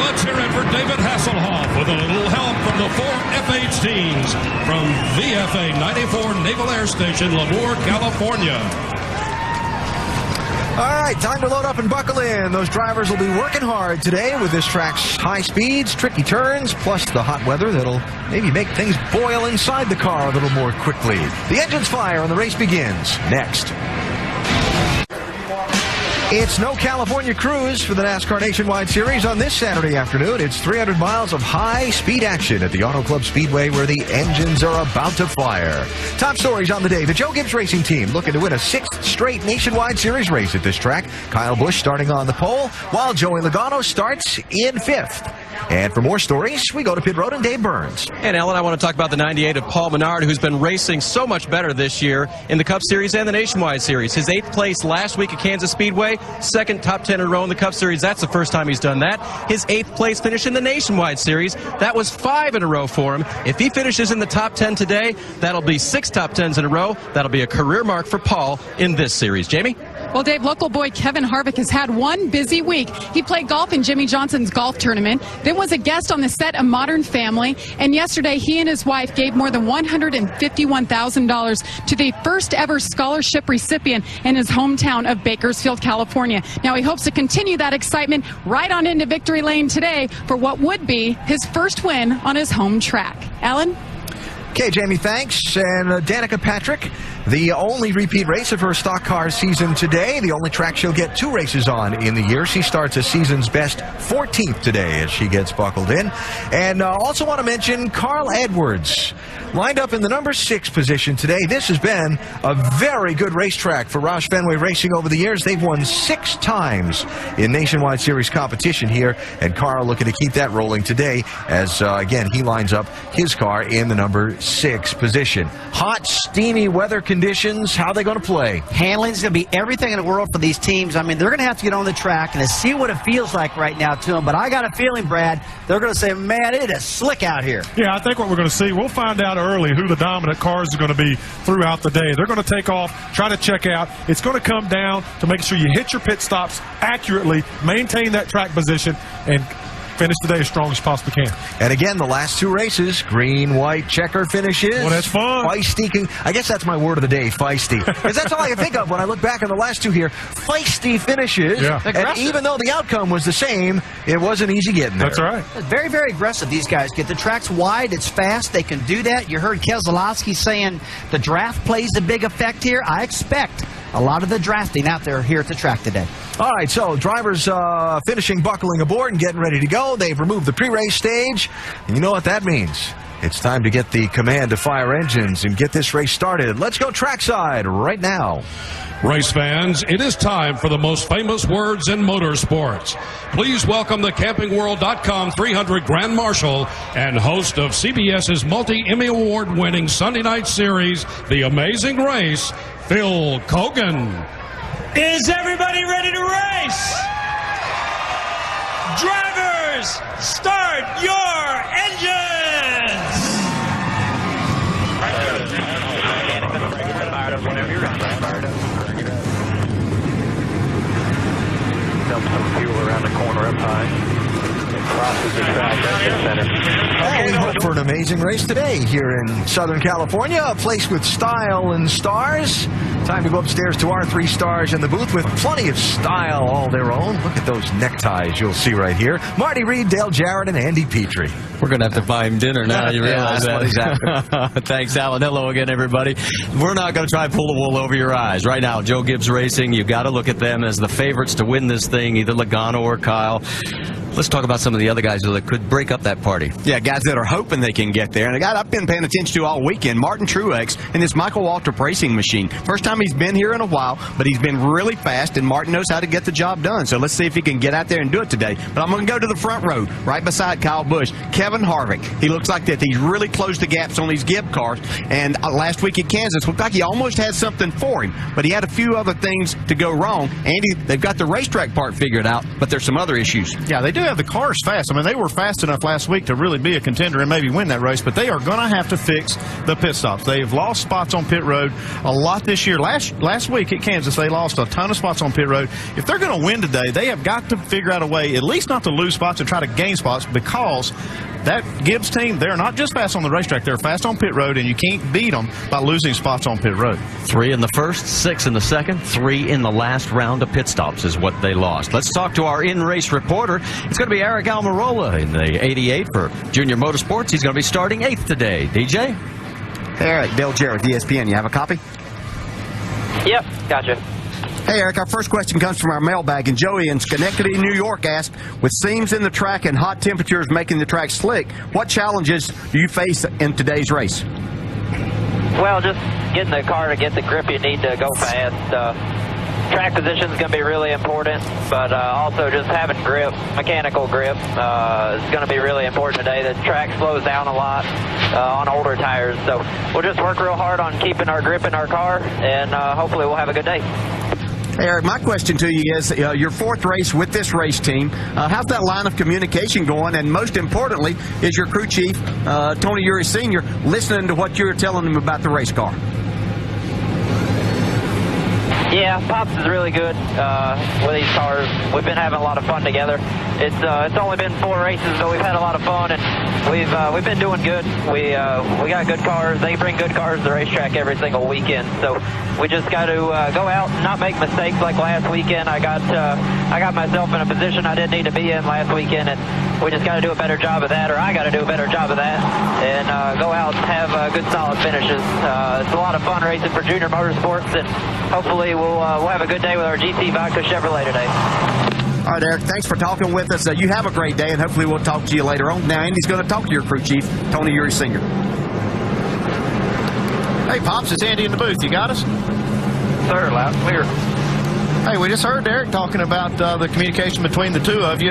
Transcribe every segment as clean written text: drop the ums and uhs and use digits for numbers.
let's hear it for David Hasselhoff with a little help from the 4 FH teams from VFA 94 Naval Air Station, Lemoore, California. All right, time to load up and buckle in. Those drivers will be working hard today with this track's high speeds, tricky turns, plus the hot weather that'll maybe make things boil inside the car a little more quickly. The engines fire and the race begins next. It's no California cruise for the NASCAR Nationwide Series on this Saturday afternoon. It's 300 miles of high-speed action at the Auto Club Speedway where the engines are about to fire. Top stories on the day. The Joe Gibbs Racing Team looking to win a 6th straight Nationwide Series race at this track. Kyle Busch starting on the pole, while Joey Logano starts in 5th. And for more stories, we go to pit road and Dave Burns. And Ellen, I want to talk about the 98 of Paul Menard, who's been racing so much better this year in the Cup Series and the Nationwide Series. His 8th place last week at Kansas Speedway, 2nd top 10 in a row in the Cup Series. That's the first time he's done that. His 8th place finish in the Nationwide Series, that was 5 in a row for him. If he finishes in the top 10 today, that'll be 6 top 10s in a row. That'll be a career mark for Paul in this series. Jamie? Well, Dave, local boy Kevin Harvick has had one busy week. He played golf in Jimmy Johnson's golf tournament, then was a guest on the set of Modern Family, and yesterday he and his wife gave more than $151,000 to the first ever scholarship recipient in his hometown of Bakersfield, California. Now he hopes to continue that excitement right on into victory lane today for what would be his first win on his home track. Alan? Okay, Jamie, thanks. And Danica Patrick, the only repeat race of her stock car season today, the only track she'll get 2 races on in the year. She starts a season's best 14th today as she gets buckled in. And also want to mention Carl Edwards, lined up in the number 6 position today. This has been a very good racetrack for Roush Fenway Racing over the years. They've won 6 times in Nationwide Series competition here, and Carl looking to keep that rolling today as, again, he lines up his car in the number 6 position. Hot, steamy weather conditions. How are they going to play? Handling's going to be everything in the world for these teams. I mean, they're going to have to get on the track and see what it feels like right now to them. But I got a feeling, Brad, they're going to say, man, it is slick out here. Yeah, I think what we're going to see, we'll find out early who the dominant cars are going to be throughout the day. They're going to take off, try to check out. It's going to come down to making sure you hit your pit stops accurately, maintain that track position, and finish the day as strong as possibly can. And again, the last 2 races, green, white, checker finishes. Well, that's fun. Feisty. I guess that's my word of the day, feisty. Because that's all I can think of when I look back on the last 2 here. Feisty finishes. Yeah. And even though the outcome was the same, it wasn't easy getting there. That's right. Very, very aggressive, these guys get. The track's wide, it's fast, they can do that. You heard Keselowski saying the draft plays a big effect here. I expect a lot of the drafting out there here at the track today. All right, so drivers finishing buckling aboard and getting ready to go. They've removed the pre-race stage. And you know what that means. It's time to get the command to fire engines and get this race started. Let's go trackside right now. Race fans, it is time for the most famous words in motorsports. Please welcome the CampingWorld.com 300 Grand Marshal and host of CBS's multi-Emmy Award-winning Sunday night series, The Amazing Race, Phil Keoghan. Is everybody ready to race? Drivers, start your engines! Dump some fuel around the corner up high. Crosses the track right in center. We hope for an amazing race today here in Southern California, a place with style and stars. Time to go upstairs to our 3 stars in the booth with plenty of style all their own. Look at those neckties you'll see right here. Marty Reed, Dale Jarrett, and Andy Petrie. We're going to have to buy him dinner now. You realize that? Exactly. Thanks, Alan. Hello again, everybody. We're not going to try to pull the wool over your eyes. Right now, Joe Gibbs Racing, you got to look at them as the favorites to win this thing, either Logano or Kyle. Let's talk about some of the other guys that could break up that party. Yeah, guys that are hoping they can get there. And a guy I've been paying attention to all weekend, Martin Truex, and this Michael Waltrip racing machine. First time he's been here in a while, but he's been really fast, and Martin knows how to get the job done. So let's see if he can get out there and do it today. But I'm going to go to the front row, right beside Kyle Busch. Kevin Harvick. He looks like that he's really closed the gaps on these Gibb cars. And last week at Kansas, looked like he almost had something for him. But he had a few other things to go wrong. Andy, they've got the racetrack part figured out, but there's some other issues. Yeah, they do. have the cars fast. I mean, they were fast enough last week to really be a contender and maybe win that race, but they are going to have to fix the pit stops. They've lost spots on pit road a lot this year. Last week at Kansas, they lost a ton of spots on pit road. If they're going to win today, they have got to figure out a way at least not to lose spots and try to gain spots, because that Gibbs team, they're not just fast on the racetrack, they're fast on pit road, and you can't beat them by losing spots on pit road. 3 in the first, 6 in the second, 3 in the last round of pit stops is what they lost. Let's talk to our in-race reporter. It's going to be Eric Almirola in the 88 for Junior Motorsports. He's going to be starting 8th today. DJ? Hey, Eric, Dale Jarrett with ESPN. You have a copy? Yep, gotcha. Hey, Eric, our first question comes from our mailbag, and Joey in Schenectady, New York asked, with seams in the track and hot temperatures making the track slick, what challenges do you face in today's race? Well, just getting the car to get the grip you need to go fast. Track position is going to be really important, but also just having grip, mechanical grip, is going to be really important today. The track slows down a lot on older tires, so we'll just work real hard on keeping our grip in our car, and hopefully we'll have a good day. Hey, Eric, my question to you is, your 4th race with this race team, how's that line of communication going? And most importantly, is your crew chief, Tony Eury Sr., listening to what you're telling him about the race car? Yeah, Pops is really good with these cars. We've been having a lot of fun together. It's only been 4 races, but we've had a lot of fun, and we've been doing good. We got good cars. They bring good cars to the racetrack every single weekend. So we just got to go out and not make mistakes like last weekend. I got myself in a position I didn't need to be in last weekend, and we just got to do a better job of that, or I got to do a better job of that, and go out and have good, solid finishes. It's a lot of fun racing for Junior Motorsports, and hopefully we'll have a good day with our GC Vodka Chevrolet today. All right, Eric, thanks for talking with us. You have a great day, and hopefully we'll talk to you later on. Now, Andy's going to talk to your crew chief, Tony Eury Sr. Hey, Pops, it's Andy in the booth. You got us? Sir, loud and clear. Hey, we just heard Eric talking about the communication between the two of you.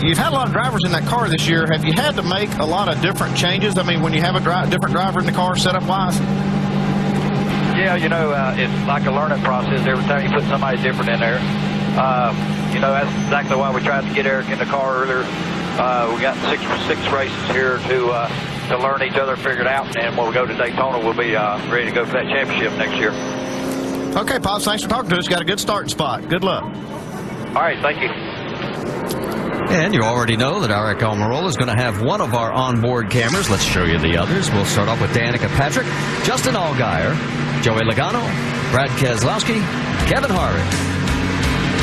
You've had a lot of drivers in that car this year. Have you had to make a lot of different changes? I mean, when you have a different driver in the car setup-wise? Yeah, you know, it's like a learning process. Every time you put somebody different in there. You know, that's exactly why we tried to get Eric in the car earlier. We got six races here to learn each other, figure it out, and when we go to Daytona, we'll be ready to go for that championship next year. Okay, Pops, thanks for talking to us. Got a good starting spot. Good luck. All right, thank you. And you already know that Eric Almirola is going to have one of our onboard cameras. Let's show you the others. We'll start off with Danica Patrick, Justin Allgaier, Joey Logano, Brad Keselowski, Kevin Harvick,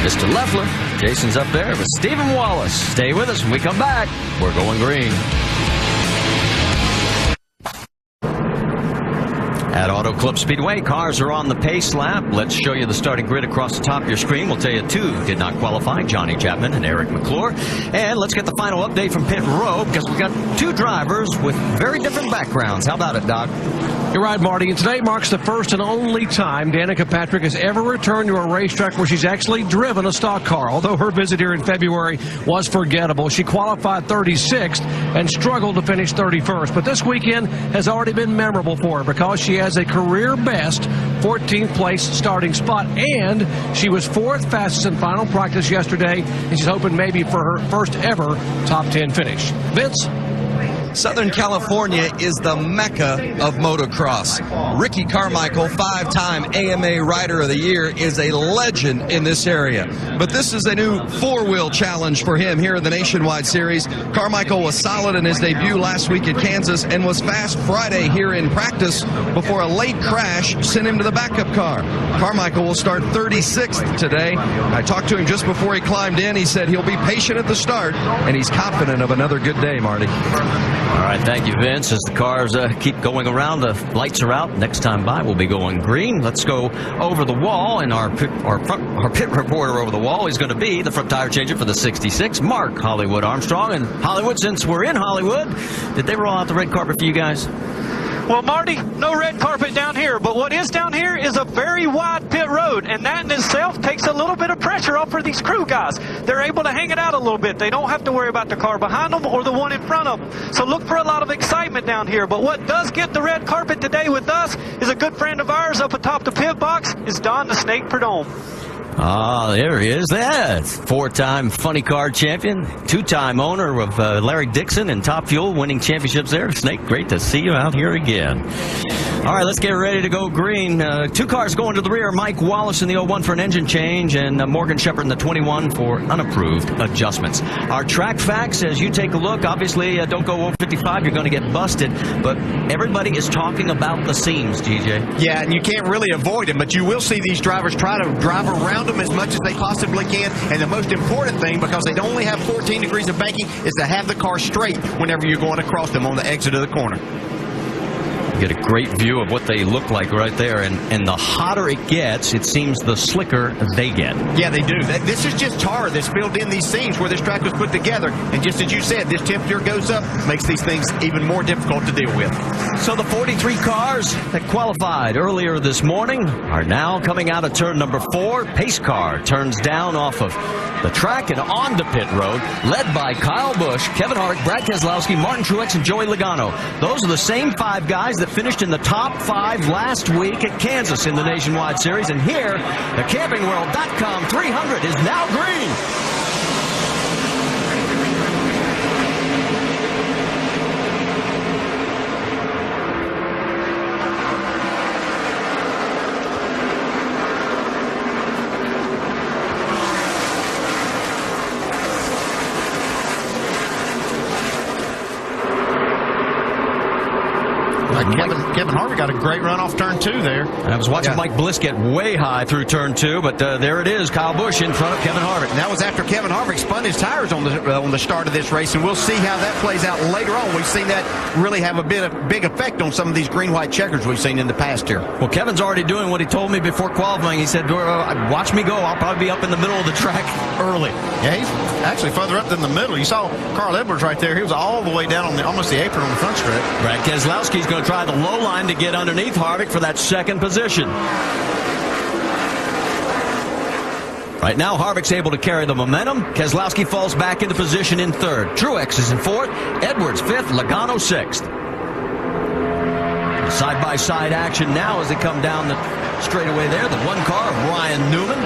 Mr. Leffler. Jason's up there with Stephen Wallace. Stay with us when we come back. We're going green. At Auto Club Speedway, cars are on the pace lap. Let's show you the starting grid across the top of your screen. We'll tell you 2 did not qualify, Johnny Chapman and Eric McClure. And let's get the final update from pit row, because we've got 2 drivers with very different backgrounds. How about it, Doc? You're right, Marty, and today marks the first and only time Danica Patrick has ever returned to a racetrack where she's actually driven a stock car. Although her visit here in February was forgettable, she qualified 36th and struggled to finish 31st. But this weekend has already been memorable for her, because she has a career-best 14th place starting spot, and she was 4th fastest in final practice yesterday, and she's hoping maybe for her first ever top 10 finish. Vince? Southern California is the mecca of motocross. Ricky Carmichael, 5-time AMA Rider of the Year, is a legend in this area. But this is a new 4-wheel challenge for him here in the Nationwide Series. Carmichael was solid in his debut last week at Kansas and was fast Friday here in practice before a late crash sent him to the backup car. Carmichael will start 36th today. I talked to him just before he climbed in. He said he'll be patient at the start, and he's confident of another good day, Marty. All right, thank you, Vince. As the cars keep going around, the lights are out. Next time by, we'll be going green. Let's go over the wall, and our pit reporter over the wall is going to be the front tire changer for the 66, Mark Hollywood Armstrong. And Hollywood, since we're in Hollywood, did they roll out the red carpet for you guys? Well, Marty, no red carpet down here, but what is down here is a very wide pit road, and that in itself takes a little bit of pressure off for these crew guys. They're able to hang it out a little bit. They don't have to worry about the car behind them or the one in front of them. So look for a lot of excitement down here. But what does get the red carpet today with us is a good friend of ours up atop the pit box, is Don the Snake Perdome. There he is. That's four-time funny car champion, two-time owner of Larry Dixon and Top Fuel, winning championships there. Snake, great to see you out here again. All right, let's get ready to go green. Two cars going to the rear. Mike Wallace in the 01 for an engine change, and Morgan Shepherd in the 21 for unapproved adjustments. Our track facts, as you take a look, obviously don't go over 55, you're going to get busted, but everybody is talking about the seams, GJ. Yeah, and you can't really avoid them, but you will see these drivers try to drive around them as much as they possibly can. And the most important thing, because they only have 14 degrees of banking, is to have the car straight whenever you're going across them on the exit of the corner. Get a great view of what they look like right there, and the hotter it gets, it seems the slicker they get. Yeah, they do. This is just tar that's filled in these seams where this track was put together, and just as you said, this temperature goes up, makes these things even more difficult to deal with. So the 43 cars that qualified earlier this morning are now coming out of turn number 4. Pace car turns down off of the track and onto pit road, led by Kyle Busch, Kevin Harvick, Brad Keselowski, Martin Truex, and Joey Logano. Those are the same 5 guys that finished in the top 5 last week at Kansas in the Nationwide Series. And here, the CampingWorld.com 300 is now green. Kevin Harvick got a great run off turn 2 there. I was watching Mike Bliss get way high through turn 2, but there it is, Kyle Busch in front of Kevin Harvick. And that was after Kevin Harvick spun his tires on the start of this race, and we'll see how that plays out later on. We've seen that really have a big effect on some of these green-white checkers we've seen in the past here. Well, Kevin's already doing what he told me before qualifying. He said, watch me go. I'll probably be up in the middle of the track early. Yeah, he's actually further up than the middle. You saw Carl Edwards right there. He was all the way down on almost the apron on the front strip. Brad Keselowski's going to try the low line to get underneath Harvick for that second position. Right now, Harvick's able to carry the momentum. Keselowski falls back into position in 3rd. Truex is in 4th. Edwards 5th. Logano 6th. Side-by-side action now as they come down the straightaway there. The one car of Ryan Newman.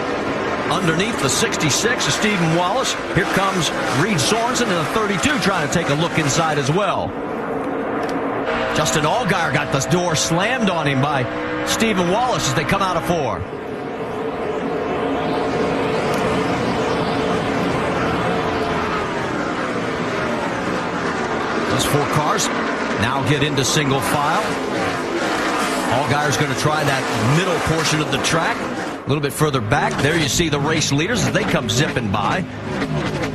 Underneath the 66 is Stephen Wallace. Here comes Reed Sorensen in the 32 trying to take a look inside as well. Justin Allgaier got the door slammed on him by Stephen Wallace as they come out of 4. Those 4 cars now get into single file. Allgaier's going to try that middle portion of the track. A little bit further back, there you see the race leaders as they come zipping by.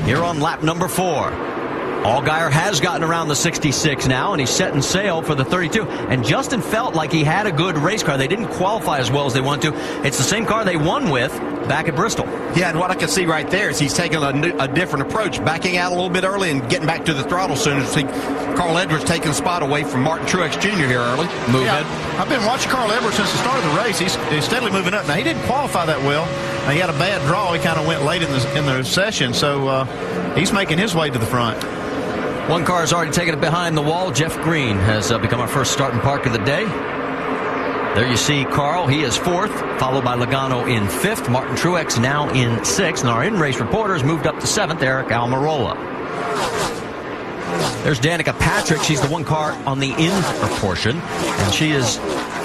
Here on lap number 4. Allgaier has gotten around the 66 now, and he's setting sail for the 32. And Justin felt like he had a good race car. They didn't qualify as well as they want to. It's the same car they won with back at Bristol. Yeah, and what I can see right there is he's taking a different approach, backing out a little bit early and getting back to the throttle soon. See Carl Edwards taking the spot away from Martin Truex Jr. here early. I've been watching Carl Edwards since the start of the race. He's steadily moving up. Now, he didn't qualify that well. He had a bad draw. He kind of went late in the session, so he's making his way to the front. One car has already taken it behind the wall. Jeff Green has become our first start and park of the day. There you see Carl. He is 4th, followed by Logano in 5th. Martin Truex now in 6th. And our in-race reporters moved up to 7th, Eric Almirola. There's Danica Patrick. She's the one car on the in portion, and she is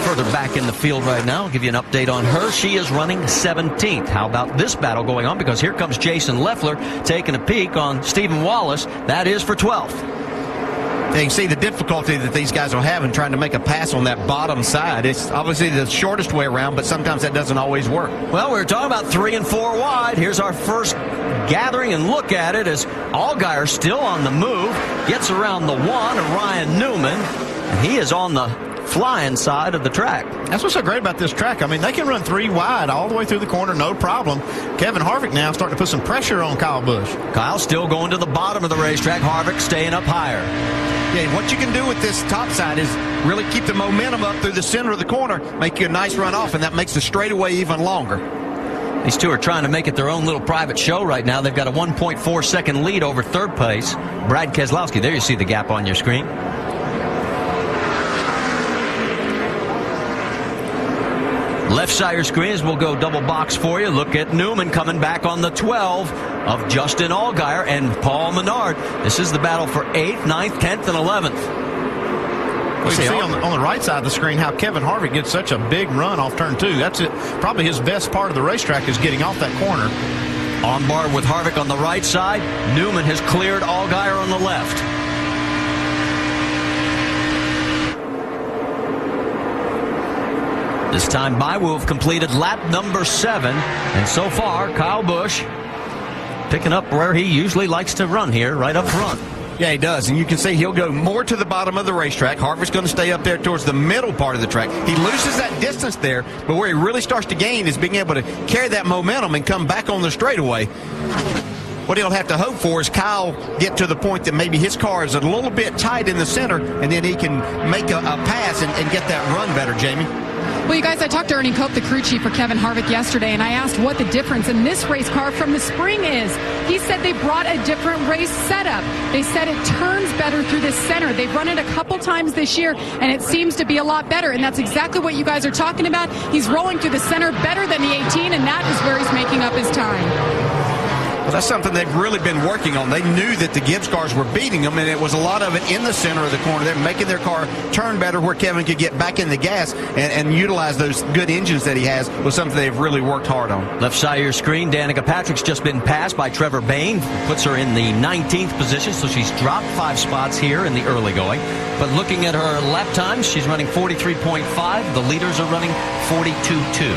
further back in the field right now. I'll give you an update on her. She is running 17th. How about this battle going on? Because here comes Jason Leffler taking a peek on Stephen Wallace. That is for 12th. You can see the difficulty that these guys are having trying to make a pass on that bottom side. It's obviously the shortest way around, but sometimes that doesn't always work. Well, we were talking about 3 and 4 wide. Here's our first gathering and look at it as Allgaier still on the move. Gets around the 1 of Ryan Newman, and he is on the flying side of the track. That's what's so great about this track. I mean, they can run 3 wide all the way through the corner, no problem. Kevin Harvick now starting to put some pressure on Kyle Busch. Kyle still going to the bottom of the racetrack. Harvick staying up higher. Yeah, what you can do with this top side is really keep the momentum up through the center of the corner, make you a nice run off, and that makes the straightaway even longer. These two are trying to make it their own little private show right now. They've got a 1.4 second lead over 3rd place. Brad Keselowski. There you see the gap on your screen. Left side of your screens will go double box for you. Look at Newman coming back on the 12 of Justin Allgaier and Paul Menard. This is the battle for 8th, 9th, 10th, and 11th. You see on the right side of the screen how Kevin Harvick gets such a big run off turn 2. That's it. Probably his best part of the racetrack is getting off that corner. On bar with Harvick on the right side. Newman has cleared Allgaier on the left. This time by will have completed lap number 7. And so far, Kyle Busch picking up where he usually likes to run here, right up front. Yeah, he does. And you can see he'll go more to the bottom of the racetrack. Harvick's going to stay up there towards the middle part of the track. He loses that distance there, but where he really starts to gain is being able to carry that momentum and come back on the straightaway. What he'll have to hope for is Kyle get to the point that maybe his car is a little bit tight in the center, and then he can make a pass and get that run better, Jamie. Well, you guys, I talked to Ernie Cope, the crew chief for Kevin Harvick yesterday, and I asked what the difference in this race car from the spring is. He said they brought a different race setup. They said it turns better through the center. They've run it a couple times this year, and it seems to be a lot better, and that's exactly what you guys are talking about. He's rolling through the center better than the 18, and that is where he's making up his time. Well, that's something they've really been working on. They knew that the Gibbs cars were beating them, and it was a lot of it in the center of the corner. They're making their car turn better where Kevin could get back in the gas and utilize those good engines that he has was something they've really worked hard on. Left side of your screen, Danica Patrick's just been passed by Trevor Bayne. Puts her in the 19th position, so she's dropped 5 spots here in the early going. But looking at her lap times, she's running 43.5. The leaders are running 42.2.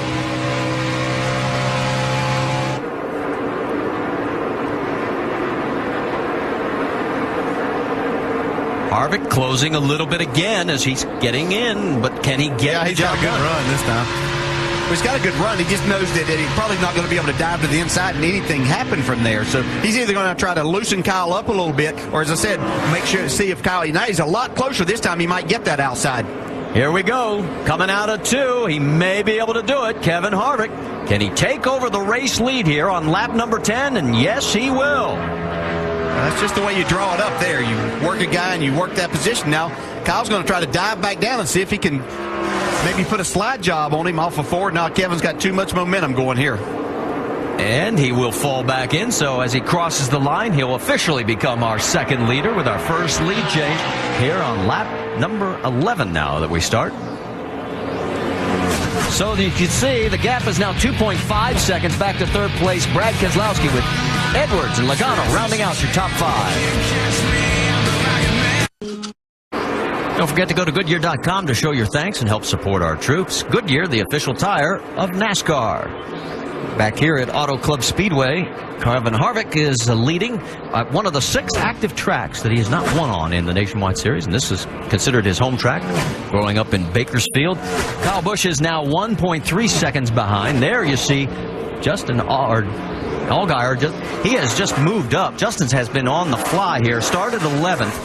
Harvick closing a little bit again as he's getting in, but can he get he's got a good run this time. Well, he's got a good run. He just knows that he's probably not going to be able to dive to the inside and anything happen from there. So he's either going to try to loosen Kyle up a little bit, or as I said, make sure to see if Kyle, now he's a lot closer this time, he might get that outside. Here we go. Coming out of 2, he may be able to do it. Kevin Harvick. Can he take over the race lead here on lap number 10? And yes, he will. That's just the way you draw it up there. You work a guy and you work that position. Now, Kyle's going to try to dive back down and see if he can maybe put a slide job on him off of forward. Now, Kevin's got too much momentum going here. And he will fall back in, so as he crosses the line, he'll officially become our second leader with our first lead change here on lap number 11 now that we start. So you can see the gap is now 2.5 seconds back to third place. Brad Keselowski with Edwards and Logano rounding out your top 5. Don't forget to go to Goodyear.com to show your thanks and help support our troops. Goodyear, the official tire of NASCAR. Back here at Auto Club Speedway, Kevin Harvick is leading one of the 6 active tracks that he has not won on in the Nationwide Series, and this is considered his home track, growing up in Bakersfield. Kyle Busch is now 1.3 seconds behind. There you see Justin Allgaier. He has just moved up. Justin has been on the fly here, started 11th,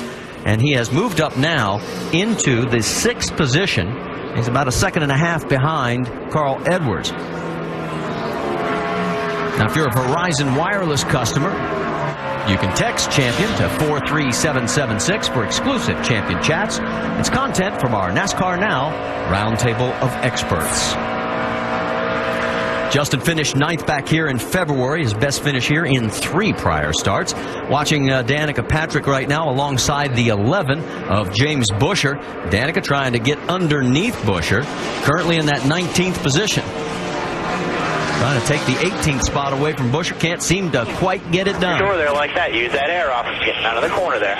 and he has moved up now into the 6th position. He's about a second and a half behind Carl Edwards. Now, if you're a Verizon Wireless customer, you can text Champion to 43776 for exclusive Champion chats. It's content from our NASCAR Now Roundtable of Experts. Justin finished 9th back here in February, his best finish here in 3 prior starts. Watching Danica Patrick right now alongside the 11 of James Buescher. Danica trying to get underneath Buescher, currently in that 19th position. Trying to take the 18th spot away from Buescher. Can't seem to quite get it done. Sure, there like that. Use that air off. Getting out of the corner there.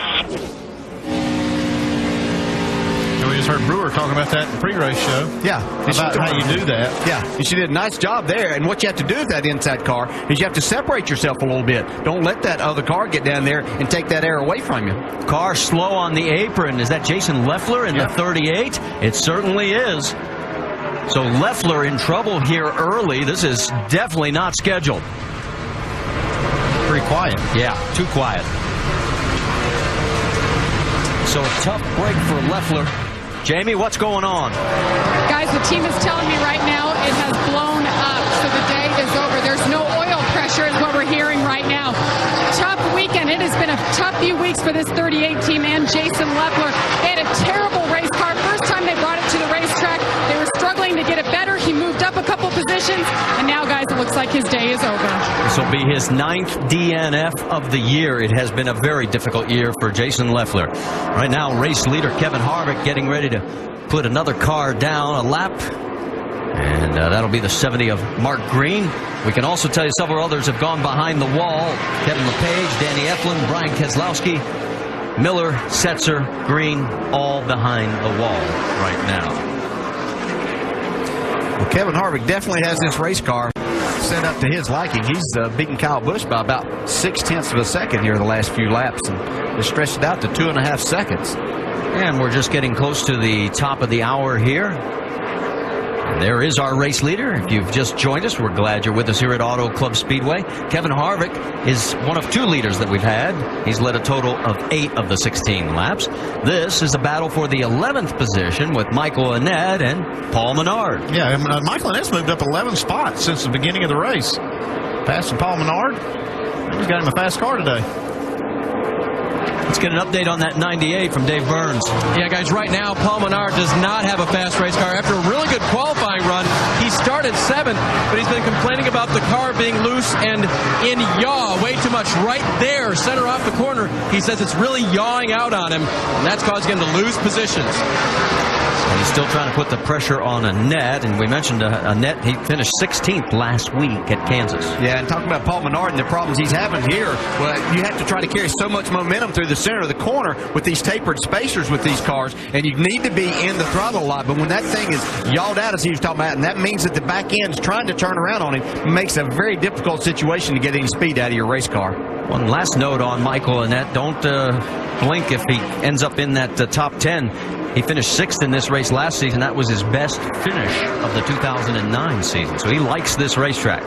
And we just heard Brewer talking about that in the pre-race show. Yeah. About how you do that. Yeah. And she did a nice job there. And what you have to do with that inside car is you have to separate yourself a little bit. Don't let that other car get down there and take that air away from you. Car slow on the apron. Is that Jason Leffler in the 38? It certainly is. So Leffler in trouble here early. This is definitely not scheduled. Pretty quiet. Yeah, too quiet. So a tough break for Leffler. Jamie, what's going on? Guys, the team is telling me right now it has blown up, so the day is over. There's no oil pressure is what we're hearing right now. Tough weekend. It has been a tough few weeks for this 38 team and Jason Leffler. They had a terrible race car. First time they brought it to the racetrack, they were struggling to get it better. He moved up a positions. And now, guys, it looks like his day is over. This will be his 9th DNF of the year. It has been a very difficult year for Jason Leffler. Right now, race leader Kevin Harvick getting ready to put another car down a lap. And that'll be the 70 of Mark Green. We can also tell you several others have gone behind the wall. Kevin LePage, Danny Eflin, Brian Keselowski, Miller, Setzer, Green, all behind the wall right now. Well, Kevin Harvick definitely has this race car set up to his liking. He's beaten Kyle Busch by about 0.6 of a second here the last few laps, and just stretched it out to 2.5 seconds. And we're just getting close to the top of the hour here. And there is our race leader. If you've just joined us, we're glad you're with us here at Auto Club Speedway. Kevin Harvick is one of 2 leaders that we've had. He's led a total of 8 of the 16 laps. This is a battle for the 11th position with Michael Annett and Paul Menard. Yeah, and Michael Annett's moved up 11 spots since the beginning of the race. Passing Paul Menard. He's got him a fast car today. Let's get an update on that 98 from Dave Burns. Yeah, guys, right now, Paul Menard does not have a fast race car. After a really good qualifying run, he started 7th, but he's been complaining about the car being loose and in yaw way too much right there, center off the corner. He says it's really yawing out on him, and that's causing him to lose positions. And he's still trying to put the pressure on Annett, and we mentioned Annett, he finished 16th last week at Kansas. Yeah, and talking about Paul Menard and the problems he's having here, well, you have to try to carry so much momentum through the center of the corner with these tapered spacers with these cars, and you need to be in the throttle a lot. But when that thing is yawed out, as he was talking about, and that means that the back end's trying to turn around on him, it makes a very difficult situation to get any speed out of your race car. One last note on Michael Annett. Don't blink if he ends up in that top 10. He finished 6th in this race last season. That was his best finish of the 2009 season. So he likes this racetrack.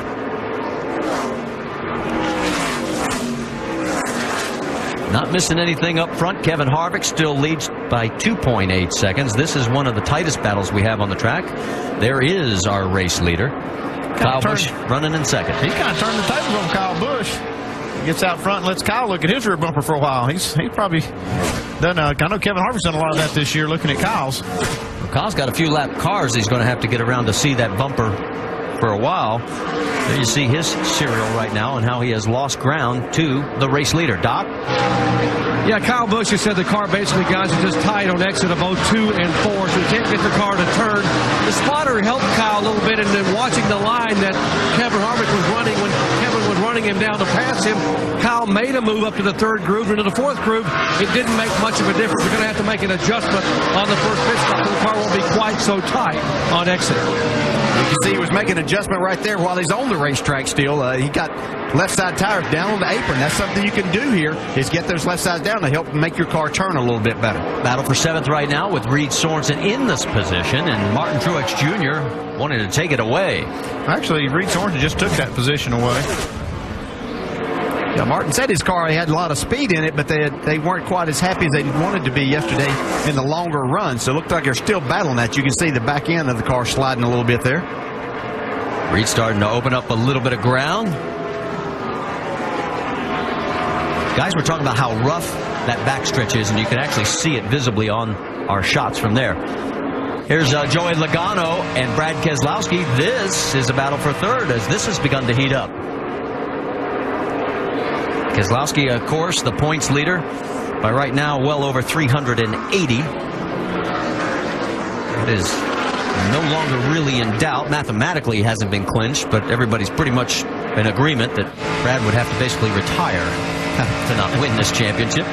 Not missing anything up front. Kevin Harvick still leads by 2.8 seconds. This is one of the tightest battles we have on the track. There is our race leader. Kyle Busch running in 2nd. He kind of turned the tables on Kyle Busch. Gets out front and lets Kyle look at his rear bumper for a while. He probably done. I know Kevin Harvick's done a lot of that this year, looking at Kyle's. Well, Kyle's got a few lap cars he's going to have to get around to see that bumper for a while. There you see his serial right now and how he has lost ground to the race leader. Doc? Yeah, Kyle Busch has said the car basically, guys, is just tight on exit of 2 and 4, so he can't get the car to turn. The spotter helped Kyle a little bit, and then watching the line that Kevin Harvick was running when Kevin was running him down to pass him, Kyle made a move up to the 3rd groove. Into the 4th groove, it didn't make much of a difference. We're going to have to make an adjustment on the first pit stop, so the car won't be quite so tight on exit. You can see he was making an adjustment right there while he's on the racetrack still. He got left side tires down on the apron. That's something you can do here, is get those left sides down to help make your car turn a little bit better. Battle for 7th right now with Reed Sorensen in this position, and Martin Truex Jr. wanted to take it away. Actually, Reed Sorensen just took that position away. Yeah, Martin said his car had a lot of speed in it, but they weren't quite as happy as they wanted to be yesterday in the longer run. So it looked like they're still battling that. You can see the back end of the car sliding a little bit there. Reed starting to open up a little bit of ground. Guys, we're talking about how rough that backstretch is, and you can actually see it visibly on our shots from there. Here's Joey Logano and Brad Keselowski. This is a battle for 3rd as this has begun to heat up. Keselowski, of course, the points leader by right now well over 380. It is no longer really in doubt. Mathematically, it hasn't been clinched, but everybody's pretty much in agreement that Brad would have to basically retire to not win this championship.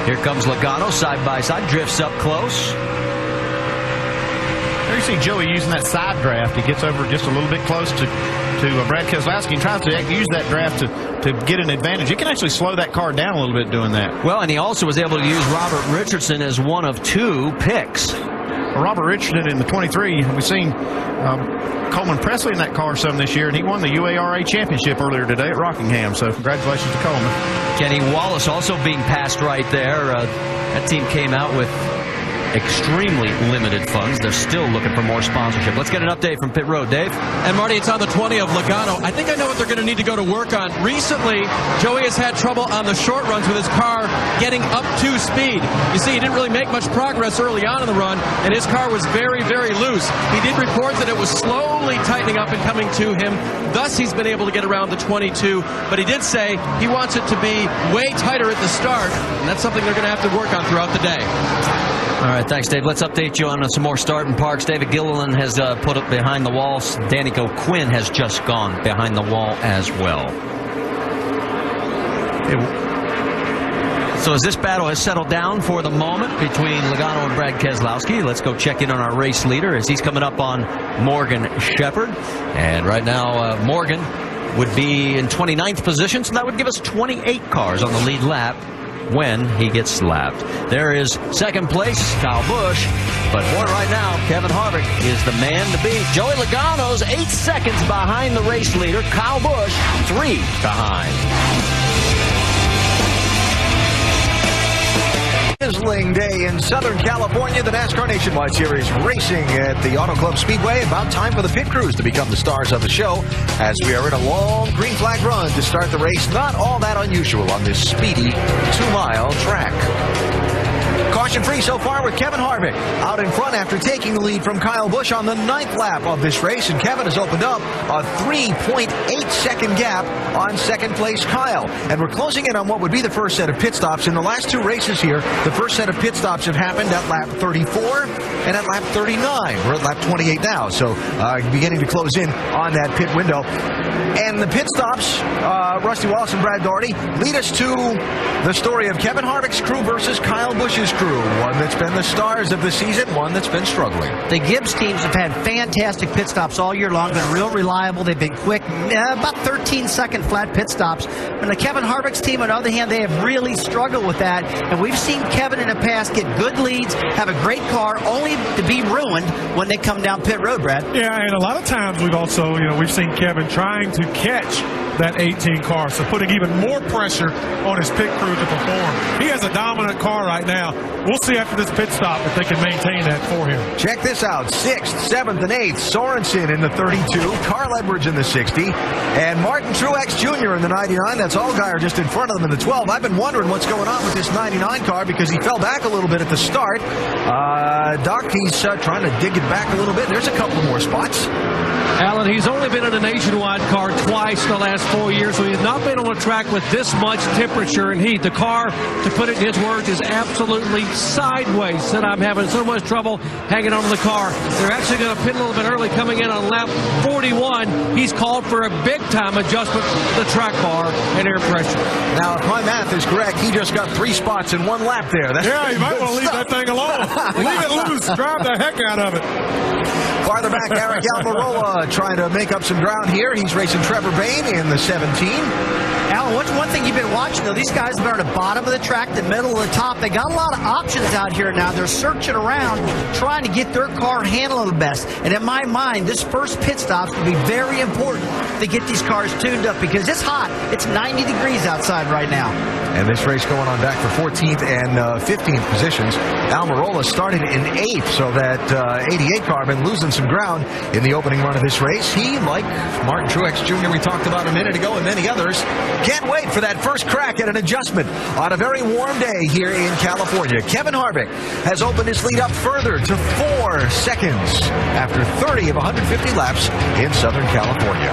Here comes Logano, side by side, drifts up close. There you see Joey using that side draft. He gets over just a little bit close to Brad Keselowski and tries to use that draft to get an advantage. You can actually slow that car down a little bit doing that. Well, and he also was able to use Robert Richardson as one of 2 picks. Robert Richardson in the 23. We've seen Coleman Presley in that car some this year, and he won the UARA championship earlier today at Rockingham. So congratulations to Coleman. Kenny Wallace also being passed right there. That team came out with extremely limited funds. They're still looking for more sponsorship. Let's get an update from pit road, Dave. And Marty, it's on the 20 of Logano. I think I know what they're going to need to go to work on. Recently, Joey has had trouble on the short runs with his car getting up to speed. You see, he didn't really make much progress early on in the run, and his car was very, very loose. He did report that it was slowly tightening up and coming to him. Thus, he's been able to get around the 22, but he did say he wants it to be way tighter at the start, and that's something they're going to have to work on throughout the day. All right, thanks, Dave. Let's update you on some more starting parks. David Gilliland has put it behind the wall. Danico Quinn has just gone behind the wall as well. So as this battle has settled down for the moment between Logano and Brad Keselowski, let's go check in on our race leader as he's coming up on Morgan Shepherd. And right now, Morgan would be in 29th position, so that would give us 28 cars on the lead lap when he gets lapped. There is second place, Kyle Busch. But boy, right now, Kevin Harvick is the man to beat. Joey Logano's 8 seconds behind the race leader. Kyle Busch, 3 behind. Sizzling day in Southern California, the NASCAR Nationwide Series racing at the Auto Club Speedway. About time for the pit crews to become the stars of the show as we are in a long green flag run to start the race. Not all that unusual on this speedy 2-mile track. Caution free so far with Kevin Harvick out in front after taking the lead from Kyle Busch on the 9th lap of this race, and Kevin has opened up a 3.8 second gap on second place Kyle. And we're closing in on what would be the first set of pit stops. In the last 2 races here, the first set of pit stops have happened at lap 34 and at lap 39. We're at lap 28 now, so beginning to close in on that pit window. And the pit stops, Rusty Wallace and Brad Daugherty, lead us to the story of Kevin Harvick's crew versus Kyle Busch's crew. One that's been the stars of the season, one that's been struggling. The Gibbs teams have had fantastic pit stops all year long, been real reliable. They've been quick, about 13-second flat pit stops. And the Kevin Harvick's team, on the other hand, they have really struggled with that. And we've seen Kevin in the past get good leads, have a great car, only to be ruined when they come down pit road, Brad. Yeah, and a lot of times we've also, we've seen Kevin trying to catch that 18 car, so putting even more pressure on his pit crew to perform. He has a dominant car right now. We'll see after this pit stop if they can maintain that for him. Check this out. 6th, 7th, and 8th. Sorensen in the 32. Carl Edwards in the 60. And Martin Truex Jr. in the 99. That's Allgaier just in front of them in the 12. I've been wondering what's going on with this 99 car because he fell back a little bit at the start. Doc, he's trying to dig it back a little bit. There's a couple more spots. Alan, he's only been in a Nationwide car twice in the last 4 years, so he has not been on a track with this much temperature and heat. The car, to put it in his words, is absolutely sideways. Said, I'm having so much trouble hanging onto the car. They're actually going to pit a little bit early coming in on lap 41. He's called for a big-time adjustment to the track bar and air pressure. Now, if my math is correct, he just got 3 spots in 1 lap there. That's you might want to leave that thing alone. Leave it loose. Drive the heck out of it. Farther back, Eric Almirola trying to make up some ground here. He's racing Trevor Bayne in the 17. Alan, what's one thing you've been watching, though? These guys have been on the bottom of the track, the middle of the top. They got a lot of options out here now. They're searching around, trying to get their car handled the best. And in my mind, this first pit stop will be very important to get these cars tuned up because it's hot. It's 90 degrees outside right now. And this race going on back for 14th and 15th positions. Almirola started in 8th, so that 88 car been losing some ground in the opening run of this race. He, like Martin Truex Jr. we talked about a minute ago and many others, can't wait for that first crack at an adjustment on a very warm day here in California. Kevin Harvick has opened his lead up further to 4 seconds after 30 of 150 laps in Southern California.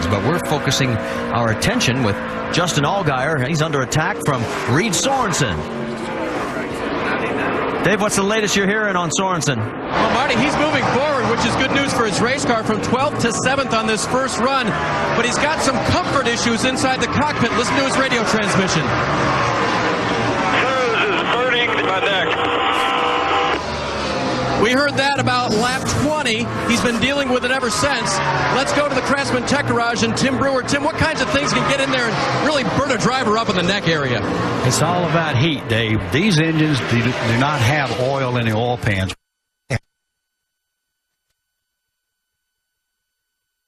But we're focusing our attention with Justin Allgaier. He's under attack from Reed Sorensen. Dave, what's the latest you're hearing on Sorensen? Well, Marty, he's moving forward, which is good news for his race car from 12th to 7th on this first run. But he's got some comfort issues inside the cockpit. Listen to his radio transmission. Cruise is burning my neck. We heard that about lap 20. He's been dealing with it ever since. Let's go to the Craftsman Tech Garage and Tim Brewer. Tim, what kinds of things can get in there and really burn a driver up in the neck area? It's all about heat, Dave. These engines do not have oil in the oil pans.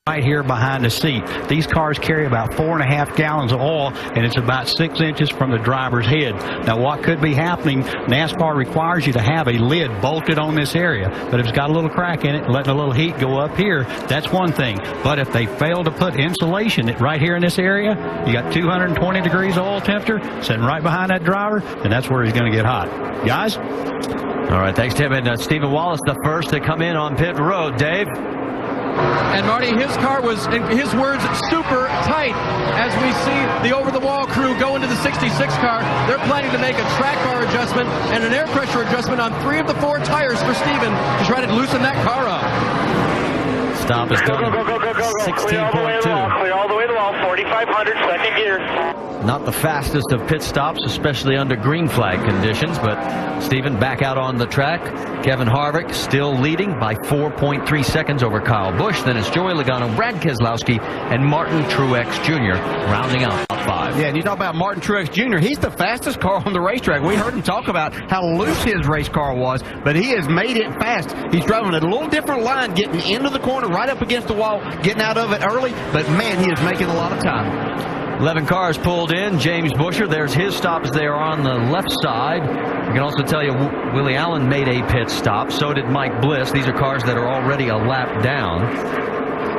right here behind the seat. These cars carry about 4.5 gallons of oil, and it's about 6 inches from the driver's head. Now, what could be happening, NASCAR requires you to have a lid bolted on this area, but if it's got a little crack in it, letting a little heat go up here, that's one thing. But if they fail to put insulation right here in this area, you got 220 degrees of oil temperature sitting right behind that driver, and that's where he's going to get hot. Guys? All right, thanks, Tim. And Stephen Wallace, the first to come in on pit road. Dave? And Marty, his car was, in his words, super tight. As we see the over-the-wall crew go into the 66 car, they're planning to make a track bar adjustment and an air pressure adjustment on 3 of the 4 tires for Steven to try to loosen that car up. Stop is done. 16.2. Clear all the way to the wall. 4,500, second gear. Not the fastest of pit stops, especially under green flag conditions, but Steven back out on the track. Kevin Harvick still leading by 4.3 seconds over Kyle Busch. Then it's Joey Logano, Brad Keselowski, and Martin Truex Jr. rounding out top 5. Yeah, and you talk about Martin Truex Jr. He's the fastest car on the racetrack. We heard him talk about how loose his race car was, but he has made it fast. He's driving a little different line, getting into the corner, right up against the wall, getting out of it early, but man, he is making a lot of time. 11 cars pulled in. James Busher, there's his stops there on the left side. I can also tell you Willie Allen made a pit stop. So did Mike Bliss. These are cars that are already a lap down.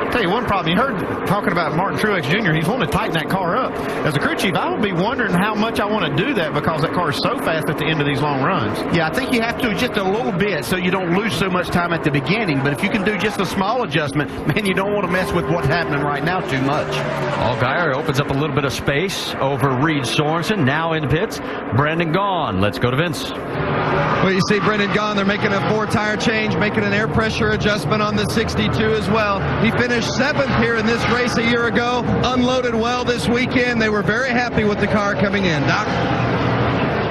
I'll tell you one problem. You heard talking about Martin Truex Jr. He's wanting to tighten that car up. As a crew chief, I would be wondering how much I want to do that because that car is so fast at the end of these long runs. Yeah, I think you have to just a little bit so you don't lose so much time at the beginning. But if you can do just a small adjustment, man, you don't want to mess with what's happening right now too much. Allgaier opens up a little bit of space over Reed Sorensen. Now in pits, Brendan Gaughan. Let's go to Vince. Well, you see Brendan Gaughan, they're making a 4-tire change, making an air pressure adjustment on the 62 as well. He finished 7th here in this race a year ago, unloaded well this weekend. They were very happy with the car coming in. Doc?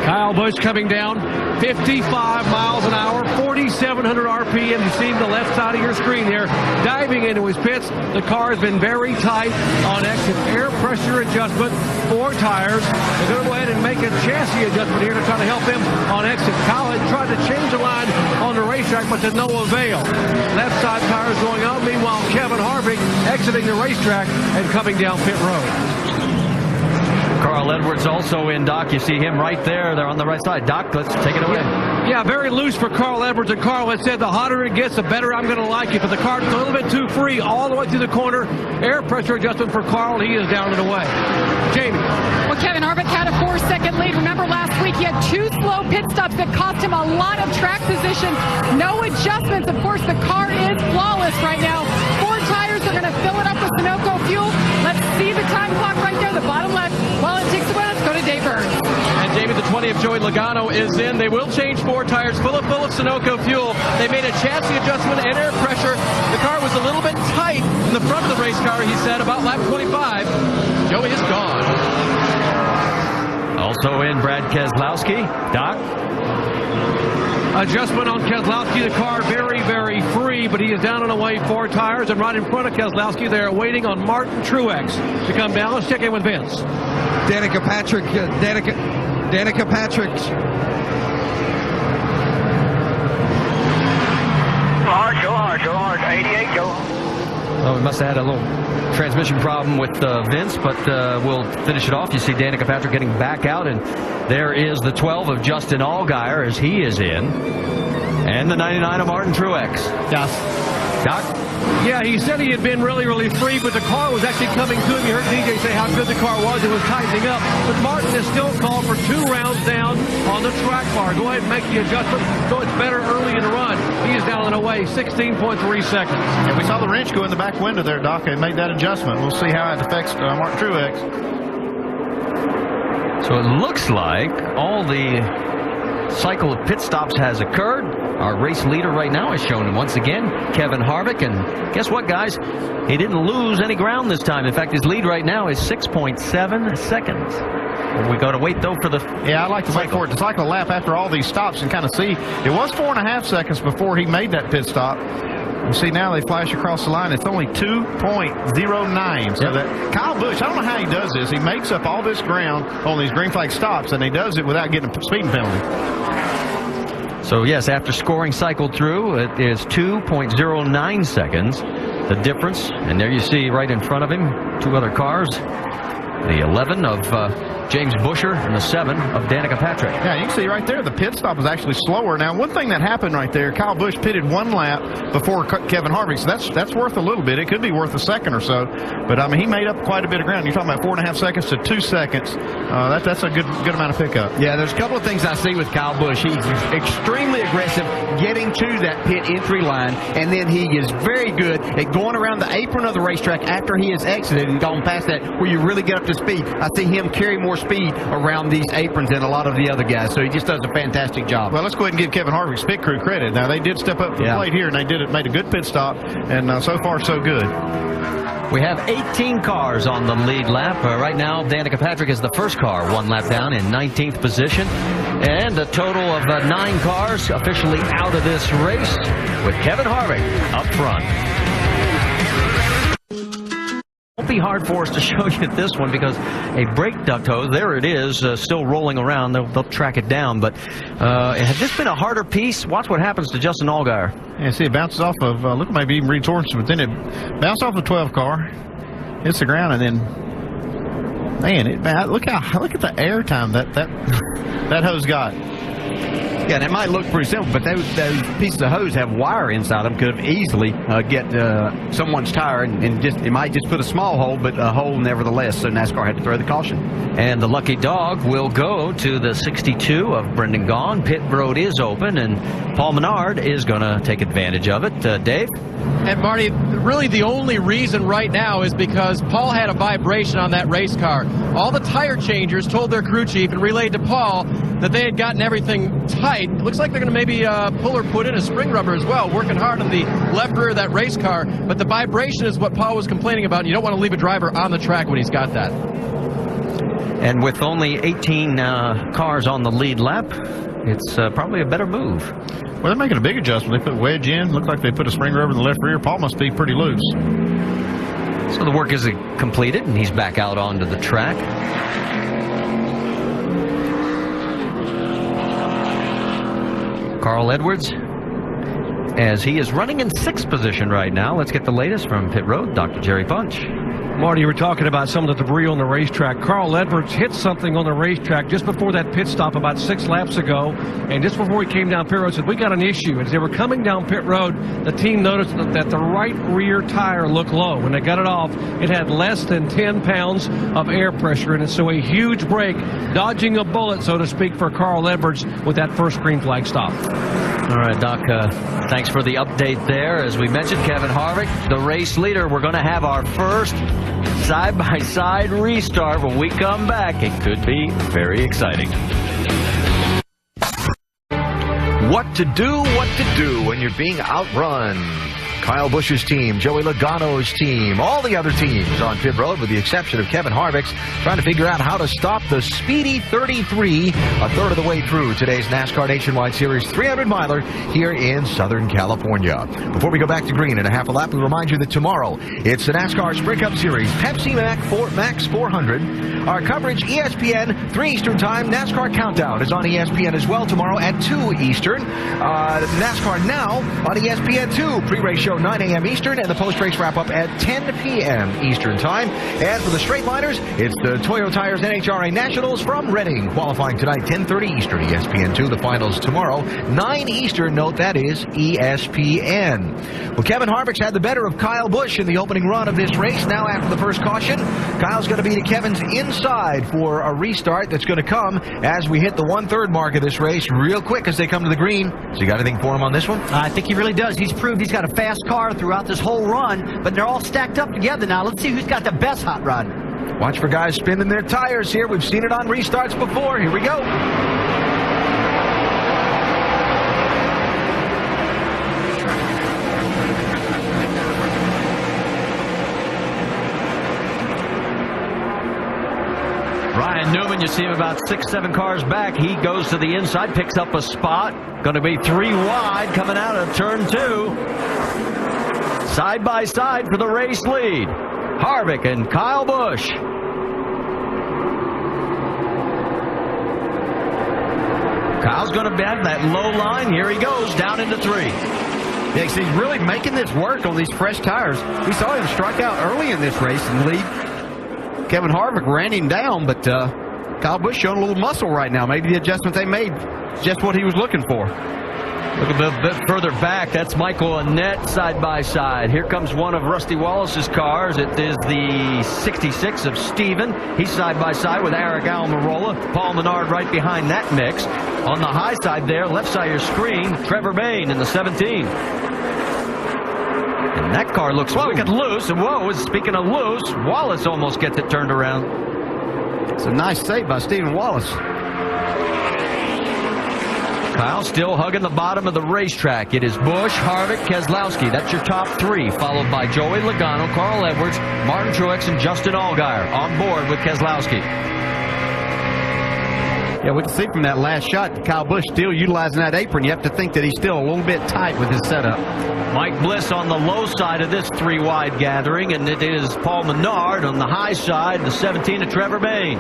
Kyle Busch coming down 55 miles an hour, 4,700 RPM. You see the left side of your screen here, diving into his pits. The car has been very tight on exit. Air pressure adjustment, 4 tires. They're going to go ahead and make a chassis adjustment here to try to help him on exit. Kyle had tried to change the line on the racetrack, but to no avail. Left side tires going on. Meanwhile, Kevin Harvick exiting the racetrack and coming down pit road. Carl Edwards also in, Doc. You see him right there. They're on the right side. Doc, let's take it away. Yeah, very loose for Carl Edwards. And Carl had said the hotter it gets, the better I'm going to like it. But the car's a little bit too free all the way through the corner. Air pressure adjustment for Carl. He is down and away. Jamie. Well, Kevin Harvick had a 4-second lead. Remember last week he had 2 slow pit stops that cost him a lot of track position. No adjustments. Of course, the car is flawless right now. 4 tires are going to fill it up with Sunoco fuel. Let's see the time clock right there, the bottom left. While it takes away, let's go to Dave Burns. And Jamie, the 20 of Joey Logano is in. They will change 4 tires full of Sunoco fuel. They made a chassis adjustment and air pressure. The car was a little bit tight in the front of the race car, he said, about lap 25. Joey is gone. Also in, Brad Keselowski. Doc? Adjustment on Keselowski. The car very, very free, but he is down and away 4 tires. And right in front of Keselowski, they're waiting on Martin Truex to come down. Let's check in with Vince. Danica Patrick. Danica Patrick. Go hard. 88, go hard. Oh, we must have had a little transmission problem with Vince, but we'll finish it off. You see Danica Patrick getting back out, and there is the 12 of Justin Allgaier as he is in, and the 99 of Martin Truex. Yeah. Doc? Yeah, he said he had been really, really free, but the car was actually coming to him. You heard DJ say how good the car was. It was tightening up. But Martin is still called for 2 rounds down on the track bar. Go ahead and make the adjustment so it's better early in the run. He is down and away, 16.3 seconds. And we saw the wrench go in the back window there, Doc, and made that adjustment. We'll see how it affects Martin Truex. So it looks like all the cycle of pit stops has occurred. Our race leader right now is shown once again, Kevin Harvick. And guess what, guys? He didn't lose any ground this time. In fact, his lead right now is 6.7 seconds. We got to wait, though, for the... Yeah, I'd like to wait for it to cycle a lap after all these stops and kind of see. It was 4.5 seconds before he made that pit stop. You see now they flash across the line. It's only 2.09. So that Kyle Busch, I don't know how he does this. He makes up all this ground on these green flag stops, and he does it without getting a speeding penalty. So, yes, after scoring cycled through, it is 2.09 seconds. the difference. And there you see right in front of him 2 other cars. The 11 of James Busher and the 7 of Danica Patrick. Yeah, you can see right there the pit stop was actually slower. Now, one thing that happened right there, Kyle Busch pitted 1 lap before Kevin Harvick, so that's worth a little bit. It could be worth a second or so, but I mean, he made up quite a bit of ground. You're talking about 4.5 seconds to 2 seconds. That's a good amount of pickup. Yeah, there's a couple of things I see with Kyle Busch. He's extremely aggressive getting to that pit entry line, and then he is very good at going around the apron of the racetrack after he has exited and gone past that, where you really get up to speed. I see him carry more speed around these aprons than a lot of the other guys, so he just does a fantastic job. Well, let's go ahead and give Kevin Harvick's pit crew credit. Now, they did step up to the plate here, and they made a good pit stop, and so far, so good. We have 18 cars on the lead lap. Right now, Danica Patrick is the first car, 1 lap down in 19th position. And a total of 9 cars officially out of this race, with Kevin Harvick up front. Won't be hard for us to show you this one because a brake duct hose, there it is, still rolling around. They'll track it down. But had this been a harder piece, watch what happens to Justin Allgaier. Yeah, see, it bounces off of, look, maybe even Reed Sorensen, but then it bounced off the 12 car, hits the ground, and then, man, look at the air time that hose got. Yeah, and it might look pretty simple, but those pieces of hose have wire inside them. Could have easily get someone's tire, and it might just put a small hole, but a hole nevertheless. So NASCAR had to throw the caution. And the lucky dog will go to the 62 of Brendan Gaughan. Pit road is open, and Paul Menard is going to take advantage of it. Dave? And Marty, really the only reason right now is because Paul had a vibration on that race car. All the tire changers told their crew chief and relayed to Paul that they had gotten everything tight. It looks like they're going to maybe pull or put in a spring rubber as well, working hard on the left rear of that race car. But the vibration is what Paul was complaining about. You don't want to leave a driver on the track when he's got that. And with only 18 cars on the lead lap, it's probably a better move. Well, they're making a big adjustment. They put wedge in. Looked like they put a spring rubber in the left rear. Paul must be pretty loose. So the work is completed, and he's back out onto the track. Carl Edwards, as he is running in 6th position right now. Let's get the latest from pit road, Dr. Jerry Punch. Marty, you were talking about some of the debris on the racetrack. Carl Edwards hit something on the racetrack just before that pit stop about 6 laps ago. And just before he came down pit road, said, we got an issue. As they were coming down pit road, the team noticed that the right rear tire looked low. When they got it off, it had less than 10 pounds of air pressure in it. So a huge break, dodging a bullet, so to speak, for Carl Edwards with that first green flag stop. All right, Doc, thanks for the update there. As we mentioned, Kevin Harvick, the race leader. We're going to have our first side-by-side restart when we come back. It could be very exciting. What to do when you're being outrun. Kyle Busch's team, Joey Logano's team, all the other teams on pit road, with the exception of Kevin Harvick's, trying to figure out how to stop the Speedy 33 a third of the way through today's NASCAR Nationwide Series 300-miler here in Southern California. Before we go back to green in a half a lap, we remind you that tomorrow it's the NASCAR Sprint Cup Series Pepsi Max 400. Our coverage, ESPN, 3 Eastern time. NASCAR Countdown is on ESPN as well tomorrow at 2 Eastern. NASCAR Now on ESPN 2. Pre-race show 9 a.m. Eastern, and the post-race wrap-up at 10 p.m. Eastern time. And for the straight liners, it's the Toyo Tires NHRA Nationals from Reading, qualifying tonight 10:30 Eastern, ESPN 2. The finals tomorrow 9 Eastern. Note that is ESPN. Well, Kevin Harvick's had the better of Kyle Busch in the opening run of this race. Now, after the first caution, Kyle's going to be to Kevin's inside for a restart that's going to come as we hit the 1/3 mark of this race real quick as they come to the green. So you got anything for him on this one? I think he really does. He's proved he's got a fast car throughout this whole run, but they're all stacked up together now. Let's see who's got the best hot rod. Watch for guys spinning their tires here. We've seen it on restarts before. Here we go. Ryan Newman, you see him about 6-7 cars back. He goes to the inside, picks up a spot. Going to be 3 wide coming out of turn 2. Side by side for the race lead. Harvick and Kyle Busch. Kyle's going to bend that low line. Here he goes down into 3. Yeah, he's really making this work on these fresh tires. We saw him strike out early in this race and lead. Kevin Harvick ran him down, but Kyle Busch showing a little muscle right now. Maybe the adjustment they made is just what he was looking for. Look a bit further back. That's Michael Annett side by side. Here comes one of Rusty Wallace's cars. It is the 66 of Steven. He's side by side with Eric Almirola. Paul Menard right behind that mix. On the high side there, left side of your screen, Trevor Bayne in the 17. And that car looks wicked loose. And whoa, speaking of loose, Wallace almost gets it turned around. It's a nice save by Stephen Wallace. Kyle still hugging the bottom of the racetrack. It is Busch, Harvick, Keselowski. That's your top three, followed by Joey Logano, Carl Edwards, Martin Truex, and Justin Allgaier on board with Keselowski. Yeah, we can see from that last shot, Kyle Busch still utilizing that apron. You have to think that he's still a little bit tight with his setup. Mike Bliss on the low side of this three-wide gathering, and it is Paul Menard on the high side, the 17 of Trevor Bayne.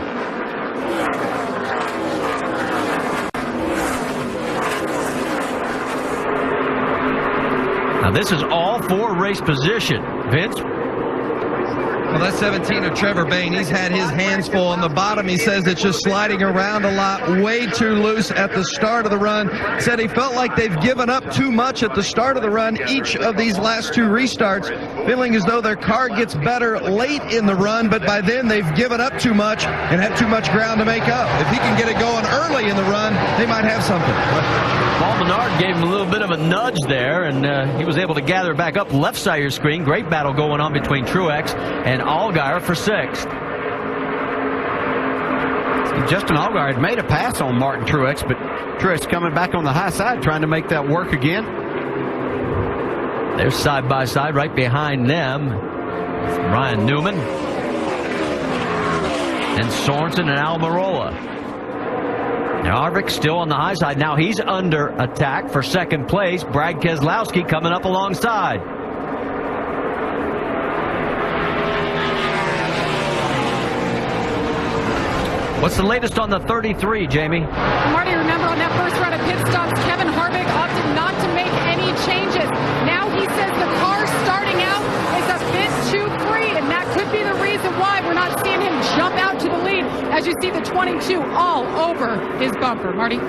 Now this is all for race position. Vince? Well, that's 17 of Trevor Bayne. He's had his hands full on the bottom. He says it's just sliding around a lot, way too loose at the start of the run. Said he felt like they've given up too much at the start of the run, each of these last two restarts, feeling as though their car gets better late in the run, but by then they've given up too much and have too much ground to make up. If he can get it going early in the run, they might have something. Paul Menard gave him a little bit of a nudge there, and he was able to gather back up left side of your screen. Great battle going on between Truex and Allgaier for sixth. Justin Allgaier had made a pass on Martin Truex, but Truex coming back on the high side trying to make that work again. They're side by side right behind them. Ryan Newman and Sorensen and Almirola. Now Harvick still on the high side. Now he's under attack for second place. Brad Keselowski coming up alongside. What's the latest on the 33, Jamie? Marty, remember on that first round of pit stops, Kevin Harvick opted not to make any changes. Now he says the car starting out is a bit too free, and that could be the reason why we're not seeing him jump out to the lead as you see the 22 all over his bumper. Marty?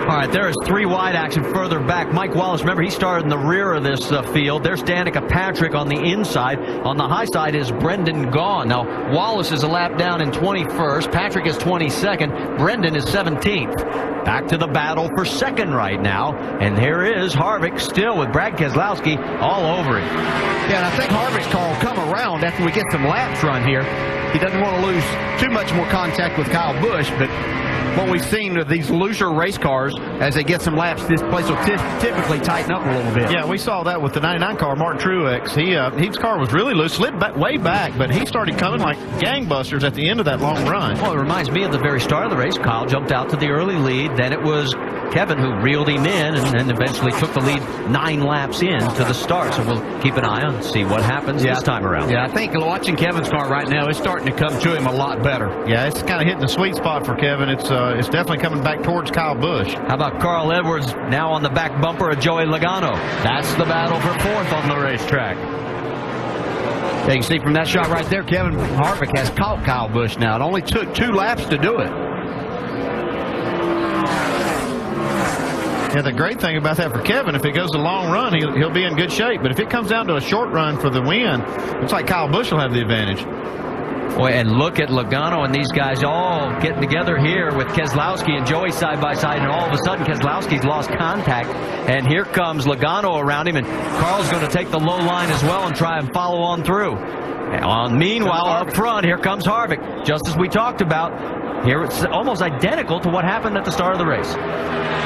All right, there is three wide action further back. Mike Wallace, remember, he started in the rear of this field. There's Danica Patrick on the inside. On the high side is Brendan Gaughan. Now, Wallace is a lap down in 21st. Patrick is 22nd. Brendan is 17th. Back to the battle for second right now. And here is Harvick still with Brad Keselowski all over him. Yeah, and I think Harvick's car will come around after we get some laps run here. He doesn't want to lose too much more contact with Kyle Busch, but what we've seen with these looser race cars, as they get some laps, this place will typically tighten up a little bit. Yeah, we saw that with the 99 car, Martin Truex. His car was really loose, slid back, way back, but he started coming like gangbusters at the end of that long run. Well, it reminds me of the very start of the race. Kyle jumped out to the early lead. Then it was Kevin who reeled him in and then eventually took the lead 9 laps in to the start. So we'll keep an eye on, see what happens this time around. Yeah, I think watching Kevin's car right now is starting to come to him a lot better. Yeah, it's kind of hitting the sweet spot for Kevin. It's definitely coming back towards Kyle Busch. How about Carl Edwards now on the back bumper of Joey Logano? That's the battle for fourth on the racetrack. Yeah, you can see from that shot right there, Kevin Harvick has caught Kyle Busch now. It only took 2 laps to do it. Yeah, the great thing about that for Kevin, if it goes a long run, he'll be in good shape. But if it comes down to a short run for the win, looks like Kyle Busch will have the advantage. Boy, and look at Logano and these guys all getting together here with Keselowski and Joey side by side, and all of a sudden Keselowski's lost contact, and here comes Logano around him, and Carl's going to take the low line as well and try and follow on through. Meanwhile, up front, here comes Harvick, just as we talked about. Here it's almost identical to what happened at the start of the race.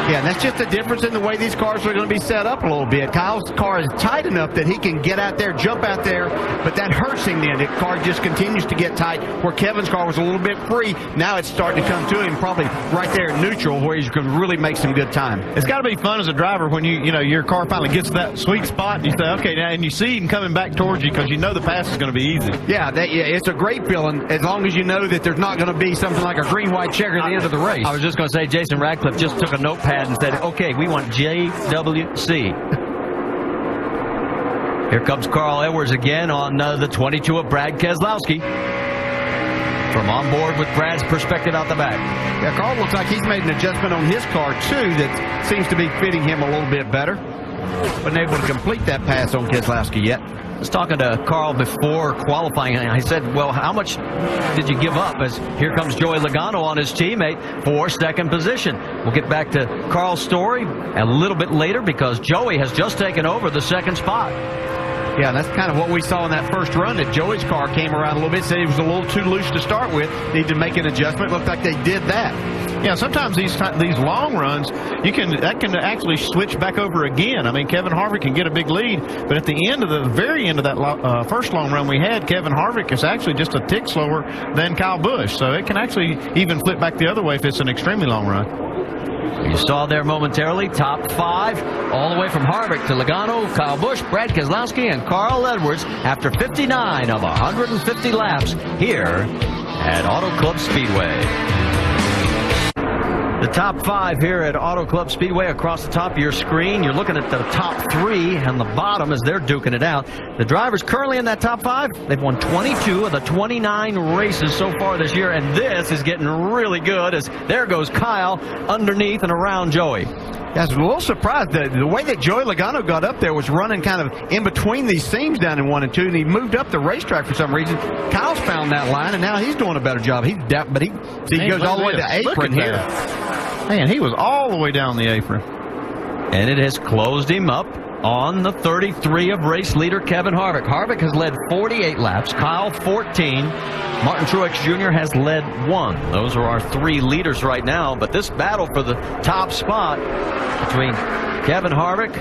Yeah, and that's just the difference in the way these cars are going to be set up a little bit. Kyle's car is tight enough that he can get out there, jump out there, but that hurts him then. The car just continues to get tight, where Kevin's car was a little bit free. Now it's starting to come to him probably right there in neutral, where he's going to really make some good time. It's got to be fun as a driver when your car finally gets to that sweet spot and you say, okay, now, and you see him coming back towards you because you know the pass is going to be easy. Yeah, it's a great feeling as long as you know that there's not going to be something like a green, white checker at the end of the race. I was just going to say, Jason Radcliffe just took a notepad and said, okay, we want JWC. Here comes Carl Edwards again on the 22 of Brad Keselowski. From on board with Brad's perspective out the back. Yeah, Carl looks like he's made an adjustment on his car, too, that seems to be fitting him a little bit better. Wasn't able to complete that pass on Keselowski yet. I was talking to Carl before qualifying, and I said, well, how much did you give up? As here comes Joey Logano on his teammate for second position. We'll get back to Carl's story a little bit later because Joey has just taken over the second spot. Yeah, that's kind of what we saw in that first run, that Joey's car came around a little bit, said he was a little too loose to start with, needed to make an adjustment. Looked like they did that. Yeah, sometimes these long runs, that can actually switch back over again. I mean, Kevin Harvick can get a big lead, but at the very end of that first long run we had, Kevin Harvick is actually just a tick slower than Kyle Busch, so it can actually even flip back the other way if it's an extremely long run. You saw there momentarily, top 5, all the way from Harvick to Logano, Kyle Busch, Brad Keselowski, and Carl Edwards after 59 of 150 laps here at Auto Club Speedway. The top 5 here at Auto Club Speedway across the top of your screen. You're looking at the top 3 and the bottom as they're duking it out. The drivers currently in that top 5, they've won 22 of the 29 races so far this year, and this is getting really good as there goes Kyle underneath and around Joey. I was a little surprised that the way that Joey Logano got up there was running kind of in between these seams down in 1 and 2, and he moved up the racetrack for some reason. Kyle's found that line, and now he's doing a better job. He goes all the way to the apron here. Man, he was all the way down the apron. And it has closed him up on the 33 of race leader Kevin Harvick. Harvick has led 48 laps, Kyle 14. Martin Truex Jr. has led 1. Those are our 3 leaders right now, but this battle for the top spot between Kevin Harvick,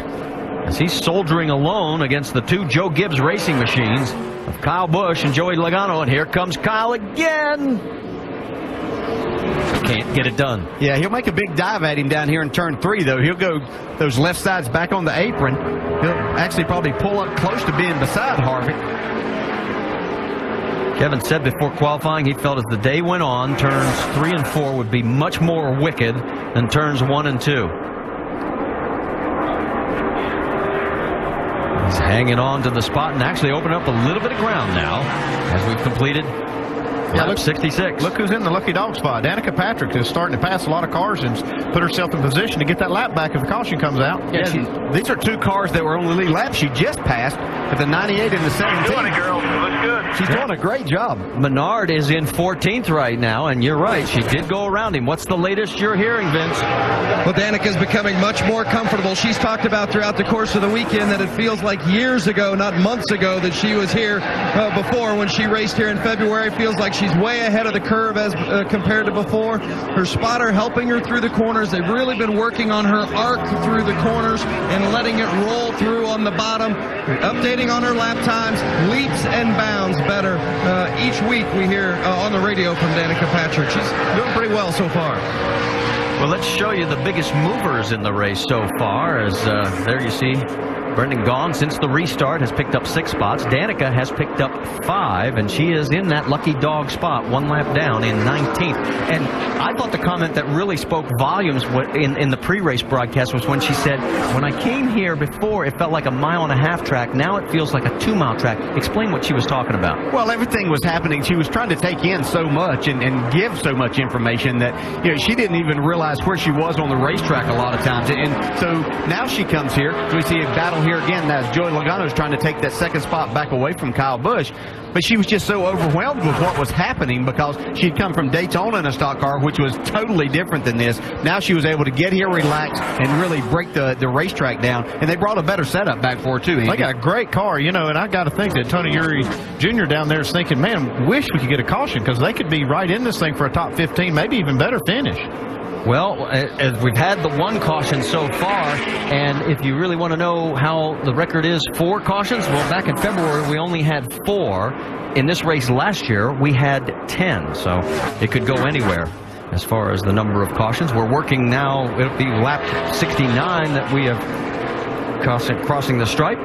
as he's soldiering alone against the 2 Joe Gibbs racing machines of Kyle Busch and Joey Logano, and here comes Kyle again. Can't get it done. Yeah, he'll make a big dive at him down here in turn 3, though. He'll go those left sides back on the apron. He'll actually probably pull up close to being beside Harvick. Kevin said before qualifying he felt as the day went on, turns 3 and 4 would be much more wicked than turns 1 and 2. He's hanging on to the spot and actually opened up a little bit of ground now as we've completed lap 66. Look who's in the lucky dog spot. Danica Patrick is starting to pass a lot of cars and put herself in position to get that lap back if the caution comes out. Yeah, these are 2 cars that were on the lead lap she just passed with the 98 and the 17. Doing it, girl. Looks good. She's doing a great job. Menard is in 14th right now, and you're right, she did go around him. What's the latest you're hearing, Vince? Well, Danica's becoming much more comfortable. She's talked about throughout the course of the weekend that it feels like years ago, not months ago, that she was here before when she raced here in February. Feels like she's way ahead of the curve as compared to before. Her spotter helping her through the corners. They've really been working on her arc through the corners and letting it roll through on the bottom, updating on her lap times, leaps and bounds better. Each week we hear on the radio from Danica Patrick. She's doing pretty well so far. Well, let's show you the biggest movers in the race so far. As there you see Brendan Gaughan, since the restart, has picked up 6 spots. Danica has picked up 5, and she is in that lucky dog spot, 1 lap down in 19th. And I thought the comment that really spoke volumes in the pre-race broadcast was when she said, when I came here before, it felt like a 1.5 mile track. Now it feels like a 2 mile track. Explain what she was talking about. Well, everything was happening. She was trying to take in so much and give so much information that she didn't even realize where she was on the racetrack a lot of times. And so now she comes here. We see a battle here again as Joey Logano is trying to take that second spot back away from Kyle Busch. But she was just so overwhelmed with what was happening because she'd come from Daytona in a stock car, which was totally different than this. Now she was able to get here, relax, and really break the racetrack down. And they brought a better setup back for her, too. They got a great car, and I got to think that Tony Eury Jr. down there is thinking, man, wish we could get a caution because they could be right in this thing for a top 15, maybe even better finish. Well, as we've had the 1 caution so far, and if you really want to know how the record is for cautions, well, back in February we only had 4. In this race last year we had 10, so it could go anywhere as far as the number of cautions. We're working now, it'll be lap 69 that we have crossing the stripe.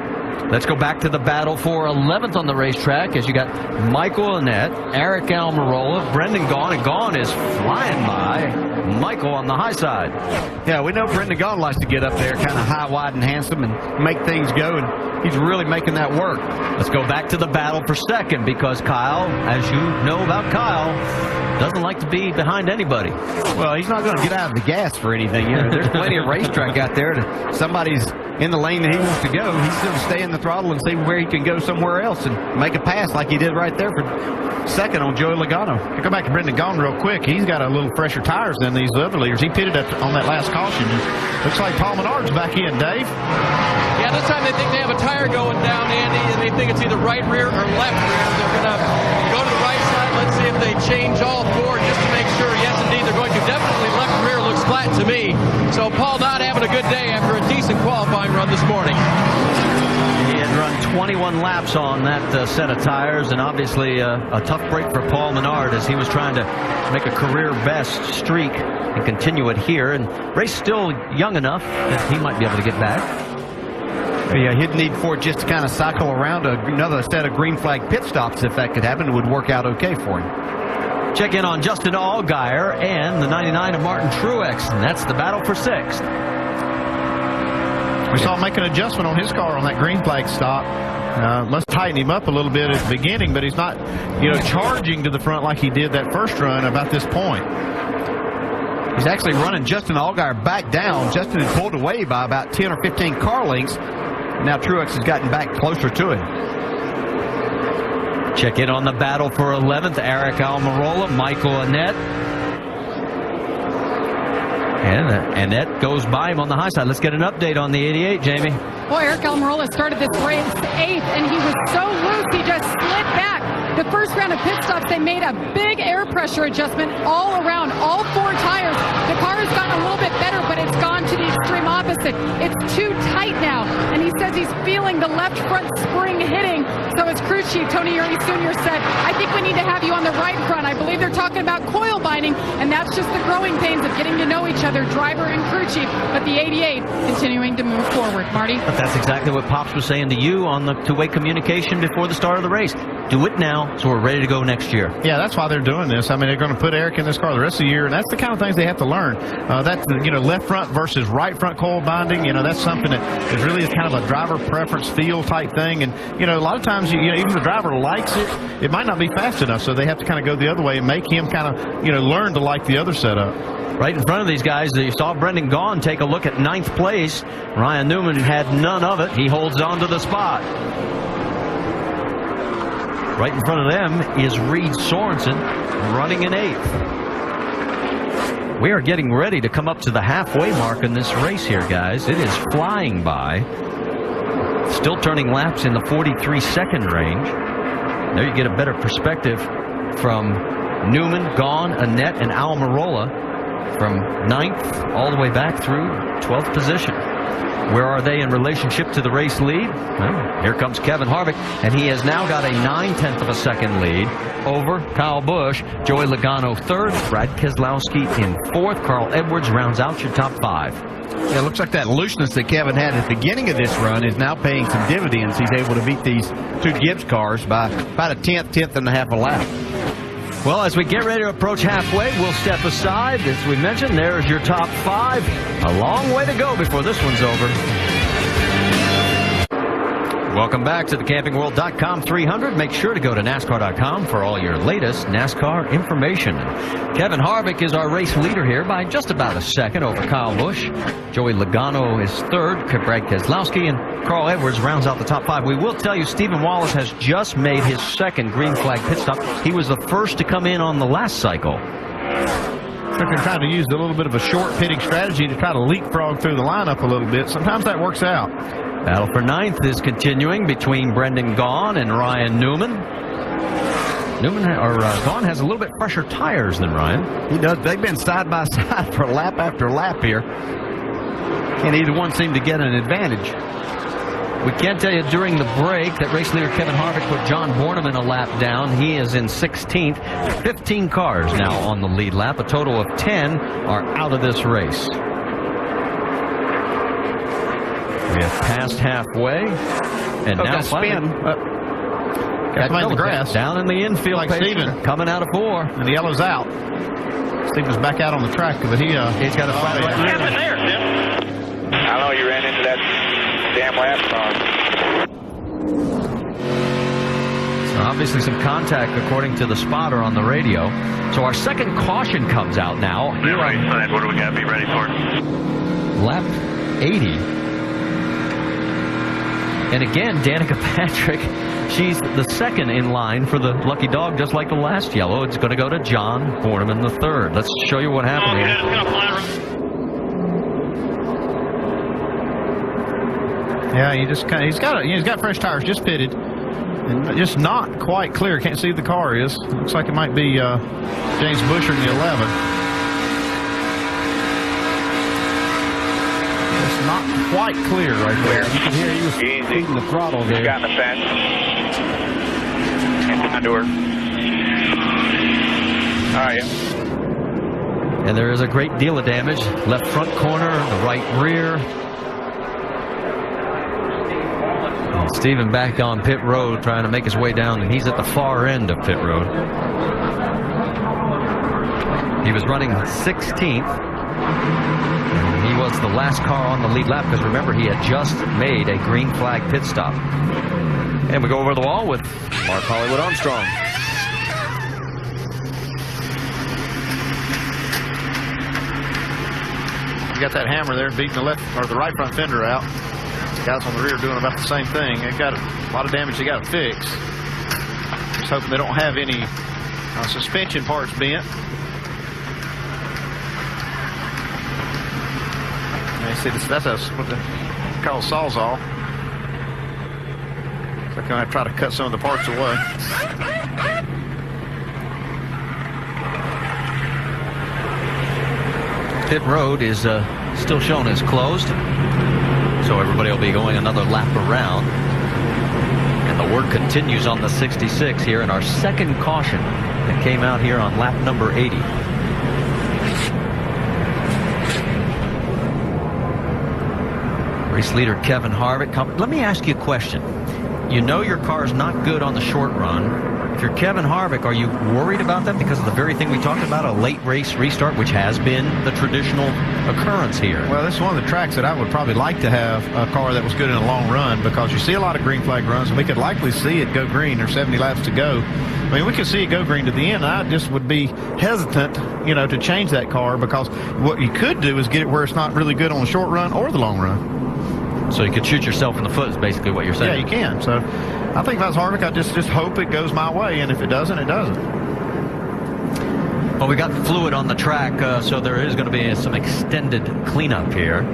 Let's go back to the battle for 11th on the racetrack as you got Michael Annett, Eric Almirola, Brendan Gaughan, and Gaughan is flying by Michael on the high side. Yeah, we know Brendan Gaughan likes to get up there kind of high, wide, and handsome and make things go, and he's really making that work. Let's go back to the battle for second because Kyle, as you know about Kyle, doesn't like to be behind anybody. Well, he's not going to get out of the gas for anything. You know, there's plenty of racetrack out there. Somebody's in the lane that he wants to go. He's going to stay in the throttle and see where he can go somewhere else and make a pass like he did right there for second on Joey Logano. Go back to Brendan Gaughan real quick. He's got a little fresher tires than these other leaders. He pitted on that last caution. Looks like Paul Menard's back in, Dave. Yeah, this time they think they have a tire going down, Andy, and they think it's either right rear or left rear. They're going to go to the right side. Let's see if they change all four just to make sure. Yes, indeed, they're going to. Definitely left rear looks flat to me. So Paul not having a good day after a decent qualifying run this morning. He had run 21 laps on that set of tires, and obviously a tough break for Paul Menard as he was trying to make a career best streak and continue it here. And race still young enough that he might be able to get back. Yeah, he'd need for it just to kind of cycle around another set of green flag pit stops. If that could happen, it would work out okay for him. Check in on Justin Allgaier and the 99 of Martin Truex, and that's the battle for sixth. We saw him make an adjustment on his car on that green flag stop. Must tighten him up a little bit at the beginning, but he's not, charging to the front like he did that first run about this point. He's actually running Justin Allgaier back down. Justin had pulled away by about 10 or 15 car lengths. Now Truex has gotten back closer to him. Check in on the battle for 11th, Eric Almirola, Michael Annett. And Annett goes by him on the high side. Let's get an update on the 88, Jamie. Boy, Eric Almirola started this race 8th, and he was so loose, he just slid back. The first round of pit stops, they made a big air pressure adjustment all around, all four tires. The car has gotten a little bit better, but it's gone to the extreme opposite. It's too tight now, and he says he's feeling the left front spring hitting. So his crew chief, Tony Eury Sr. said, I think we need to have you on the right front. I believe they're talking about coil binding, and that's just the growing pains of getting to know each other, driver and crew chief. But the 88 continuing to move forward. Marty? But that's exactly what Pops was saying to you on the two-way communication before the start of the race. Do it now so we're ready to go next year. Yeah, that's why they're doing this. I mean, they're going to put Eric in this car the rest of the year, and that's the kind of things they have to learn. That's, left front versus right front coil binding. That's something that is really kind of a driver preference feel type thing. And, a lot of times, even the driver likes it, it might not be fast enough, so they have to kind of go the other way and make him kind of, learn to like the other setup. Right in front of these guys, you saw Brendan Gaughan take a look at 9th place. Ryan Newman had none of it. He holds on to the spot. Right in front of them is Reed Sorensen running in 8th. We are getting ready to come up to the halfway mark in this race here, guys. It is flying by. Still turning laps in the 43-second range. There you get a better perspective from Newman, Gaughan, Annett, and Almirola from 9th all the way back through 12th position. Where are they in relationship to the race lead? Well, here comes Kevin Harvick, and he has now got a 9/10 of a second lead over Kyle Busch. Joey Logano 3rd, Brad Keselowski in 4th. Carl Edwards rounds out your top 5. Yeah, it looks like that looseness that Kevin had at the beginning of this run is now paying some dividends. He's able to beat these two Gibbs cars by about a tenth and a half a lap. Well, as we get ready to approach halfway, we'll step aside. As we mentioned, there's your top 5. A long way to go before this one's over. Welcome back to the CampingWorld.com 300. Make sure to go to NASCAR.com for all your latest NASCAR information. Kevin Harvick is our race leader here by just about a second over Kyle Busch. Joey Logano is 3rd. Brad Keselowski and Carl Edwards rounds out the top 5. We will tell you Stephen Wallace has just made his 2nd green flag pit stop. He was the first to come in on the last cycle. They're trying to use a little bit of a short pitting strategy to try to leapfrog through the lineup a little bit. Sometimes that works out. Battle for 9th is continuing between Brendan Gaughan and Ryan Newman. Gaughan has a little bit fresher tires than Ryan. He does. They've been side by side for lap after lap here, and either one seemed to get an advantage. We can tell you during the break that race leader Kevin Harvick put John Borneman a lap down. He is in 16th. 15 cars now on the lead lap. A total of 10 are out of this race. We have passed halfway. And now spin. Got in the grass. Down in the infield. Like Steven. Coming out of 4. And the yellow's out. Steven's back out on the track, but he's got a flat What happened there, Tim? I know you ran into that damn lap car. So obviously some contact according to the spotter on the radio. So our second caution comes out now. Here right side, what do we got to be ready for? Lap 80. And again, Danica Patrick, she's the second in line for the lucky dog, just like the last yellow. It's going to go to John Borneman III. Let's show you what happened here. Yeah, he's got fresh tires, just pitted, and just not quite clear. Can't see who the car is. Looks like it might be James Busher in the 11. It's not quite clear right there. You can hear he was feeding the throttle there. Got in the fence. Under her. All right. And there is a great deal of damage. Left front corner, the right rear. And Steven back on pit road trying to make his way down, and he's at the far end of pit road. He was running 16th. He was the last car on the lead lap because remember he had just made a green flag pit stop. And we go over the wall with Mark Hollywood Armstrong. You got that hammer there beating the left or the right front fender out. The guys on the rear doing about the same thing. They've got a lot of damage they got to fix. Just hoping they don't have any suspension parts bent. You see, that's what they call a sawzall. So they're going to try to cut some of the parts away. Pit road is still shown as closed, so everybody will be going another lap around. And the work continues on the 66 here in our second caution that came out here on lap number 80. Race leader Kevin Harvick. Let me ask you a question. You know your car's not good on the short run. If you're Kevin Harvick, are you worried about that because of the very thing we talked about, a late race restart, which has been the traditional occurrence here? Well, this is one of the tracks that I would probably like to have a car that was good in a long run, because you see a lot of green flag runs, and we could likely see it go green. There's 70 laps to go. I mean, we could see it go green to the end. I just would be hesitant, to change that car, because what you could do is get it where it's not really good on the short run or the long run. So you could shoot yourself in the foot is basically what you're saying. Yeah, you can. So I think if I was Harvick, I just hope it goes my way, and if it doesn't, it doesn't. Well, we got fluid on the track, so there is going to be some extended cleanup here.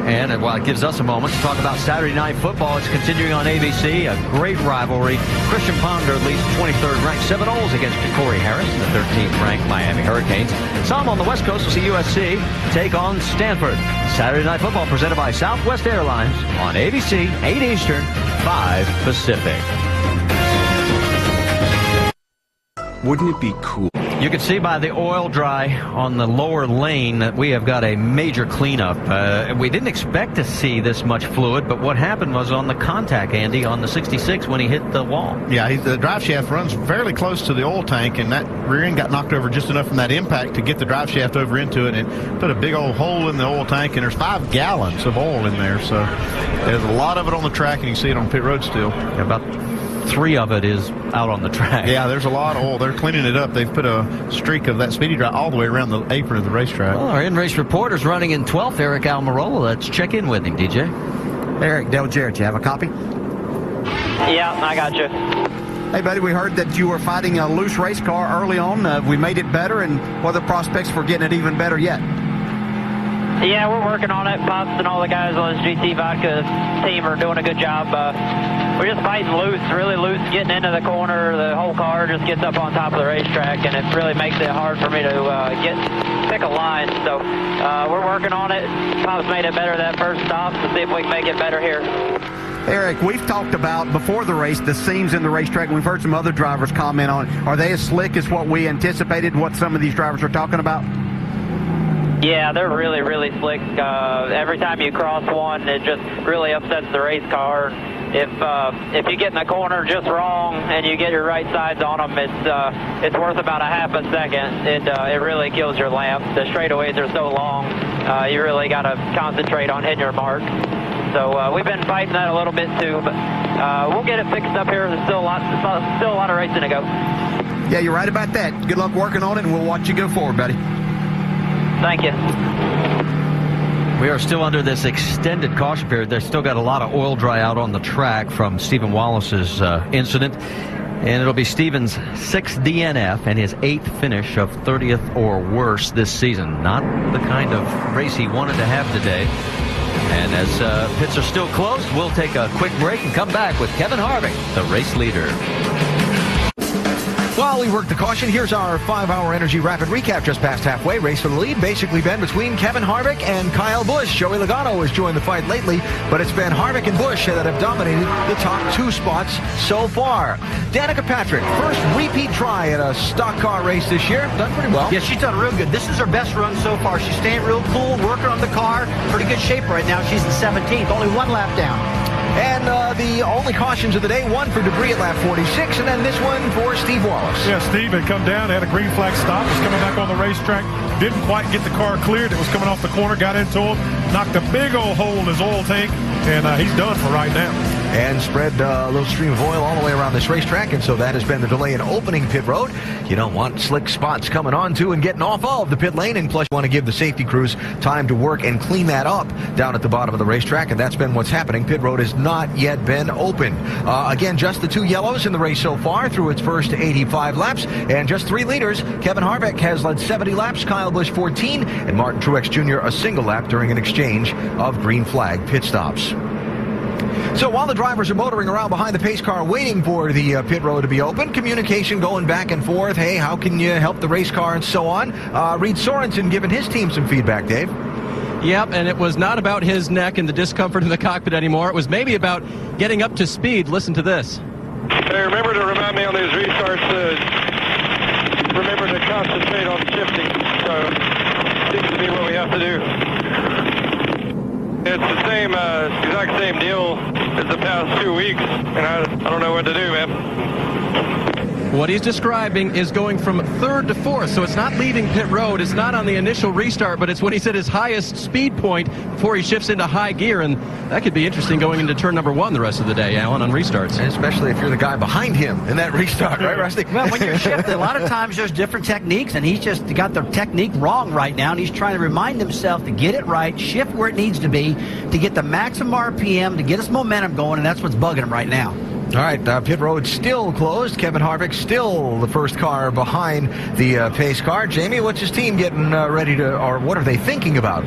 And while it gives us a moment to talk about Saturday Night Football, it's continuing on ABC, a great rivalry. Christian Ponder leads 23rd ranked Seminoles against Corey Harris, the 13th ranked Miami Hurricanes. Some on the West Coast will see USC take on Stanford. Saturday Night Football presented by Southwest Airlines on ABC, 8 Eastern, 5 Pacific. Wouldn't it be cool? You can see by the oil dry on the lower lane that we have got a major cleanup. We didn't expect to see this much fluid, but what happened was on the contact, Andy, on the 66 when he hit the wall. Yeah, the drive shaft runs fairly close to the oil tank, and that rear end got knocked over just enough from that impact to get the drive shaft over into it and put a big old hole in the oil tank, and there's 5 gallons of oil in there. So there's a lot of it on the track, and you can see it on pit road still. Yeah, about 3 of it is out on the track. Yeah, there's a lot of oil. They're cleaning it up. They've put a streak of that speedy dry all the way around the apron of the racetrack. Well, our in-race reporter's running in 12th, Eric Almirola. Let's check in with him, DJ. Eric, Dale Jarrett, you have a copy? Yeah, I got you. Hey, buddy, we heard that you were fighting a loose race car early on. We made it better, and what are the prospects for getting it even better yet? Yeah, we're working on it. Pops and all the guys on the GT Vodka team are doing a good job. We're just fighting loose, really loose, getting into the corner. The whole car just gets up on top of the racetrack, and it really makes it hard for me to pick a line. So we're working on it. Pops made it better that first stop, to see if we can make it better here. Eric, we've talked about before the race the seams in the racetrack. We've heard some other drivers comment on it. Are they as slick as what we anticipated, what some of these drivers are talking about? Yeah, they're really, really slick. Every time you cross one, it just really upsets the race car. if you get in the corner just wrong and you get your right sides on them, it's worth about a half a second. It really kills your lamp. The straightaways are so long, you really got to concentrate on hitting your mark. So we've been fighting that a little bit too, but we'll get it fixed up here. There's still a lot of racing to go. Yeah, you're right about that. Good luck working on it, and we'll watch you go forward, buddy. Thank you. We are still under this extended caution period. They've still got a lot of oil dry out on the track from Stephen Wallace's incident. And it'll be Stephen's 6th DNF and his 8th finish of 30th or worse this season. Not the kind of race he wanted to have today. And as pits are still closed, we'll take a quick break and come back with Kevin Harvick, the race leader. While we work the caution, here's our 5-hour Energy Rapid Recap just past halfway. Race for the lead basically been between Kevin Harvick and Kyle Busch. Joey Logano has joined the fight lately, but it's been Harvick and Busch that have dominated the top 2 spots so far. Danica Patrick, first repeat try at a stock car race this year. Done pretty well. Yeah, she's done real good. This is her best run so far. She's staying real cool, working on the car. Pretty good shape right now. She's in 17th, only 1 lap down. And the only cautions of the day, one for debris at lap 46, and then this one for Steve Wallace. Yeah, Steve had come down, had a green flag stop, was coming back on the racetrack, didn't quite get the car cleared. It was coming off the corner, got into him, knocked a big old hole in his oil tank, and he's done for right now. And spread a little stream of oil all the way around this racetrack, and so that has been the delay in opening pit road. You don't want slick spots coming onto and getting off of the pit lane, and plus you want to give the safety crews time to work and clean that up down at the bottom of the racetrack, and that's been what's happening. Pit road has not yet been opened. Again, just the 2 yellows in the race so far through its first 85 laps, and just 3 leaders. Kevin Harvick has led 70 laps, Kyle Busch 14, and Martin Truex Jr. a single lap during an exchange of green flag pit stops. So while the drivers are motoring around behind the pace car waiting for the pit road to be open, communication going back and forth. Hey, how can you help the race car and so on? Reed Sorensen giving his team some feedback, Dave. Yep, and it was not about his neck and the discomfort in the cockpit anymore. It was maybe about getting up to speed. Listen to this. Hey, remember to remind me on these restarts to remember to concentrate on shifting. So seems to be what we have to do. It's the same, exact same deal as the past 2 weeks, and I don't know what to do, man. What he's describing is going from 3rd to 4th, so it's not leaving pit road. It's not on the initial restart, but it's when he's at his highest speed point before he shifts into high gear, and that could be interesting going into turn number 1 the rest of the day, Alan, on restarts. And especially if you're the guy behind him in that restart, right, Rusty? Well, when you're shifting, a lot of times there's different techniques, and he's just got the technique wrong right now, and he's trying to remind himself to get it right, shift where it needs to be, to get the maximum RPM, to get his momentum going, and that's what's bugging him right now. All right, pit road still closed. Kevin Harvick still the first car behind the pace car. Jamie, what's his team getting ready to, or what are they thinking about?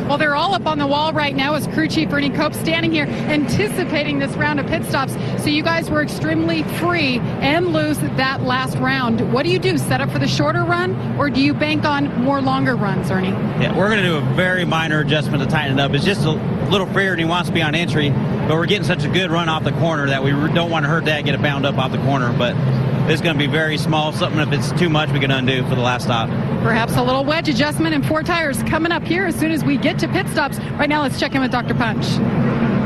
Well, they're all up on the wall right now as crew chief Ernie Cope standing here anticipating this round of pit stops. So you guys were extremely free and loose that last round. What do you do? Set up for the shorter run, or do you bank on more longer runs, Ernie? Yeah, we're going to do a very minor adjustment to tighten it up. It's just a little freer and he wants to be on entry, but we're getting such a good run off the corner that we don't want to hurt that, get it bound up off the corner. But it's going to be very small. Something if it's too much we can undo for the last stop. Perhaps a little wedge adjustment and 4 tires coming up here as soon as we get to pit stops. Right now, let's check in with Dr. Punch.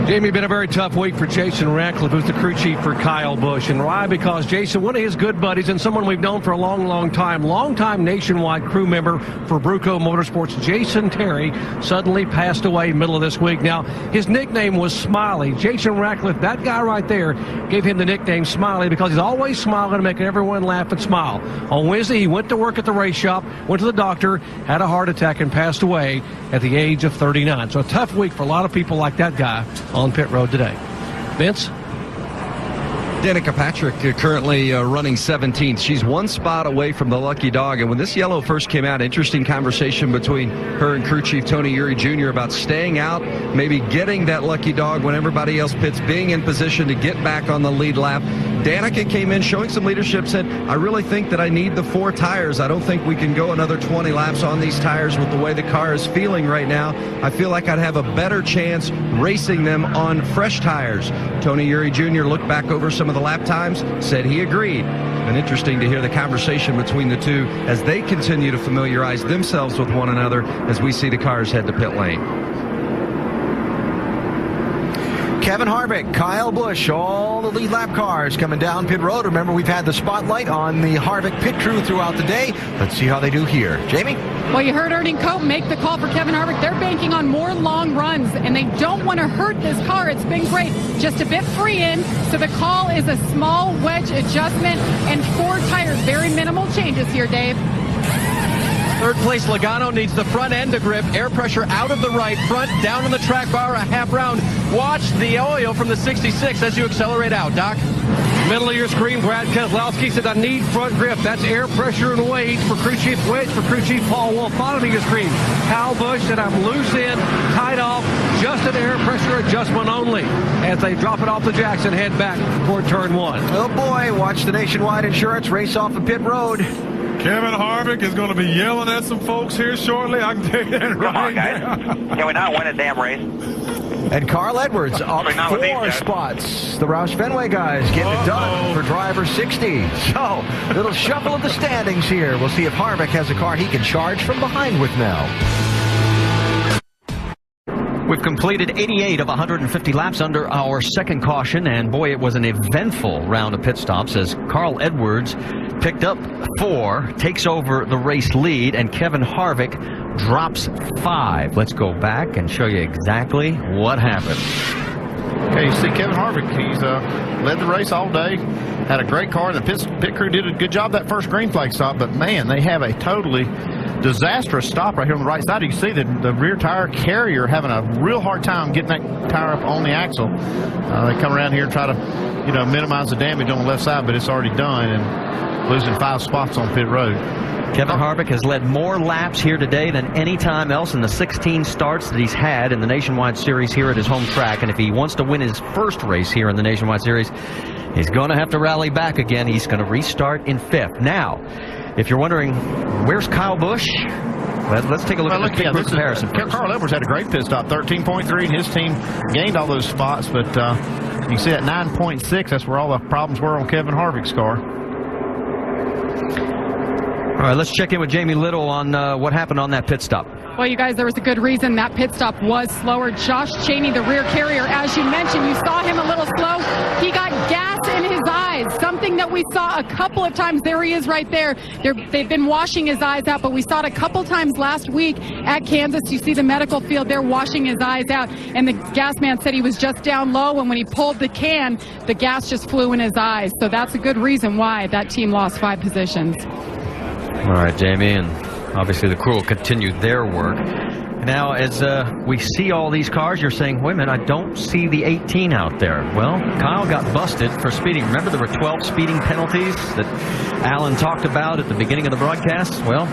Jamie, been a very tough week for Jason Ratcliffe, who's the crew chief for Kyle Busch. And why? Because Jason, one of his good buddies and someone we've known for a long time nationwide crew member for Bruco Motorsports, Jason Terry, suddenly passed away middle of this week. Now, his nickname was Smiley. Jason Ratcliffe, that guy right there, gave him the nickname Smiley because he's always smiling and making everyone laugh and smile. On Wednesday, he went to work at the race shop, went to the doctor, had a heart attack, and passed away at the age of 39. So a tough week for a lot of people like that guy on pit road today. Vince? Danica Patrick currently running 17th. She's 1 spot away from the lucky dog. And when this yellow first came out, interesting conversation between her and crew chief Tony Eury Jr. about staying out, maybe getting that lucky dog when everybody else pits, being in position to get back on the lead lap. Danica came in showing some leadership, said, I really think that I need the 4 tires. I don't think we can go another 20 laps on these tires with the way the car is feeling right now. I feel like I'd have a better chance racing them on fresh tires. Tony Eury Jr. looked back over some of the lap times, said he agreed. And interesting to hear the conversation between the two as they continue to familiarize themselves with one another as we see the cars head to pit lane. Kevin Harvick, Kyle Busch, all the lead lap cars coming down pit road. Remember, we've had the spotlight on the Harvick pit crew throughout the day. Let's see how they do here. Jamie? Well, you heard Ernie Cope make the call for Kevin Harvick. They're banking on more long runs, and they don't want to hurt this car. It's been great. Just a bit free in, so the call is a small wedge adjustment and 4 tires. Very minimal changes here, Dave. Third place Logano needs the front end to grip, air pressure out of the right, front down on the track bar, a half round. Watch the oil from the 66 as you accelerate out, Doc. Middle of your screen, Brad Keselowski said, I need front grip. That's air pressure and weight for crew chief Wedge, for crew chief Paul Wolf. Bottom of your screen, Kyle Busch said, I'm loose in, tied off, just an air pressure adjustment only. As they drop it off the jacks and head back toward turn 1. Oh boy, watch the Nationwide Insurance race off of pit road. Kevin Harvick is going to be yelling at some folks here shortly. I can tell you that right now. Can we not win a damn race? And Carl Edwards up 4 spots. The Roush Fenway guys getting it done for driver 60. So, little shuffle of the standings here. We'll see if Harvick has a car he can charge from behind with now. We've completed 88 of 150 laps under our second caution, and boy, it was an eventful round of pit stops as Carl Edwards picked up 4, takes over the race lead, and Kevin Harvick drops 5. Let's go back and show you exactly what happened. Okay, you see Kevin Harvick, he's led the race all day, had a great car. The pit crew did a good job that first green flag stop, but man, they have a totally disastrous stop right here on the right side. You see the rear tire carrier having a real hard time getting that tire up on the axle. They come around here and try to, minimize the damage on the left side, but it's already done, and losing 5 spots on pit road. Kevin Harvick has led more laps here today than any time else in the 16 starts that he's had in the Nationwide Series here at his home track. And if he wants to win his first race here in the Nationwide Series, he's going to have to rally back again. He's going to restart in 5th. Now, if you're wondering, where's Kyle Busch? Let's take a look at the pit comparison. Carl Edwards had a great pit stop, 13.3, and his team gained all those spots. But you can see at 9.6, that's where all the problems were on Kevin Harvick's car. All right, let's check in with Jamie Little on what happened on that pit stop. Well, you guys, there was a good reason that pit stop was slower. Josh Chaney, the rear carrier, as you mentioned, you saw him a little slow. He got gas in his eyes, something that we saw a couple of times. There he is right there. They've been washing his eyes out, but we saw it a couple times last week at Kansas. You see the medical field there washing his eyes out, and the gas man said he was just down low, and when he pulled the can, the gas just flew in his eyes. So that's a good reason why that team lost 5 positions. All right, Jamie, and obviously the crew will continue their work. Now, as we see all these cars, you're saying, wait a minute, I don't see the 18 out there. Well, Kyle got busted for speeding. Remember, there were 12 speeding penalties that Alan talked about at the beginning of the broadcast? Well,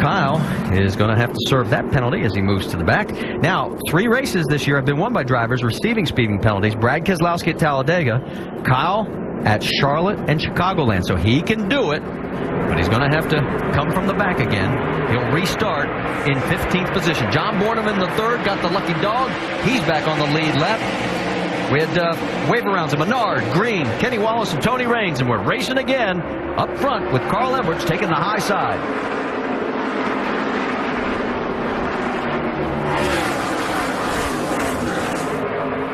Kyle is going to have to serve that penalty as he moves to the back. Now, 3 races this year have been won by drivers receiving speeding penalties. Brad Keselowski at Talladega, Kyle at Charlotte and Chicagoland. So he can do it, but he's going to have to come from the back again. He'll restart in 15th position. John Bornham in the 3rd, got the lucky dog. He's back on the lead lap. We had wave rounds of Menard, Green, Kenny Wallace, and Tony Raines, and we're racing again up front with Carl Edwards taking the high side.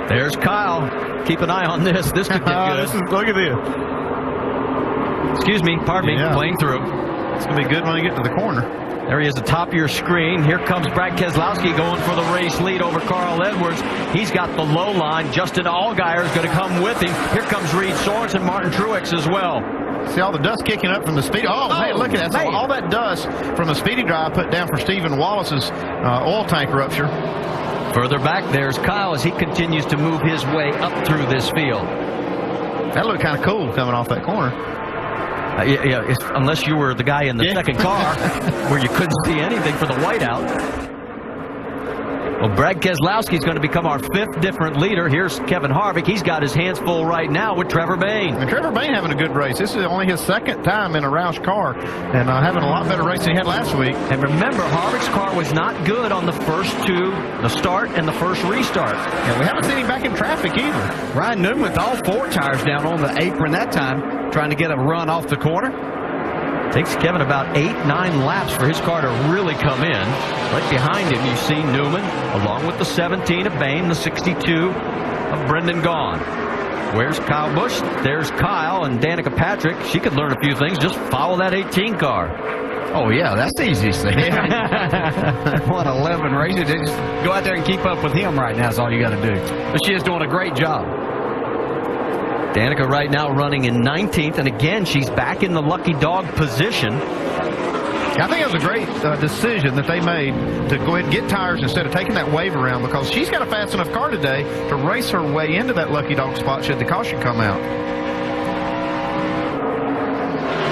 There's Kyle. Keep an eye on this. This could get good. Look at this. Excuse me. Pardon me. Playing through. It's going to be good when you get to the corner. There he is at the top of your screen. Here comes Brad Keselowski going for the race lead over Carl Edwards. He's got the low line. Justin Allgaier is going to come with him. Here comes Reed Sorensen, Martin Truex as well. See all the dust kicking up from the speed. Oh, hey, look at that. All that dust from the speedy drive put down for Stephen Wallace's oil tank rupture. Further back, there's Kyle as he continues to move his way up through this field. That looked kind of cool coming off that corner. Unless you were the guy in the second car where you couldn't see anything for the whiteout. Well, Brad Keselowski is going to become our 5th different leader. Here's Kevin Harvick. He's got his hands full right now with Trevor Bayne. And Trevor Bayne having a good race. This is only his 2nd time in a Roush car and having a lot better race than he had last week. And remember, Harvick's car was not good on the first 2, the start and the first restart. And we haven't seen him back in traffic either. Ryan Newman with all 4 tires down on the apron that time, trying to get a run off the corner. Takes Kevin about 8-9 laps for his car to really come in. Right behind him, you see Newman, along with the 17 of Bayne, the 62. of Brendan Gaughan. Where's Kyle Busch? There's Kyle and Danica Patrick. She could learn a few things. Just follow that 18 car. Oh, yeah, that's the easiest thing. Won 11 races. Just go out there and keep up with him right now is all you got to do. But she is doing a great job. Danica right now running in 19th, and again, she's back in the lucky dog position. I think it was a great decision that they made to go ahead and get tires instead of taking that wave around, because she's got a fast enough car today to race her way into that lucky dog spot should the caution come out.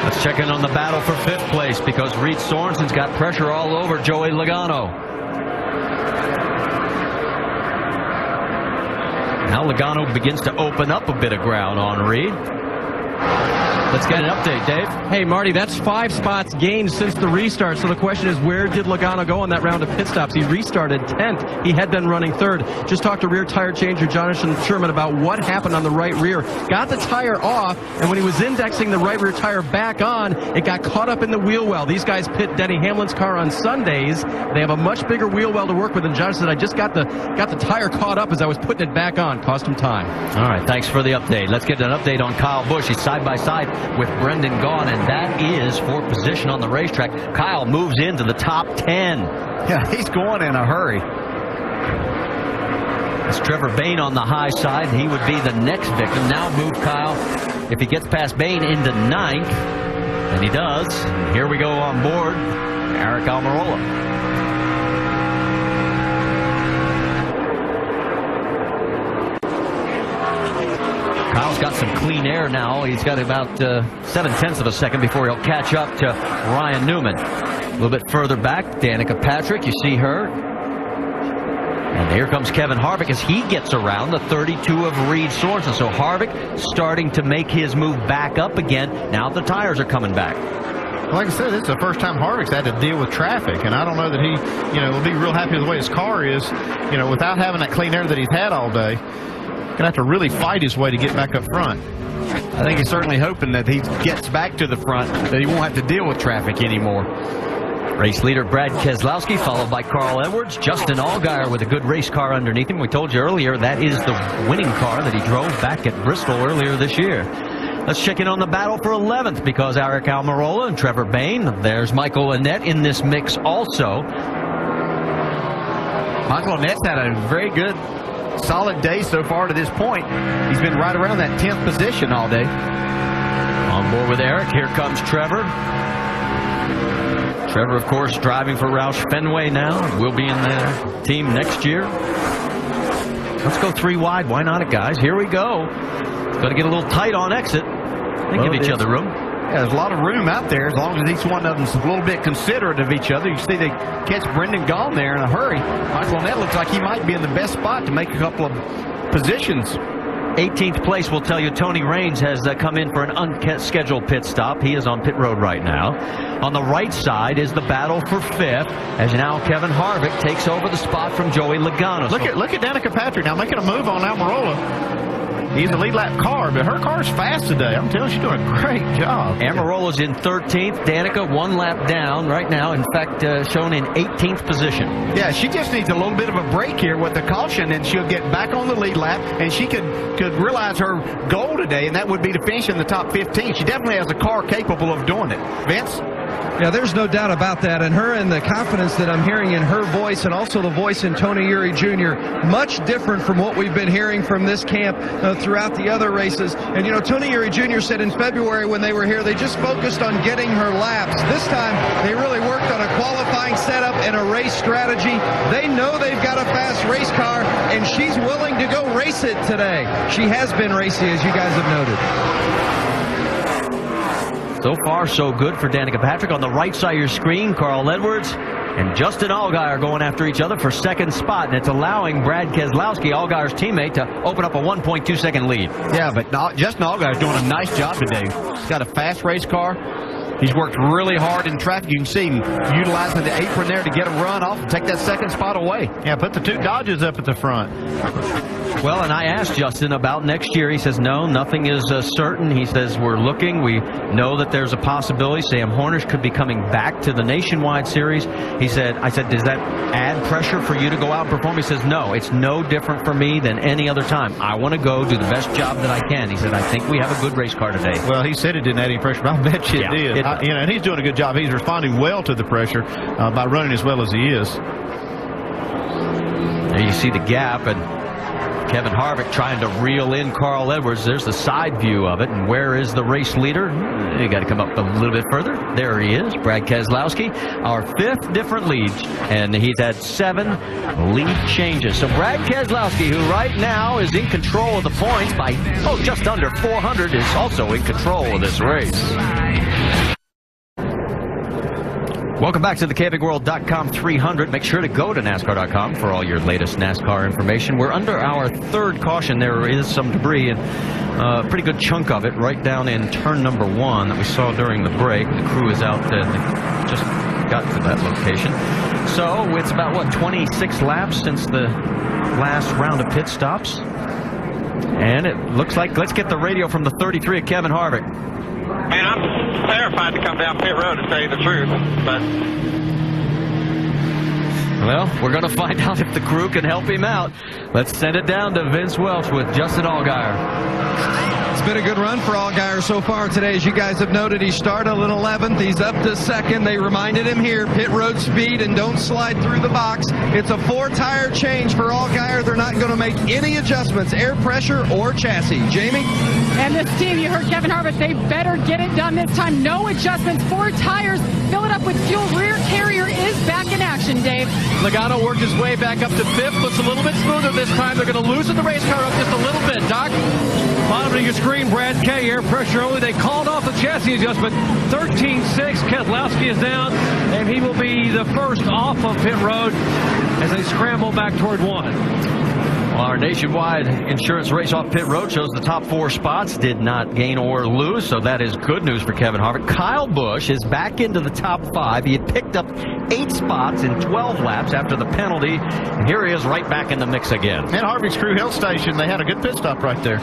Let's check in on the battle for 5th place, because Reed Sorensen's got pressure all over Joey Logano. Now Logano begins to open up a bit of ground on Reed. Let's get an update, Dave. Hey, Marty, that's 5 spots gained since the restart. So the question is, where did Logano go on that round of pit stops? He restarted 10th. He had been running 3rd. Just talked to rear tire changer Jonathan Sherman about what happened on the right rear. Got the tire off, and when he was indexing the right rear tire back on, it got caught up in the wheel well. These guys pit Denny Hamlin's car on Sundays. They have a much bigger wheel well to work with, and Jonathan said, I just got the tire caught up as I was putting it back on. Cost him time. All right, thanks for the update. Let's get an update on Kyle Busch. He's side by side with Brendan Gaughan, and that is for position on the racetrack. Kyle moves into the top 10. Yeah, he's going in a hurry. It's Trevor Bayne on the high side. He would be the next victim. Now move Kyle, if he gets past Bayne, into 9th. And he does. And here we go on board Aric Almirola. Kyle's got some clean air now. He's got about 7/10 of a second before he'll catch up to Ryan Newman. A little bit further back, Danica Patrick, you see her. And here comes Kevin Harvick as he gets around the 32 of Reed Sorensen. So Harvick starting to make his move back up again. Now the tires are coming back. Like I said, this is the first time Harvick's had to deal with traffic, and I don't know that he, will be real happy with the way his car is, without having that clean air that he's had all day. Gonna have to really fight his way to get back up front. I think he's certainly hoping that he gets back to the front, that he won't have to deal with traffic anymore. Race leader Brad Keselowski, followed by Carl Edwards. Justin Allgaier with a good race car underneath him. We told you earlier that is the winning car that he drove back at Bristol earlier this year. Let's check in on the battle for 11th, because Aric Almirola and Trevor Bayne. There's Michael Annett in this mix also. Michael Annett's had a very good, solid day so far to this point. He's been right around that 10th position all day. On board with Aric, here comes Trevor. Trevor, of course, driving for Roush Fenway now. Will be in the team next year. Let's go 3 wide. Why not, guys? Here we go. Got to get a little tight on exit. They give each other room. Yeah, there's a lot of room out there as long as each one of them's a little bit considerate of each other. You see they catch Brendan Gaughan there in a hurry. Michael Annett looks like he might be in the best spot to make a couple of positions. 18th place will tell you Tony Raines has come in for an unscheduled pit stop. He is on pit road right now. On the right side is the battle for 5th, as now Kevin Harvick takes over the spot from Joey Logano. Look at Danica Patrick now making a move on Almirola. He's a lead lap car, but her car's fast today. I'm telling you, she's doing a great job. Almirola's in 13th. Danica 1 lap down right now. In fact, shown in 18th position. Yeah, she just needs a little bit of a break here with the caution, and she'll get back on the lead lap, and she could realize her goal today, and that would be to finish in the top 15. She definitely has a car capable of doing it. Vince? Yeah, there's no doubt about that. And her and the confidence that I'm hearing in her voice and also the voice in Tony Eury Jr., much different from what we've been hearing from this camp throughout the other races. And, Tony Eury Jr. said in February when they were here, they just focused on getting her laps. This time, they really worked on a qualifying setup and a race strategy. They know they've got a fast race car, and she's willing to go race it today. She has been racy, as you guys have noted. So far, so good for Danica Patrick. On the right side of your screen, Carl Edwards and Justin Allgaier going after each other for 2nd spot, and it's allowing Brad Keselowski, Allgaier's teammate, to open up a 1.2-second lead. Yeah, but Justin Allgaier's doing a nice job today. He's got a fast race car. He's worked really hard in traffic. You can see him utilizing the apron there to get a run off and take that second spot away. Yeah, put the 2 Dodges up at the front. Well, and I asked Justin about next year. He says, no, nothing is certain. He says, we're looking. We know that there's a possibility. Sam Hornish could be coming back to the Nationwide Series. He said, I said, does that add pressure for you to go out and perform? He says, no, it's no different for me than any other time. I want to go do the best job that I can. He said, I think we have a good race car today. Well, he said it didn't add any pressure, but I bet you it did. You know, and he's doing a good job. He's responding well to the pressure by running as well as he is. There you see the gap, and Kevin Harvick trying to reel in Carl Edwards. There's the side view of it. And where is the race leader? You got to come up a little bit further. There he is, Brad Keselowski, our 5th different lead, and he's had 7 lead changes. So Brad Keselowski, who right now is in control of the points by just under 400, is also in control of this race. Welcome back to the CampingWorld.com 300. Make sure to go to NASCAR.com for all your latest NASCAR information. We're under our 3rd caution. There is some debris, and a pretty good chunk of it right down in turn number 1 that we saw during the break. The crew is out there. They just got to that location. So it's about, 26 laps since the last round of pit stops. And it looks like, let's get the radio from the 33 of Kevin Harvick. Man, I'm terrified to come down pit road to tell you the truth, but... Well, we're going to find out if the crew can help him out. Let's send it down to Vince Welch with Justin Allgaier. It's been a good run for Allgaier so far today. As you guys have noted, he started 11th. He's up to 2nd. They reminded him here, pit road speed and don't slide through the box. It's a 4-tire change for Allgaier. They're not going to make any adjustments, air pressure or chassis. Jamie? And this team, you heard Kevin Harvick, they better get it done this time. No adjustments, 4 tires, fill it up with fuel. Rear carrier is back in action, Dave. Logano worked his way back up to 5th. Looks a little bit smoother this time. They're going to loosen the race car up just a little bit. Doc? Bottom of your screen, Brad K. Air pressure only. They called off the chassis adjustment. 13.6. Keselowski is down, and he will be the first off of pit road as they scramble back toward 1. Our nationwide insurance race off pit road shows the top 4 spots did not gain or lose, so that is good news for Kevin Harvick. Kyle Busch is back into the top 5. He had picked up 8 spots in 12 laps after the penalty, and here he is right back in the mix again. And Harvick's crew health station, they had a good pit stop right there.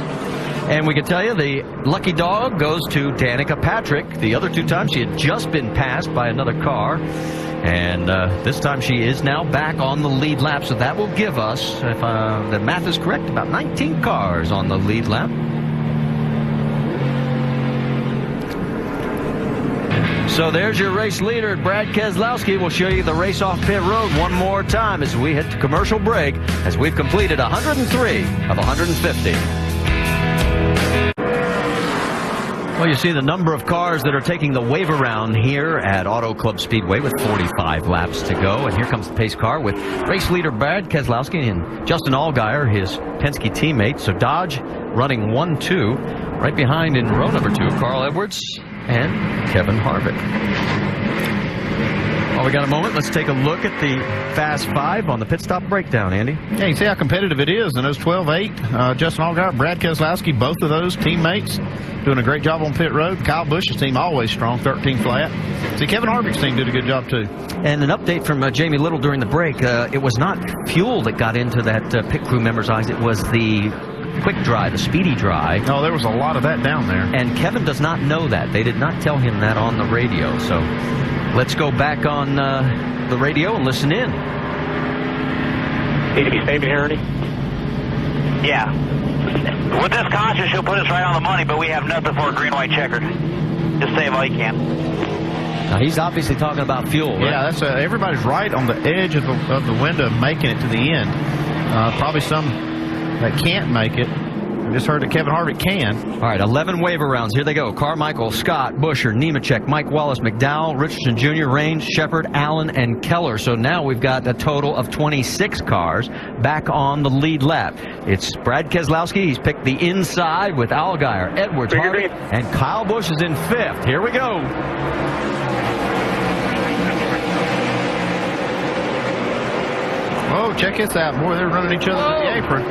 And we can tell you the lucky dog goes to Danica Patrick. The other 2 times she had just been passed by another car. And this time she is now back on the lead lap. So that will give us, if the math is correct, about 19 cars on the lead lap. So there's your race leader, Brad Keselowski. We'll show you the race off pit road one more time as we hit the commercial break, as we've completed 103 of 150. Well, you see the number of cars that are taking the wave around here at Auto Club Speedway with 45 laps to go. And here comes the pace car with race leader Brad Keselowski and Justin Allgaier, his Penske teammate. So Dodge running 1-2. Right behind in row number 2, Carl Edwards and Kevin Harvick. Well, we got a moment. Let's take a look at the Fast 5 on the pit stop breakdown, Andy. Yeah, you see how competitive it is in those 12-8. Justin Allgaier, Brad Keselowski, both of those teammates doing a great job on pit road. Kyle Busch's team always strong, 13 flat. See, Kevin Harvick's team did a good job too. And an update from Jamie Little during the break. It was not fuel that got into that pit crew member's eyes. It was the quick dry, the speedy dry. Oh, there was a lot of that down there. And Kevin does not know that. They did not tell him that on the radio. So let's go back on the radio and listen in. Need to be saving here, Ernie? Yeah. With this caution, she'll put us right on the money, but we have nothing for a green-white checkered. Just save all you can. Now, he's obviously talking about fuel, right? Yeah, that's everybody's right on the edge of the window making it to the end. Probably some that can't make it. I just heard that Kevin Harvick can. All right, 11 waiver rounds. Here they go. Carmichael, Scott, Buescher, Nemechek, Mike Wallace, McDowell, Richardson Jr., Raines, Shepard, Allen, and Keller. So now we've got a total of 26 cars back on the lead lap. It's Brad Keselowski. He's picked the inside with Allgaier, Edwards, Harvick, and Kyle Busch is in 5th. Here we go. Oh, check this out. Boy, they're running each other to the apron.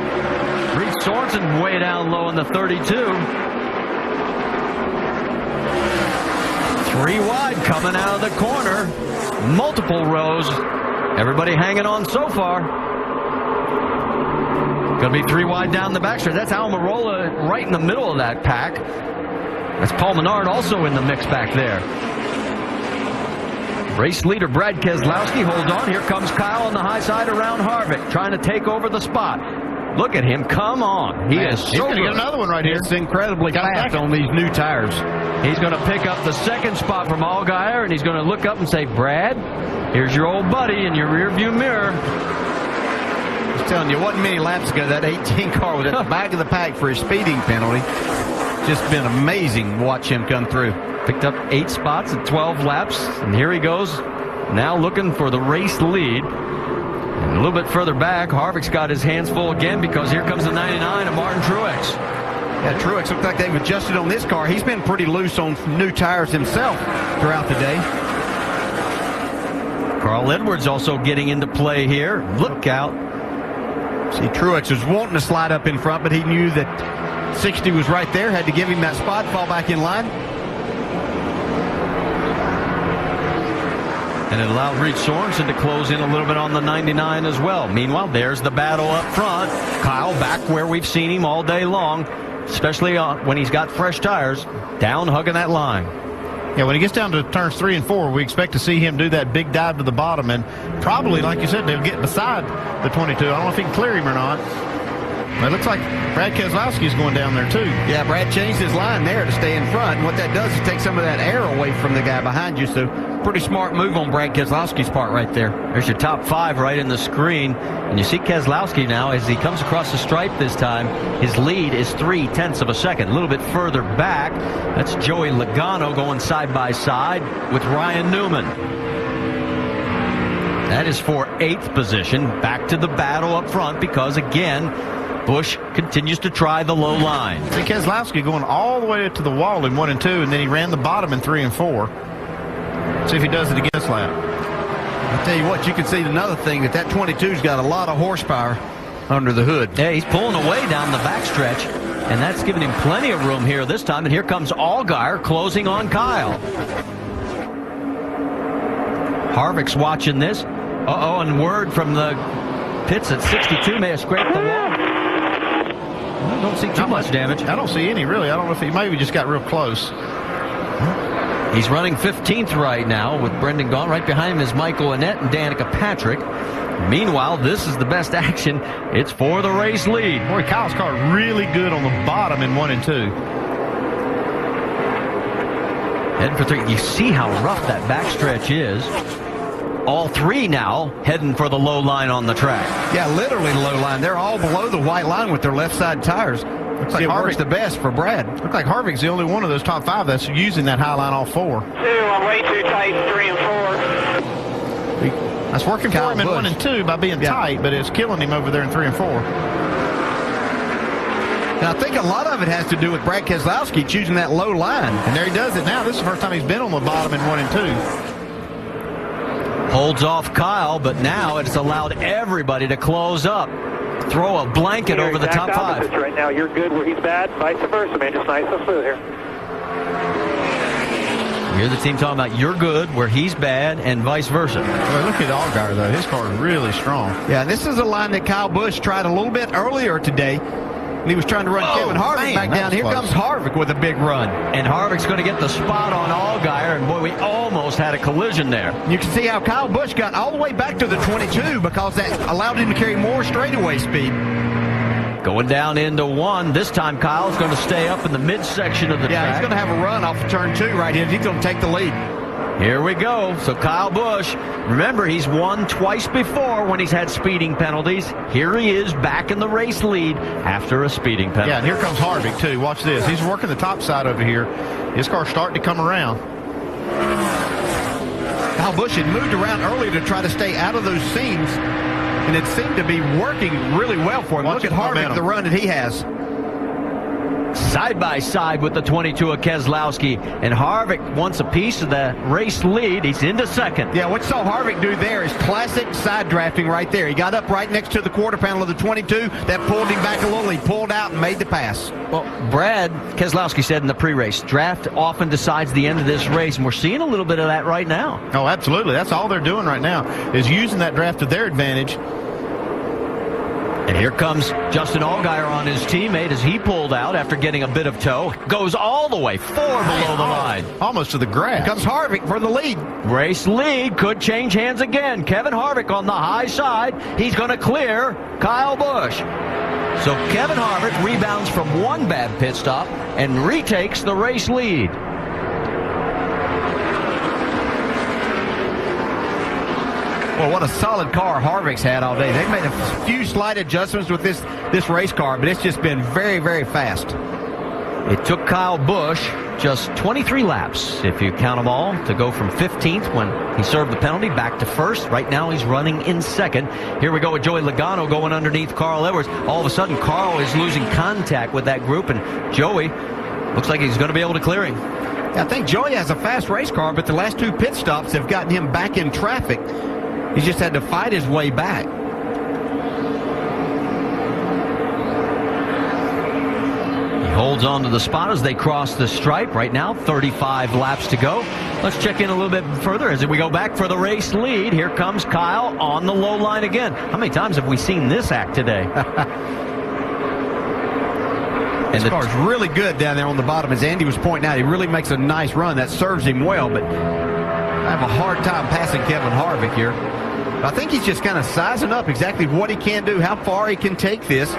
Reed Sorensen way down low in the 32. 3 wide coming out of the corner. Multiple rows. Everybody hanging on so far. Going to be 3 wide down the backstretch. That's Almirola right in the middle of that pack. That's Paul Menard also in the mix back there. Race leader Brad Keselowski holds on. Here comes Kyle on the high side around Harvick, trying to take over the spot. Look at him. Come on. He is He's so going to good. get another one right here. It's incredibly fast on these new tires. He's going to pick up the second spot from Allgaier, and he's going to look up and say, Brad, here's your old buddy in your rearview mirror. I was telling you, wasn't many laps ago that 18 car was at the back of the pack for his speeding penalty. Just been amazing to watch him come through. Picked up 8 spots at 12 laps, and here he goes, now looking for the race lead. And a little bit further back, Harvick's got his hands full again because here comes the 99 of Martin Truex. Yeah, Truex looked like they've adjusted on this car. He's been pretty loose on new tires himself throughout the day. Carl Edwards also getting into play here. Look out. See, Truex was wanting to slide up in front, but he knew that 60 was right there, had to give him that spot, fall back in line. And it allowed Reed Sorensen to close in a little bit on the 99 as well. Meanwhile, there's the battle up front. Kyle back where we've seen him all day long, especially when he's got fresh tires, down hugging that line. Yeah, when he gets down to turns 3 and 4, we expect to see him do that big dive to the bottom, and probably, like you said, they'll get beside the 22. I don't know if he can clear him or not. It looks like Brad Keselowski is going down there, too. Yeah, Brad changed his line there to stay in front. And what that does is take some of that air away from the guy behind you. So pretty smart move on Brad Keselowski's part right there. There's your top 5 right in the screen. And you see Keselowski now as he comes across the stripe this time. His lead is 0.3 of a second. A little bit further back, that's Joey Logano going side by side with Ryan Newman. That is for 8th position. Back to the battle up front because, again, Busch continues to try the low line. See Keselowski going all the way to the wall in 1 and 2, and then he ran the bottom in 3 and 4. See if he does it again this lap. I'll tell you what, you can see another thing, that 22's got a lot of horsepower under the hood. Yeah, he's pulling away down the backstretch, and that's giving him plenty of room here this time. And here comes Allgaier closing on Kyle. Harvick's watching this. Uh-oh, and word from the pits at 62 may have scraped the wall. I don't see too much damage. I don't see any, really. I don't know if he maybe just got real close. He's running 15th right now with Brendan Gaughan. Right behind him is Michael Annett and Danica Patrick. Meanwhile, this is the best action. It's for the race lead. Boy, Kyle's car really good on the bottom in 1 and 2. Heading for 3. You see how rough that backstretch is. All 3 now heading for the low line on the track. Yeah, literally the low line. They're all below the white line with their left side tires. Looks like it works the best for Brad. Looks like Harvick's the only one of those top 5 that's using that high line all 4. 2, I'm way too tight, 3 and 4. That's working for him in 1 and 2 by being tight, but it's killing him over there in 3 and 4. Now, I think a lot of it has to do with Brad Keselowski choosing that low line. And there he does it now. This is the first time he's been on the bottom in 1 and 2. Holds off Kyle, but now it's allowed everybody to close up. Throw a blanket over the top 5. Right now, you're good where he's bad, vice versa, man. Just nice and smooth here. You're the team talking about you're good where he's bad and vice versa. Well, look at Allgaier, though. His car is really strong. Yeah, this is a line that Kyle Busch tried a little bit earlier today. And he was trying to run Kevin Harvick back down. Here comes Harvick with a big run. And Harvick's going to get the spot on Allgaier, and boy, we almost had a collision there. You can see how Kyle Busch got all the way back to the 22 because that allowed him to carry more straightaway speed. Going down into 1. This time Kyle's going to stay up in the midsection of the track. Yeah, he's going to have a run off of turn 2 right here. He's going to take the lead. Here we go. So Kyle Busch, remember, he's won twice before when he's had speeding penalties. Here he is back in the race lead after a speeding penalty. Yeah, and here comes Harvick, too. Watch this. He's working the top side over here. His car's starting to come around. Kyle Busch had moved around early to try to stay out of those seams, and it seemed to be working really well for him. Look at Harvick, the run that he has. side by side with the 22 of Keselowski. And Harvick wants a piece of the race lead. He's into second. Yeah, what you saw Harvick do there is classic side drafting right there. He got up right next to the quarter panel of the 22. That pulled him back a little. He pulled out and made the pass. Well, Brad Keselowski said in the pre-race, draft often decides the end of this race, and we're seeing a little bit of that right now. Oh, absolutely. That's all they're doing right now is using that draft to their advantage. And here comes Justin Allgaier on his teammate as he pulled out after getting a bit of tow. Goes all the way, 4 below the line. Almost to the grass. Here comes Harvick for the lead. Race lead could change hands again. Kevin Harvick on the high side. He's going to clear Kyle Busch. So Kevin Harvick rebounds from one bad pit stop and retakes the race lead. Well, what a solid car Harvick's had all day. They've made a few slight adjustments with this race car, but it's just been very, very fast. It took Kyle Busch just 23 laps, if you count them all, to go from 15th when he served the penalty back to first. Right now he's running in second. Here we go with Joey Logano going underneath Carl Edwards. All of a sudden Carl is losing contact with that group, and Joey looks like he's going to be able to clear him. I think Joey has a fast race car, but the last 2 pit stops have gotten him back in traffic. He's just had to fight his way back. He holds on to the spot as they cross the stripe. Right now, 35 laps to go. Let's check in a little bit further as we go back for the race lead. Here comes Kyle on the low line again. How many times have we seen this act today? This car's really good down there on the bottom. As Andy was pointing out, he really makes a nice run. That serves him well, but I have a hard time passing Kevin Harvick here. I think he's just kind of sizing up exactly what he can do, how far he can take this.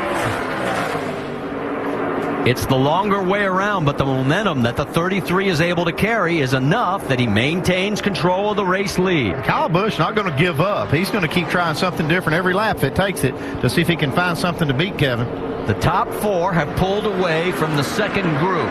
It's the longer way around, but the momentum that the 33 is able to carry is enough that he maintains control of the race lead. Kyle Busch not going to give up. He's going to keep trying something different every lap if it takes it to see if he can find something to beat Kevin. The top 4 have pulled away from the second group.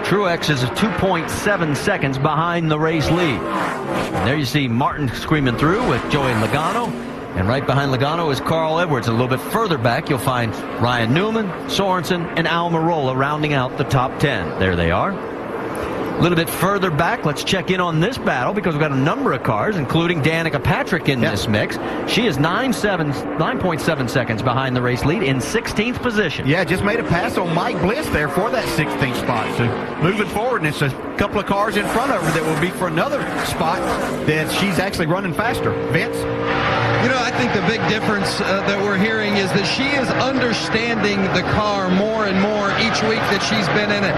Truex is 2.7 seconds behind the race lead. And there you see Martin screaming through with Joey Logano. And right behind Logano is Carl Edwards. A little bit further back, you'll find Ryan Newman, Sorensen, and Almirola rounding out the top 10. There they are. A little bit further back, let's check in on this battle because we've got a number of cars, including Danica Patrick in this mix. She is 9.7 seconds behind the race lead in 16th position. Yeah, just made a pass on Mike Bliss there for that 16th spot. So moving forward, and it's a couple of cars in front of her that will be for another spot that she's actually running faster. Vince? You know, I think the big difference that we're hearing is that she is understanding the car more and more each week that she's been in it.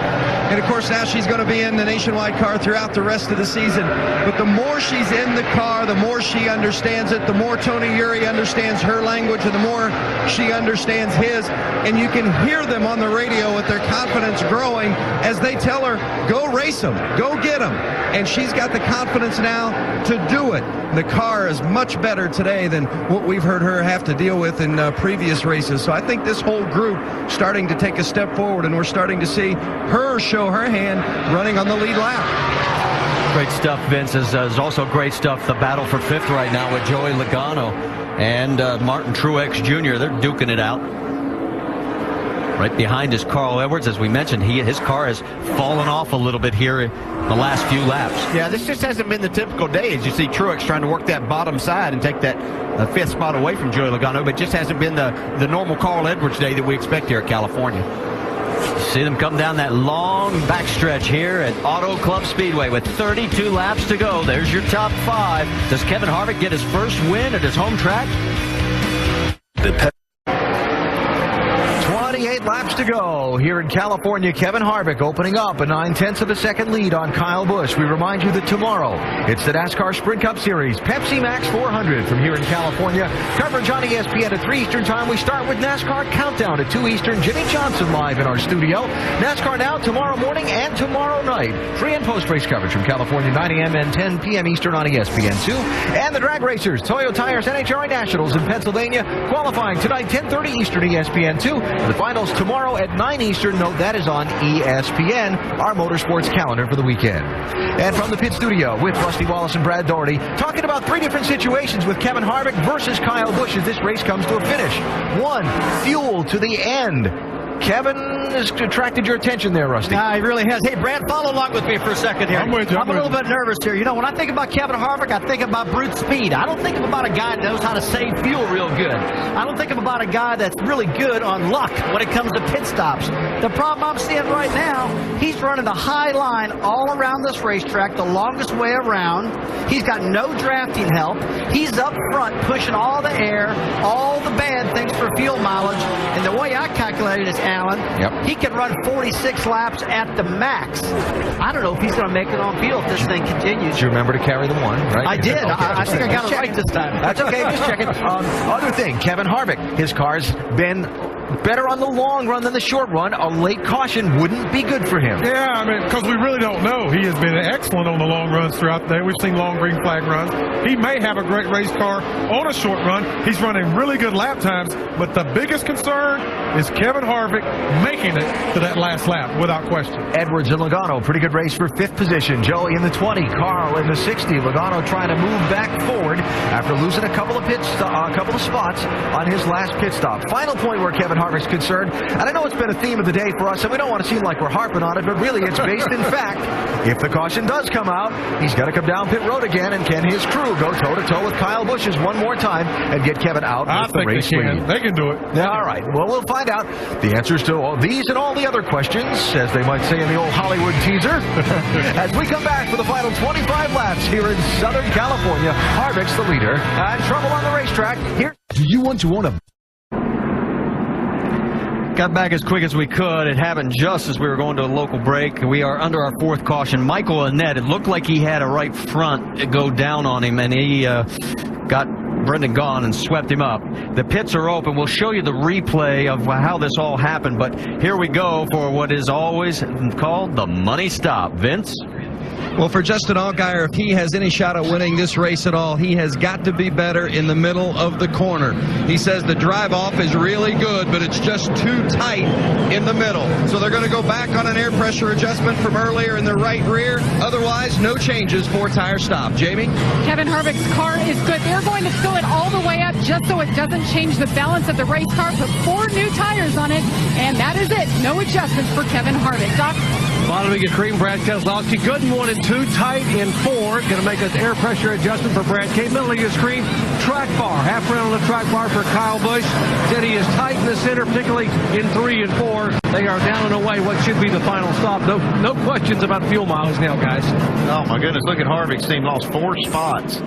And of course, now she's going to be in the Nationwide car throughout the rest of the season. But the more she's in the car, the more she understands it, the more Tony Eury understands her language, and the more she understands his. And you can hear them on the radio with their confidence growing as they tell her, go race them, go get them. And she's got the confidence now to do it. The car is much better today than what we've heard her have to deal with in previous races. So I think this whole group starting to take a step forward, and we're starting to see her show her hand running on the lead lap. Great stuff, Vince. Is also great stuff, the battle for 5th right now with Joey Logano and Martin Truex Jr. They're duking it out. Right behind is Carl Edwards. As we mentioned, his car has fallen off a little bit here in the last few laps. Yeah, this just hasn't been the typical day as you see Truex trying to work that bottom side and take that 5th spot away from Joey Logano, but just hasn't been the normal Carl Edwards day that we expect here at California. See them come down that long backstretch here at Auto Club Speedway with 32 laps to go. There's your top 5. Does Kevin Harvick get his first win at his home track? 28 laps to go here in California. Kevin Harvick opening up a 9/10 of a second lead on Kyle Busch. We remind you that tomorrow it's the NASCAR Sprint Cup Series Pepsi Max 400 from here in California. Coverage on ESPN at 3 Eastern time. We start with NASCAR Countdown at 2 Eastern. Jimmy Johnson live in our studio. NASCAR Now tomorrow morning and tomorrow night. Pre and post race coverage from California 9 a.m. and 10 p.m. Eastern on ESPN2. And the drag racers, Toyo Tires NHRA Nationals in Pennsylvania, qualifying tonight 10:30 Eastern ESPN2. The finals tomorrow at 9 Eastern. Note that is on ESPN, our motorsports calendar for the weekend. And from the pit studio with Rusty Wallace and Brad Daugherty, talking about 3 different situations with Kevin Harvick versus Kyle Busch as this race comes to a finish. 1, fuel to the end. Kevin has attracted your attention there, Rusty. Yeah, he really has. Hey, Brad, follow along with me for a second here. I'm with you. I'm a little bit nervous here. You know, when I think about Kevin Harvick, I think about brute speed. I don't think about a guy that knows how to save fuel real good. I don't think about a guy that's really good on luck when it comes to pit stops. The problem I'm seeing right now, he's running the high line all around this racetrack, the longest way around. He's got no drafting help. He's up front pushing all the air, all the bad things for fuel mileage. And the way I calculated it, Alan, he can run 46 laps at the max. I don't know if he's going to make it on field if this thing continues. Did you remember to carry the 1, right? I did. Okay, I think I got it right this time. That's okay. Just checking. Other thing, Kevin Harvick, his car's been better on the long run than the short run. A late caution wouldn't be good for him. Yeah, I mean, because we really don't know. He has been excellent on the long runs throughout the day. We've seen long green flag runs. He may have a great race car on a short run. He's running really good lap times, but the biggest concern is Kevin Harvick making it to that last lap, without question. Edwards and Logano, pretty good race for 5th position. Joey in the 20, Carl in the 60. Logano trying to move back forward after losing a couple of spots on his last pit stop. Final point where Kevin Harvick's concerned, and I know it's been a theme of the day for us, and we don't want to seem like we're harping on it, but really it's based in fact. If the caution does come out, he's got to come down pit road again, and can his crew go toe-to-toe with Kyle Busch's one more time and get Kevin out with the race lead? They can do it. All right. Well, we'll find out the answers to all these and all the other questions, as they might say in the old Hollywood teaser, as we come back for the final 25 laps here in Southern California. Harvick's the leader, and trouble on the racetrack. Here. Do you want to own a... Got back as quick as we could. It happened just as we were going to a local break. We are under our 4th caution. Michael Annett, it looked like he had a right front go down on him, and he got Brendan Gaughan and swept him up. The pits are open. We'll show you the replay of how this all happened, but here we go for what is always called the money stop. Vince? Well, for Justin Allgaier, if he has any shot at winning this race at all, he has got to be better in the middle of the corner. He says the drive off is really good, but it's just too tight in the middle. So they're going to go back on an air pressure adjustment from earlier in the right rear. Otherwise, no changes for tire stop. Jamie? Kevin Harvick's car is good. They're going to fill it all the way up just so it doesn't change the balance of the race car. Put 4 new tires on it, and that is it. No adjustments for Kevin Harvick. Doc? Bottom of your cream, Brad Keselowski. Good in 1 and 2, tight in 4. Going to make an air pressure adjustment for Brad K. Middle of your screen, track bar. Half round on the track bar for Kyle Busch. Said he is tight in the center, particularly in 3 and 4. They are down and away what should be the final stop. No questions about fuel mileage now, guys. Oh, my goodness. Look at Harvick's team. Lost 4 spots.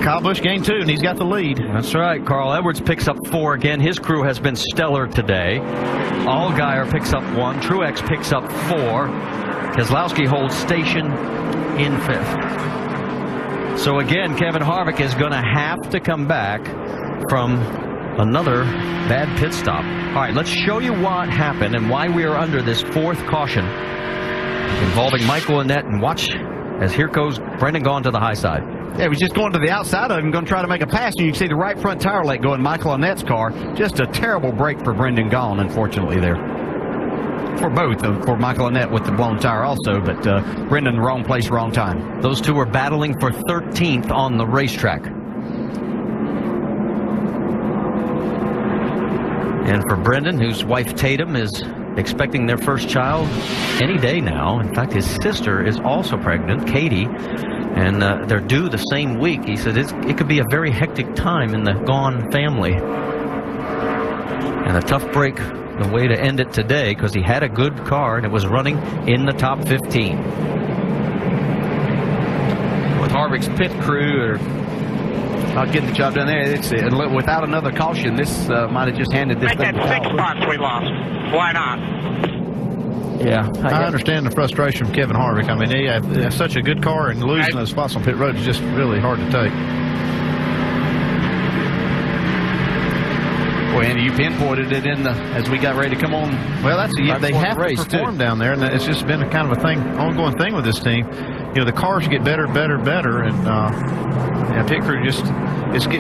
Kyle Busch gained 2, and he's got the lead. That's right. Carl Edwards picks up 4 again. His crew has been stellar today. Allgaier picks up 1. Truex picks up 4. Keselowski holds station in 5th. So again, Kevin Harvick is going to have to come back from another bad pit stop. All right, let's show you what happened and why we are under this 4th caution involving Michael Annett. And watch as here goes Brendan Gaughan to the high side. Yeah, he was just going to the outside of him, going to try to make a pass, and you can see the right front tire light go in Michael Annett's car. Just a terrible break for Brendan Gaughan, unfortunately, there. For both, for Michael Annett with the blown tire also, but Brendan, wrong place, wrong time. Those two are battling for 13th on the racetrack. And for Brendan, whose wife Tatum is expecting their first child any day now. In fact, his sister is also pregnant, Katie, and they're due the same week. He said it could be a very hectic time in the Gaughan family. And a tough break, the way to end it today, because he had a good car and it was running in the top 15. With Harvick's pit crew not getting the job done there. It's without another caution, this might have just handed this thing. That's 6 spots we lost. Why not? Yeah, I understand the frustration from Kevin Harvick. I mean, he has such a good car, and losing those spots on pit road is just really hard to take. Well, Andy, you pinpointed it as we got ready to come on. Well, they have to perform down there, and it's just been a kind of a ongoing thing with this team. You know, the cars get better, and pit crew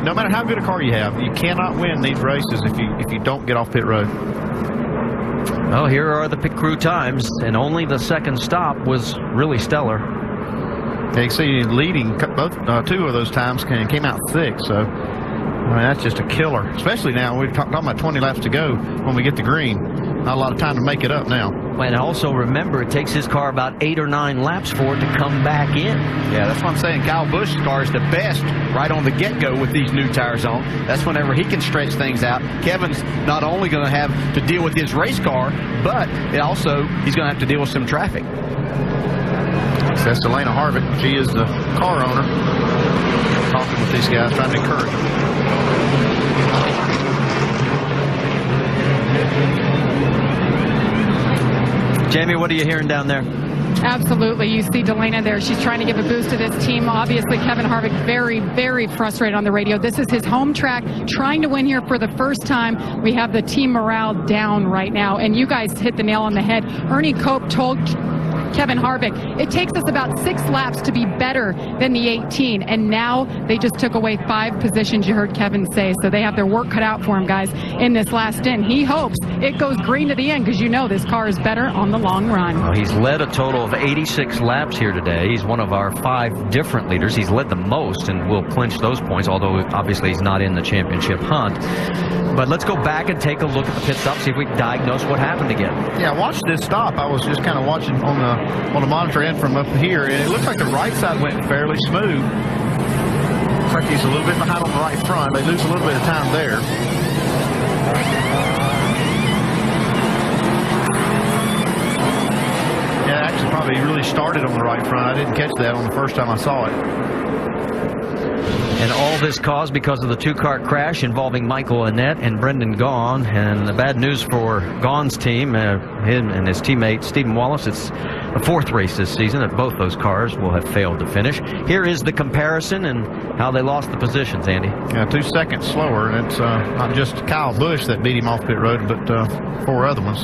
no matter how good a car you have, you cannot win these races if you don't get off pit road. Well, here are the pit crew times, and only the second stop was really stellar. Yeah, you can see leading both 2 of those times came out 6th. So I mean, that's just a killer, especially now. We're talking about 20 laps to go when we get the green. Not a lot of time to make it up now. And also remember, it takes his car about 8 or 9 laps for it to come back in. Yeah, that's what I'm saying. Kyle Busch's car is the best right on the get-go with these new tires on. That's whenever he can stretch things out. Kevin's not only going to have to deal with his race car, but he's going to have to deal with some traffic. That's Delana Harvick. She is the car owner. Talking with these guys, trying to encourage them. Jamie, what are you hearing down there? Absolutely. You see Delana there. She's trying to give a boost to this team. Obviously, Kevin Harvick very, very frustrated on the radio. This is his home track, trying to win here for the first time. We have the team morale down right now. And you guys hit the nail on the head. Ernie Cope told Kevin Harvick, it takes us about 6 laps to be better than the 18, and now they just took away 5 positions, you heard Kevin say, so they have their work cut out for him, guys, in this last stint. He hopes it goes green to the end, because you know this car is better on the long run. Well, he's led a total of 86 laps here today. He's one of our 5 different leaders. He's led the most and will clinch those points, although obviously he's not in the championship hunt. But let's go back and take a look at the pit stop, see if we can diagnose what happened again. Yeah, watch this stop. I was just kind of watching on the monitor end from up here, and it looks like the right side went fairly smooth. Looks like he's a little bit behind on the right front. They lose a little bit of time there. Yeah, actually probably really started on the right front. I didn't catch that on the first time I saw it. And all this caused because of the 2-car crash involving Michael Annett and Brendan Gaughan. And the bad news for Gaughan's team, him and his teammate Stephen Wallace, it's the 4th race this season that both those cars will have failed to finish. Here is the comparison and how they lost the positions, Andy. Yeah, 2 seconds slower, and it's not just Kyle Busch that beat him off pit road, but 4 other ones.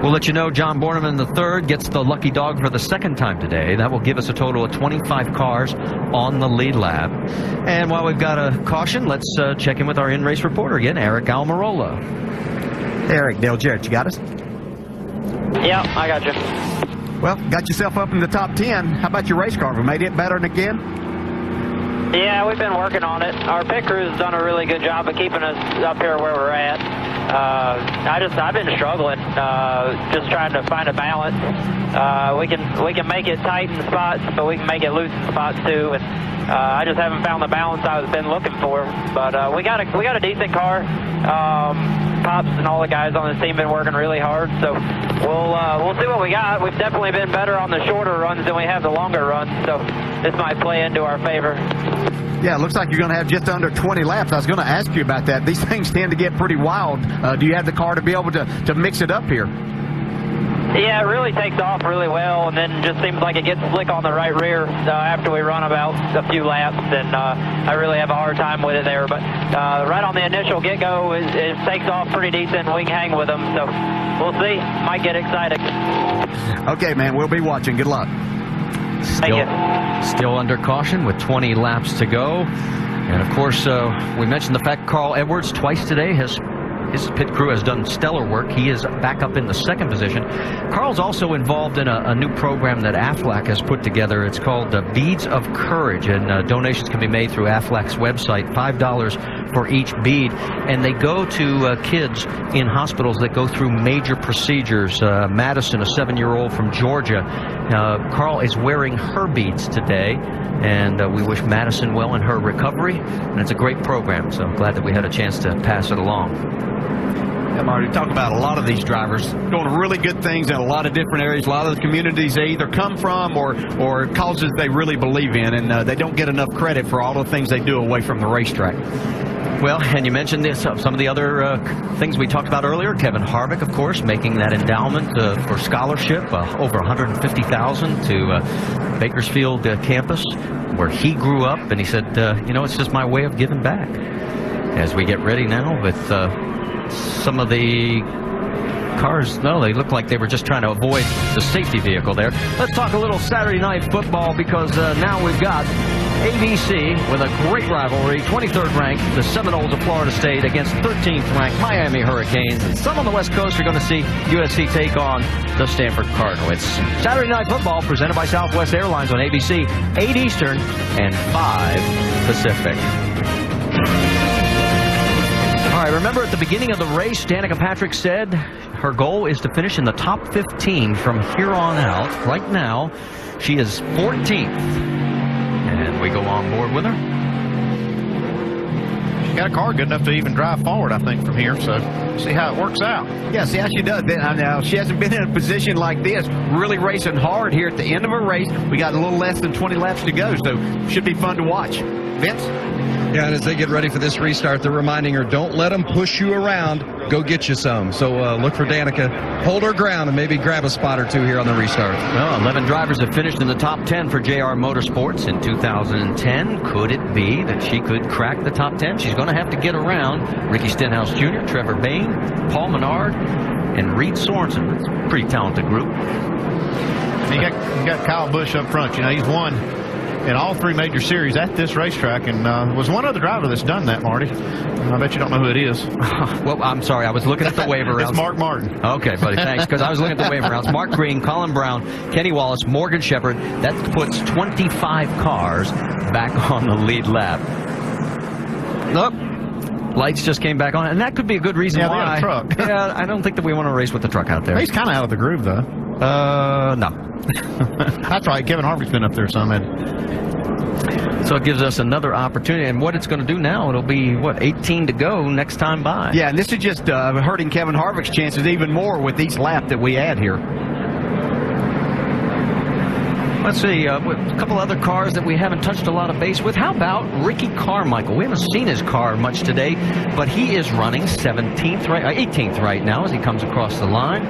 We'll let you know John Borneman III gets the lucky dog for the 2nd time today. That will give us a total of 25 cars on the lead lap. And while we've got a caution, let's check in with our in-race reporter again, Eric Almirola. Eric, Dale Jarrett, you got us? Yeah, I got you. Well, got yourself up in the top 10. How about your race car? We made it better again? Yeah, we've been working on it. Our pit crew's done a really good job of keeping us up here where we're at. I've been struggling, just trying to find a balance. We can make it tight in spots, but we can make it loose in spots too. And I just haven't found the balance I've been looking for. But we got a decent car. Pops and all the guys on this team been working really hard. So we'll see what we got. We've definitely been better on the shorter runs than we have the longer runs. So this might play into our favor. Yeah, it looks like you're going to have just under 20 laps. I was going to ask you about that. These things tend to get pretty wild. Do you have the car to be able to mix it up here? Yeah, it really takes off really well, and then just seems like it gets slick on the right rear after we run about a few laps, and I really have a hard time with it there. But right on the initial get-go, it takes off pretty decent. We can hang with them, so we'll see. Might get excited. Okay, man, we'll be watching. Good luck. Still under caution with 20 laps to go. And of course, we mentioned the fact Carl Edwards twice today his pit crew has done stellar work. He is back up in the 2nd position. Carl's also involved in a new program that AFLAC has put together. It's called Beads of Courage, and donations can be made through AFLAC's website, $5 for each bead. And they go to kids in hospitals that go through major procedures. Madison, a 7-year-old from Georgia, Carl is wearing her beads today, and we wish Madison well in her recovery. And it's a great program, so I'm glad that we had a chance to pass it along. Yeah, Marty, talk about a lot of these drivers doing really good things in a lot of different areas. A lot of the communities they either come from or causes they really believe in, and they don't get enough credit for all the things they do away from the racetrack. Well, and you mentioned this, some of the other things we talked about earlier. Kevin Harvick, of course, making that endowment for scholarship, over $150,000 to Bakersfield campus, where he grew up, and he said, it's just my way of giving back. As we get ready now with some of the cars, no, they look like they were just trying to avoid the safety vehicle there. Let's talk a little Saturday night football, because now we've got ABC with a great rivalry. 23rd ranked, the Seminoles of Florida State against 13th ranked Miami Hurricanes. And some on the West Coast are going to see USC take on the Stanford Cardinal. It's Saturday night football presented by Southwest Airlines on ABC, 8 Eastern and 5 Pacific. remember at the beginning of the race, Danica Patrick said her goal is to finish in the top 15 from here on out. Right now, she is 14th. And we go on board with her. She's got a car good enough to even drive forward, I think, from here. So see how it works out. Yeah, see how she does. Now, she hasn't been in a position like this, really racing hard here at the end of a race. We got a little less than 20 laps to go, so should be fun to watch. Vince? Yeah, and as they get ready for this restart, they're reminding her, don't let them push you around. Go get you some. So look for Danica. Hold her ground and maybe grab a spot or two here on the restart. Well, 11 drivers have finished in the top 10 for JR Motorsports in 2010. Could it be that she could crack the top 10? She's going to have to get around Ricky Stenhouse Jr., Trevor Bayne, Paul Menard, and Reed Sorensen. That's a pretty talented group. You got Kyle Busch up front. You know, he's won in all 3 major series at this racetrack, and was one other driver that's done that, Marty. I bet you don't know who it is. Well, I'm sorry. I was looking at the waiver rounds. It's Mark Martin. Okay, buddy, thanks, because I was looking at the waiver rounds. Mark Green, Colin Brown, Kenny Wallace, Morgan Shepherd. That puts 25 cars back on the lead lap. Nope. Lights just came back on, and that could be a good reason why. They got a truck. Yeah, I don't think that we want to race with the truck out there. He's kind of out of the groove, though. No. That's right. Kevin Harvick's been up there some. So it gives us another opportunity, and what it's going to do now, it'll be, what, 18 to go next time by. Yeah, and this is just hurting Kevin Harvick's chances even more with each lap that we add here. Let's see, a couple other cars that we haven't touched a lot of base with. How about Ricky Carmichael? We haven't seen his car much today, but he is running 18th right now as he comes across the line.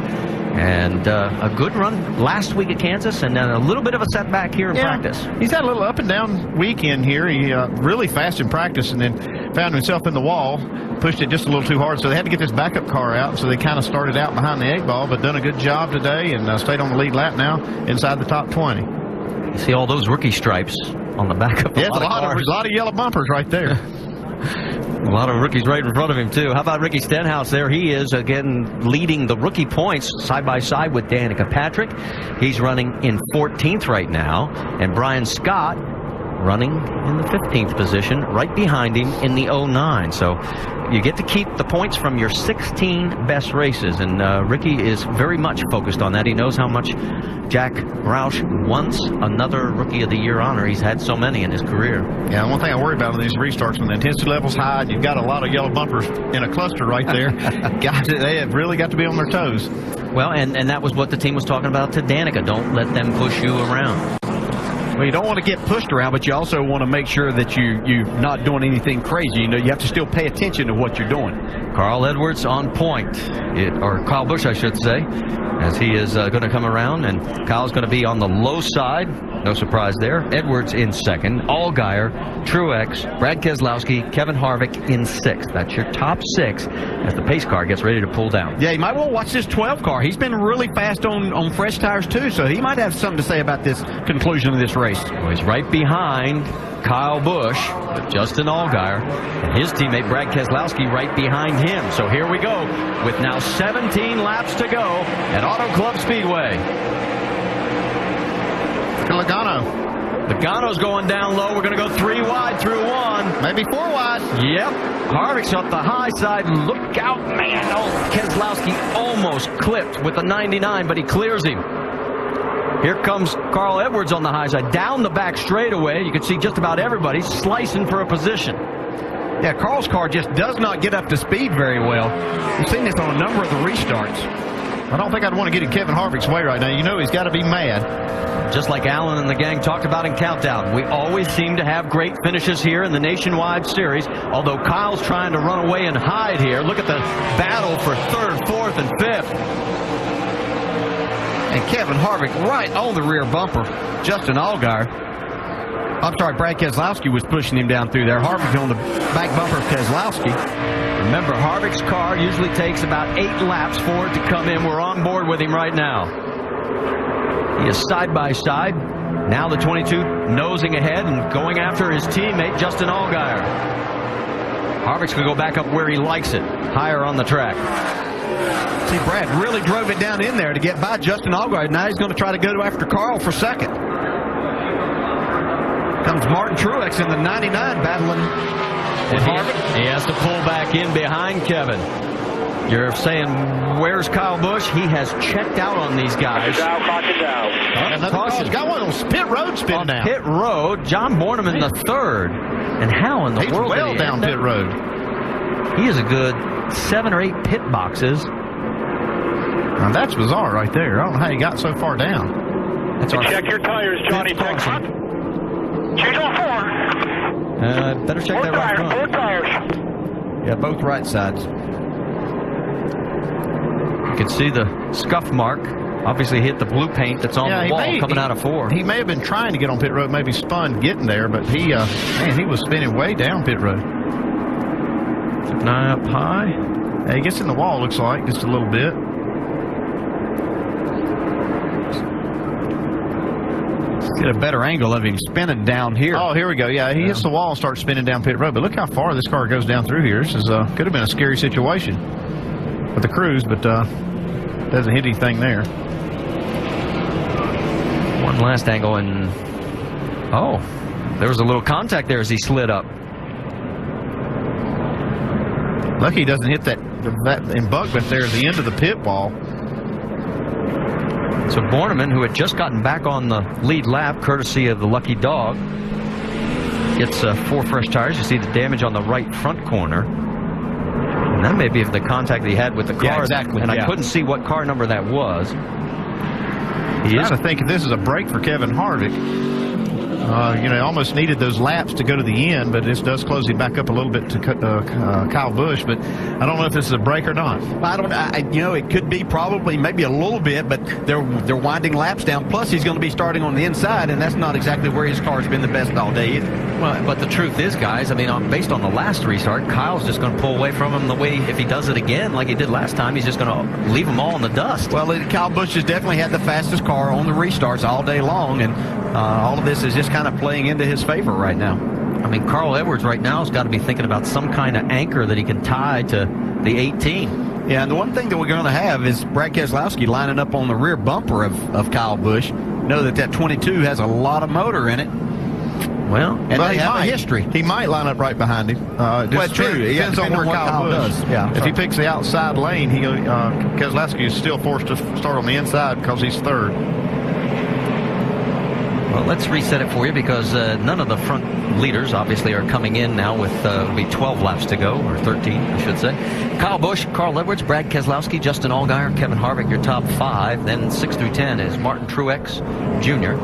And a good run last week at Kansas, and then a little bit of a setback here in practice. He's had a little up and down weekend here. He really fast in practice, and then found himself in the wall, pushed it just a little too hard. So they had to get this backup car out. So they kind of started out behind the 8-ball, but done a good job today, and stayed on the lead lap now inside the top 20. You see all those rookie stripes on the back of a lot of yellow bumpers right there. A lot of rookies right in front of him, too. How about Ricky Stenhouse? There he is, again, leading the rookie points side by side with Danica Patrick. He's running in 14th right now. And Brian Scott running in the 15th position, right behind him in the 09. So you get to keep the points from your 16 best races. And Ricky is very much focused on that. He knows how much Jack Roush wants another Rookie of the Year honor. He's had so many in his career. Yeah, one thing I worry about with these restarts, when the intensity level's high and you've got a lot of yellow bumpers in a cluster right there, guys, they have really got to be on their toes. Well, and that was what the team was talking about to Danica. Don't let them push you around. Well, you don't want to get pushed around, but you also want to make sure that you're not doing anything crazy. You know, you have to still pay attention to what you're doing. Carl Edwards on point, or Kyle Busch, I should say, as he is going to come around, and Kyle's going to be on the low side. No surprise there. Edwards in second. Allgaier, Truex, Brad Keselowski, Kevin Harvick in sixth. That's your top 6 as the pace car gets ready to pull down. Yeah, you might want to watch this 12 car. He's been really fast on fresh tires, too, so he might have something to say about this conclusion of this race. Well, he's right behind Kyle Busch, Justin Allgaier, and his teammate Brad Keselowski right behind him. So here we go with now 17 laps to go at Auto Club Speedway. Logano's going down low. We're going to go 3 wide through 1. Maybe 4 wide. Yep. Harvick's up the high side. Look out, man. Oh, Keselowski almost clipped with the 99, but he clears him. Here comes Carl Edwards on the high side. Down the back straightaway. You can see just about everybody slicing for a position. Yeah, Carl's car just does not get up to speed very well. We've seen this on a number of the restarts. I don't think I'd want to get in Kevin Harvick's way right now. You know he's got to be mad. Just like Alan and the gang talked about in Countdown, we always seem to have great finishes here in the Nationwide Series, although Kyle's trying to run away and hide here. Look at the battle for 3rd, 4th, and 5th. And Kevin Harvick right on the rear bumper. Justin Allgaier. I'm sorry, Brad Keselowski was pushing him down through there. Harvick on the back bumper of Keselowski. Remember, Harvick's car usually takes about 8 laps for it to come in. We're on board with him right now. He is side by side. Now the 22 nosing ahead and going after his teammate, Justin Allgaier. Harvick's going to go back up where he likes it, higher on the track. See, Brad really drove it down in there to get by Justin Allgaier. Now he's going to try to go after Carl for second. Comes Martin Truex in the 99 battling And he has to pull back in behind Kevin. You're saying, where's Kyle Busch? He has checked out on these guys. Caution down. Another caution. Got one on pit road spin down. Pit road, John Borneman the third. And how in the world well down pit road. He is a good 7 or 8 pit boxes. Now that's bizarre right there. I don't know how he got so far down. Check your tires, Johnny. Check front. Change on 4. Better check that right front. 4 tires. Yeah, both right sides. You can see the scuff mark. Obviously hit the blue paint that's on the wall coming out of 4. He may have been trying to get on pit road, maybe spun getting there, but he was spinning way down pit road. Keep an eye up high. Yeah, he gets in the wall, looks like, just a little bit. Get a better angle of him spinning down here. Oh, here we go. Yeah, he hits the wall and starts spinning down pit road. But look how far this car goes down through here. This is could have been a scary situation with the Cruise, but doesn't hit anything there. One last angle, and oh, there was a little contact there as he slid up. Lucky he doesn't hit that embankment there at the end of the pit wall. So Borneman, who had just gotten back on the lead lap, courtesy of the lucky dog, gets 4 fresh tires. You see the damage on the right front corner. And that may be the contact that he had with the car. Yeah, exactly. And I couldn't see what car number that was. I think this is a break for Kevin Harvick. Almost needed those laps to go to the end, but this does close him back up a little bit to Kyle Busch. But I don't know if this is a break or not. It could be probably maybe a little bit, but they're winding laps down. Plus, he's going to be starting on the inside, and that's not exactly where his car's been the best all day either. Well, but the truth is, guys, I mean, based on the last restart, Kyle's just going to pull away from him the way, if he does it again like he did last time, he's just going to leave them all in the dust. Well, Kyle Busch has definitely had the fastest car on the restarts all day long, and all of this is just kind of playing into his favor right now. I mean, Carl Edwards right now has got to be thinking about some kind of anchor that he can tie to the 18. Yeah, and the one thing that we're going to have is Brad Keselowski lining up on the rear bumper of Kyle Busch. Know that 22 has a lot of motor in it. Well, and they have a history. He might line up right behind him. Well, true. It depends on where Kyle does. Yeah. If he picks the outside lane, Keselowski is still forced to start on the inside because he's third. Well, let's reset it for you because none of the front leaders obviously are coming in now with it'll be 12 laps to go, or 13, I should say. Kyle Busch, Carl Edwards, Brad Keselowski, Justin Allgaier, Kevin Harvick, your top 5. Then 6 through 10 is Martin Truex Jr.,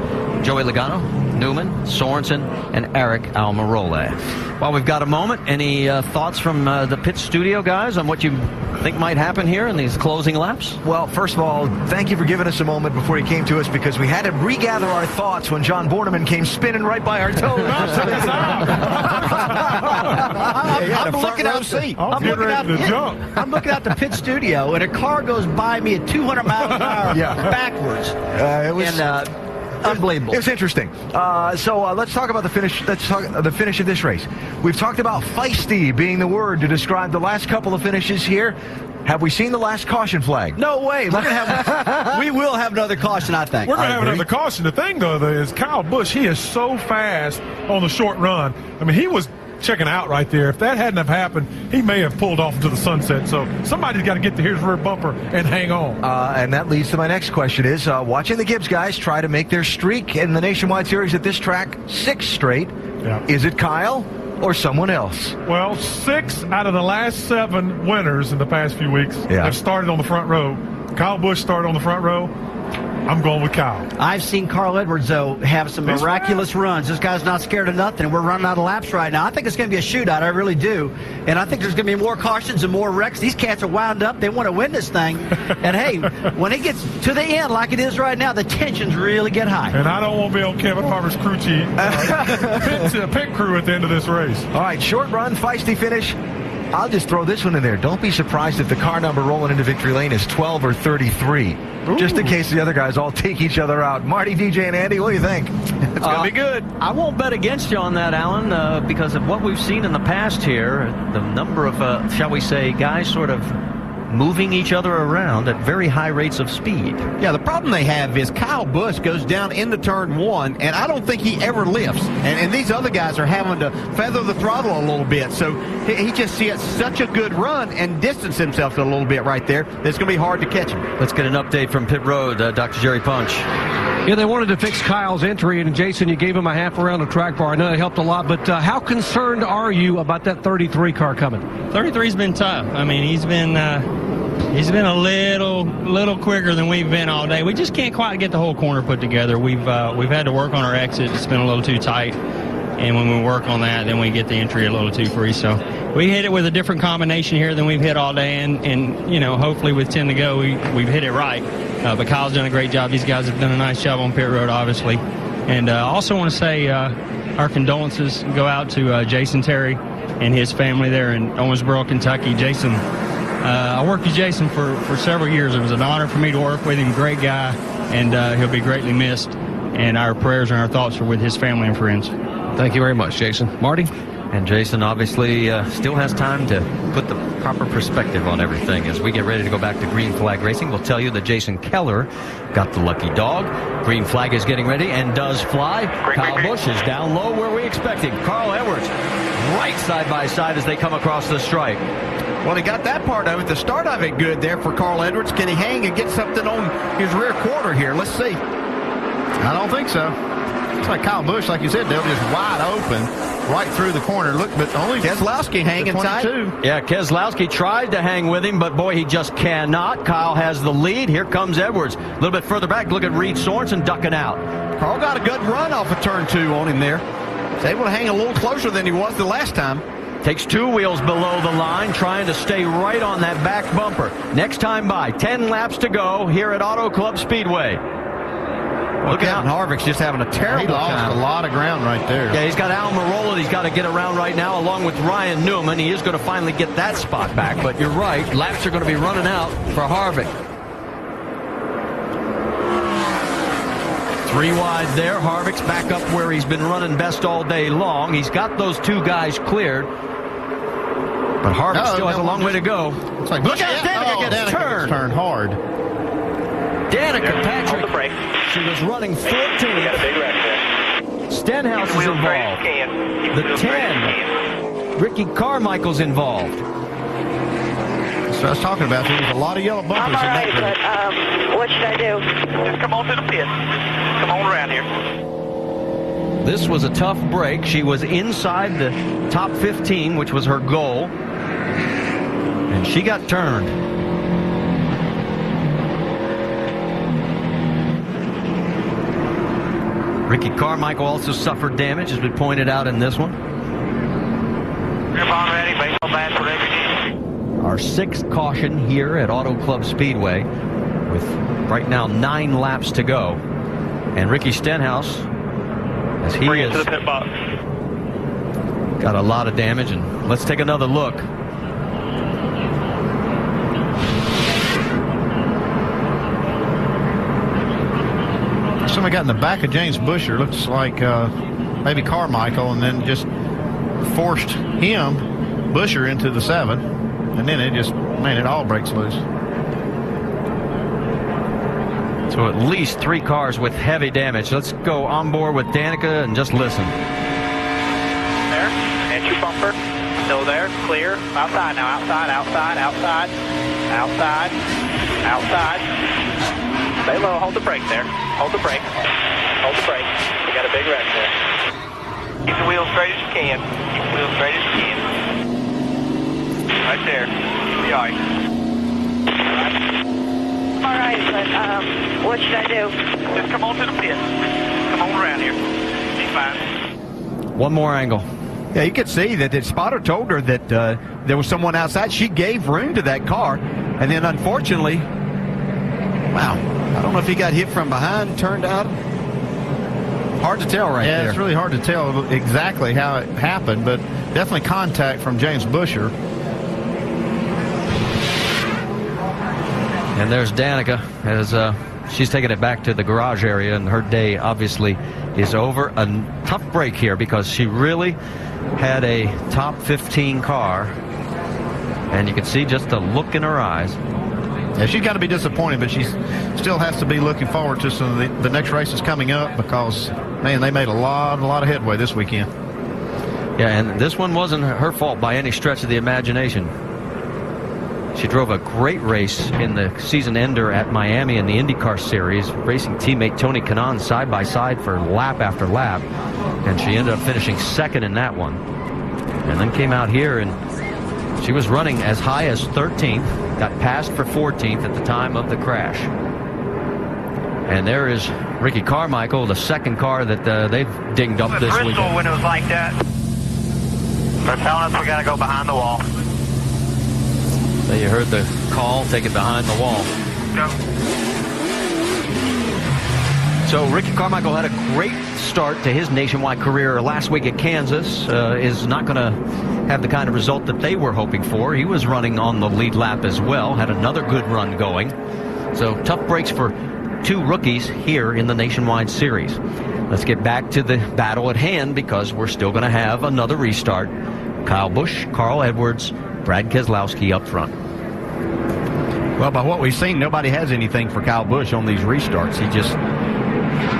Joey Logano, Newman, Sorensen, and Eric Almirola. While we've got a moment, any thoughts from the pit studio guys on what you think might happen here in these closing laps? Well, first of all, thank you for giving us a moment before you came to us, because we had to regather our thoughts when John Borneman came spinning right by our toes. I'm looking out the pit studio, and a car goes by me at 200 miles an hour backwards. It was unbelievable. It was interesting. So let's talk about the finish. Let's talk the finish of this race. We've talked about feisty being the word to describe the last couple of finishes here. Have we seen the last caution flag? No way. We will have another caution, I think. We're going to have another caution. The thing, though, is Kyle Busch, he is so fast on the short run. I mean, he was checking out right there. If that hadn't have happened, he may have pulled off into the sunset. So somebody's got to get to his rear bumper and hang on. And that leads to my next question is, watching the Gibbs guys try to make their streak in the Nationwide Series at this track 6 straight. Yeah. Is it Kyle or someone else? Well, 6 out of the last 7 winners in the past few weeks have started on the front row. Kyle Busch started on the front row. I'm going with Kyle. I've seen Carl Edwards, though, have some miraculous runs. This guy's not scared of nothing. We're running out of laps right now. I think it's going to be a shootout. I really do. And I think there's going to be more cautions and more wrecks. These cats are wound up. They want to win this thing. And, hey, when it gets to the end like it is right now, the tensions really get high. And I don't want to be on Kevin Harvick's crew chief. Pit crew at the end of this race. All right, short run, feisty finish. I'll just throw this one in there. Don't be surprised if the car number rolling into victory lane is 12 or 33. Ooh. Just in case the other guys all take each other out. Marty, DJ, and Andy, what do you think? It's going to be good. I won't bet against you on that, Alan, because of what we've seen in the past here. The number of, shall we say, guys sort of moving each other around at very high rates of speed. Yeah, the problem they have is Kyle Busch goes down into turn 1, and I don't think he ever lifts. And these other guys are having to feather the throttle a little bit. So he just gets such a good run and distance himself a little bit right there that it's going to be hard to catch him. Let's get an update from pit road, Dr. Jerry Punch. Yeah, they wanted to fix Kyle's entry, and Jason, you gave him a half around the track bar. I know it helped a lot, but how concerned are you about that 33 car coming? 33's been tough. I mean, he's been a little quicker than we've been all day. We just can't quite get the whole corner put together. We've had to work on our exit. It's been a little too tight, and when we work on that, then we get the entry a little too free. So we hit it with a different combination here than we've hit all day, and you know, hopefully with 10 to go, we've hit it right. But Kyle's done a great job. These guys have done a nice job on pit road, obviously. And I also want to say our condolences go out to Jason Terry and his family there in Owensboro, Kentucky. Jason, I worked with Jason for several years. It was an honor for me to work with him. Great guy, and he'll be greatly missed. And our prayers and our thoughts are with his family and friends. Thank you very much, Jason. Marty? And Jason obviously still has time to put the proper perspective on everything. As we get ready to go back to Green Flag Racing, we'll tell you that Jason Keller got the lucky dog. Green Flag is getting ready and does fly. Kyle Busch is down low where we expected. Carl Edwards right side by side as they come across the stripe. Well, he got that part of it, the start of it good there for Carl Edwards. Can he hang and get something on his rear quarter here? Let's see. I don't think so. It's like Kyle Busch, like you said, they're just wide open right through the corner. Look, but only Keselowski hanging tight. Yeah, Keselowski tried to hang with him, but boy, he just cannot. Kyle has the lead. Here comes Edwards. A little bit further back. Look at Reed Sorensen ducking out. Carl got a good run off of turn 2 on him there. He's able to hang a little closer than he was the last time. Takes 2 wheels below the line, trying to stay right on that back bumper. Next time by, 10 laps to go here at Auto Club Speedway. Look out, Harvick's just having a terrible time. He lost a lot of ground right there. Yeah, he's got Al Mirola he's got to get around right now, along with Ryan Newman. He is going to finally get that spot back. But you're right, laps are going to be running out for Harvick. 3 wide there. Harvick's back up where he's been running best all day long. He's got those 2 guys cleared. But Harvick still has a long way to go. It's like, look out, Danica gets turned. Turned hard. Danica Patrick, she was running 14th. Stenhouse is involved. The 10, Ricky Carmichael's involved. So I was talking about there was a lot of yellow bumpers in that group. But what should I do? Just come on to the pit. Come on around here. This was a tough break. She was inside the top 15, which was her goal. And she got turned. Ricky Carmichael also suffered damage, as we pointed out in this one. Our 6th caution here at Auto Club Speedway, with right now 9 laps to go. And Ricky Stenhouse, as he has to the pit box. Got a lot of damage, and let's take another look. Somebody got in the back of James Busher, looks like maybe Carmichael, and then just forced him, Busher, into the 7. And then it just, man, it all breaks loose. So at least 3 cars with heavy damage. Let's go on board with Danica and just listen. There, entry bumper, still there, clear. Outside now, outside, outside, outside, outside, outside. Stay low, hold the brake there. Hold the brake. Hold the brake. We got a big wreck there. Keep the wheels straight as you can. Keep the wheels straight as you can. Right there. You'll be all right. All right, but what should I do? Just come on to the pit. Come on around here. Be fine. One more angle. Yeah, you could see that the spotter told her that there was someone outside. She gave room to that car. And then, unfortunately, wow, I don't know if he got hit from behind, turned out. Hard to tell right there. Yeah, it's really hard to tell exactly how it happened, but definitely contact from James Busher. And there's Danica as she's taking it back to the garage area, and her day obviously is over. A tough break here because she really had a top 15 car And you can see just the look in her eyes. Yeah, she's got to be disappointed, but she still has to be looking forward to some of the next races coming up because, man, they made a lot of headway this weekend. Yeah, and this one wasn't her fault by any stretch of the imagination. She drove a great race in the season ender at Miami in the IndyCar Series, racing teammate Tony Kanaan side by side for lap after lap, and she ended up finishing second in that one. And then came out here and she was running as high as 13th, got passed for 14th at the time of the crash. And there is Ricky Carmichael, the second car that they've dinged up this week. Bristol, when it was like that, they're telling us we got to go behind the wall. So you heard the call, take it behind the wall. Go. So Ricky Carmichael had a great start to his nationwide career last week at Kansas. Is not going to have the kind of result that they were hoping for. He was running on the lead lap as well, had another good run going. So tough breaks for two rookies here in the Nationwide Series. Let's get back to the battle at hand because we're still going to have another restart. Kyle Busch, Carl Edwards, Brad Keselowski up front. Well, by what we've seen, nobody has anything for Kyle Busch on these restarts.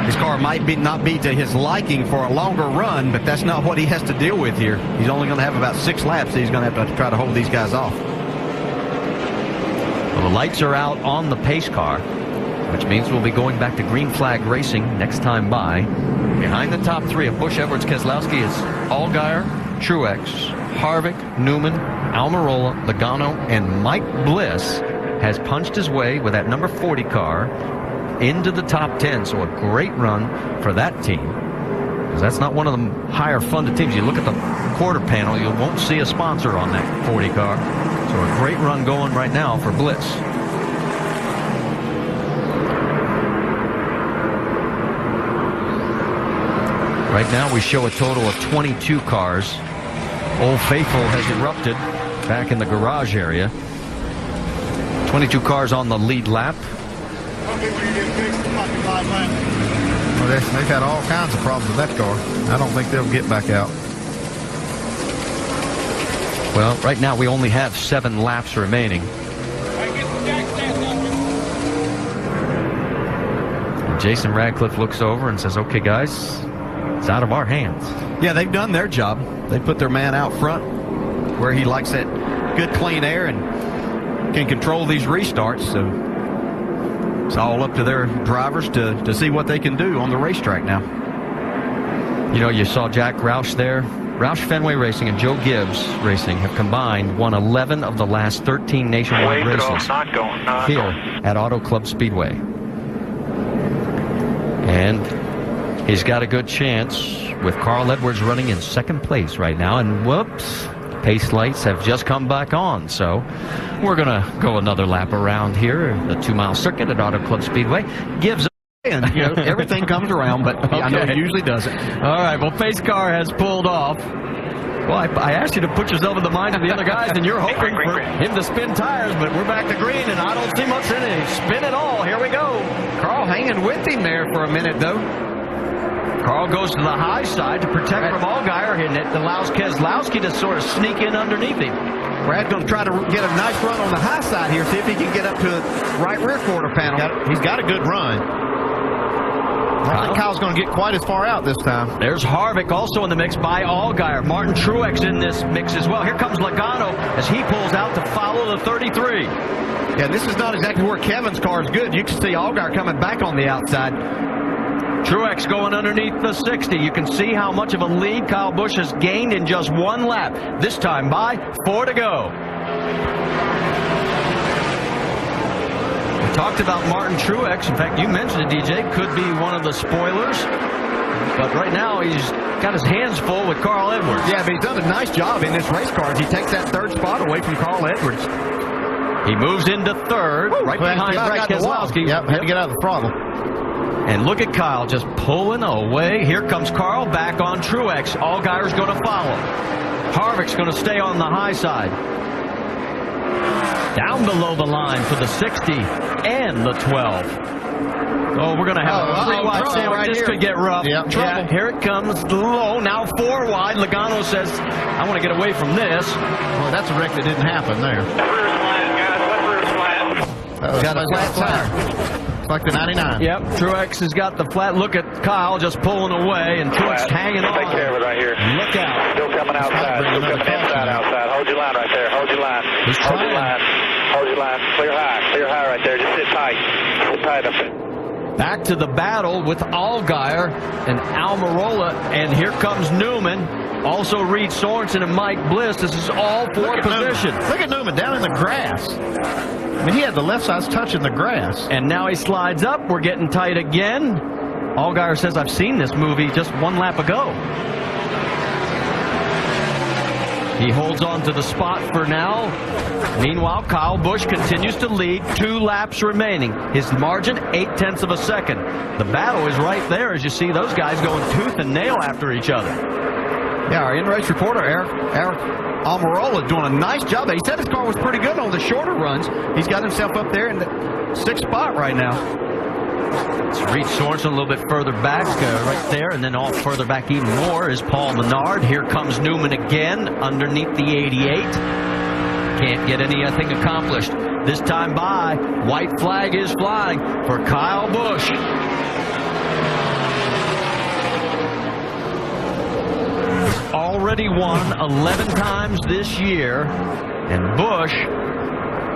His car might not be to his liking for a longer run, but that's not what he has to deal with here. He's only going to have about 6 laps, so he's going to have to try to hold these guys off. Well, the lights are out on the pace car, which means we'll be going back to green flag racing next time by. Behind the top 3 of Busch, Edwards, Keselowski is Allgaier, Truex, Harvick, Newman, Almirola, Logano, and Mike Bliss has punched his way with that number 40 car into the top 10. So a great run for that team, because that's not one of the higher funded teams. You look at the quarter panel, you won't see a sponsor on that 40 car. So a great run going right now for Bliss. Right now we show a total of 22 cars. Old Faithful has erupted back in the garage area. 22 cars on the lead lap. Well, they've had all kinds of problems with that car. I don't think they'll get back out. Well, right now we only have 7 laps remaining. And Jason Radcliffe looks over and says, okay, guys, it's out of our hands. Yeah, they've done their job. They put their man out front where he likes that good, clean air and can control these restarts. So it's all up to their drivers to see what they can do on the racetrack now. You know, you saw Jack Roush there. Roush Fenway Racing and Joe Gibbs Racing have combined won 11 of the last 13 nationwide races here at Auto Club Speedway. And he's got a good chance with Carl Edwards running in second place right now. And whoops, pace lights have just come back on. So we're going to go another lap around here, the 2-mile circuit at Auto Club Speedway. Gives and you know, everything comes around, but okay. I know it usually doesn't. All right, well, pace car has pulled off. Well, I asked you to put yourself in the mind of the other guys, and you're hoping for him to spin tires, but we're back to green, and I don't see much in it. Spin it all. Here we go. Carl hanging with him there for a minute, though. Carl goes to the high side to protect from Allgaier, and it allows Keselowski to sort of sneak in underneath him. Brad's going to try to get a nice run on the high side here, see if he can get up to the right rear quarter panel. He's got a good run. I don't think Kyle's going to get quite as far out this time. There's Harvick also in the mix by Allgaier. Martin Truex in this mix as well. Here comes Logano as he pulls out to follow the 33. Yeah, this is not exactly where Kevin's car is good. You can see Allgaier coming back on the outside. Truex going underneath the 60. You can see how much of a lead Kyle Busch has gained in just 1 lap. This time by 4 to go. We talked about Martin Truex. In fact, you mentioned it, DJ. Could be one of the spoilers. But right now, he's got his hands full with Carl Edwards. Yeah, but he's done a nice job in this race car as he takes that 3rd spot away from Carl Edwards. He moves into 3rd, right behind Brad Keselowski. Yep, had to get out of the throttle. And look at Kyle just pulling away. Here comes Carl back on Truex. Allgaier's going to follow. Harvick's going to stay on the high side. Down below the line for the 60 and the 12. Oh, we're going to have a 3-wide sandwich. Right this here. Could get rough. Yep. Yeah, here it comes. Low, now 4 wide. Logano says, I want to get away from this. Well, that's a wreck that didn't happen there. Got a flat tire. It's like the 99. Yep, Truex has got the flat. Look at Kyle just pulling away, and Truex hanging on. Take care of it right here. Look out. Still coming outside. Still coming inside, outside. Hold your line right there. Hold your line. Hold your line. Hold your line. Clear high. Clear high right there. Just sit tight. Sit tight up there. Back to the battle with Allgaier and Almirola, and here comes Newman. Also Reed Sorensen and Mike Bliss. This is all for position. Look at Newman down in the grass. I mean, he had the left side touching the grass. And now he slides up. We're getting tight again. Allgaier says, I've seen this movie just 1 lap ago. He holds on to the spot for now. Meanwhile, Kyle Busch continues to lead. 2 laps remaining. His margin, 0.8 of a second. The battle is right there as you see those guys going tooth and nail after each other. Yeah, our in-race reporter, Eric Almirola, doing a nice job. He said his car was pretty good on the shorter runs. He's got himself up there in the 6th spot right now. It's Reed Sorensen a little bit further back, right there, and then off further back even more is Paul Menard. Here comes Newman again underneath the 88. Can't get anything accomplished. This time by, white flag is flying for Kyle Busch. Already won 11 times this year, and Busch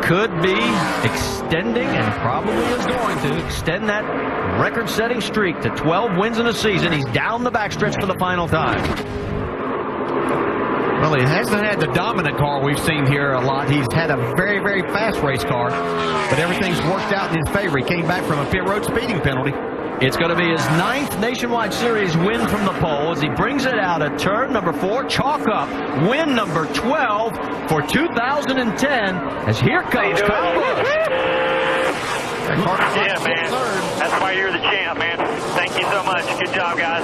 could be extending, and probably is going to extend that record-setting streak to 12 wins in a season. He's down the backstretch for the final time. Well, he hasn't had the dominant car we've seen here a lot. He's had a very, very fast race car, but everything's worked out in his favor. He came back from a pit road speeding penalty. It's going to be his 9th Nationwide Series win from the pole as he brings it out at turn number 4, chalk up, win number 12 for 2010, as here comes Kyle Busch. Yeah, man. That's why you're the champ, man. Thank you so much. Good job, guys.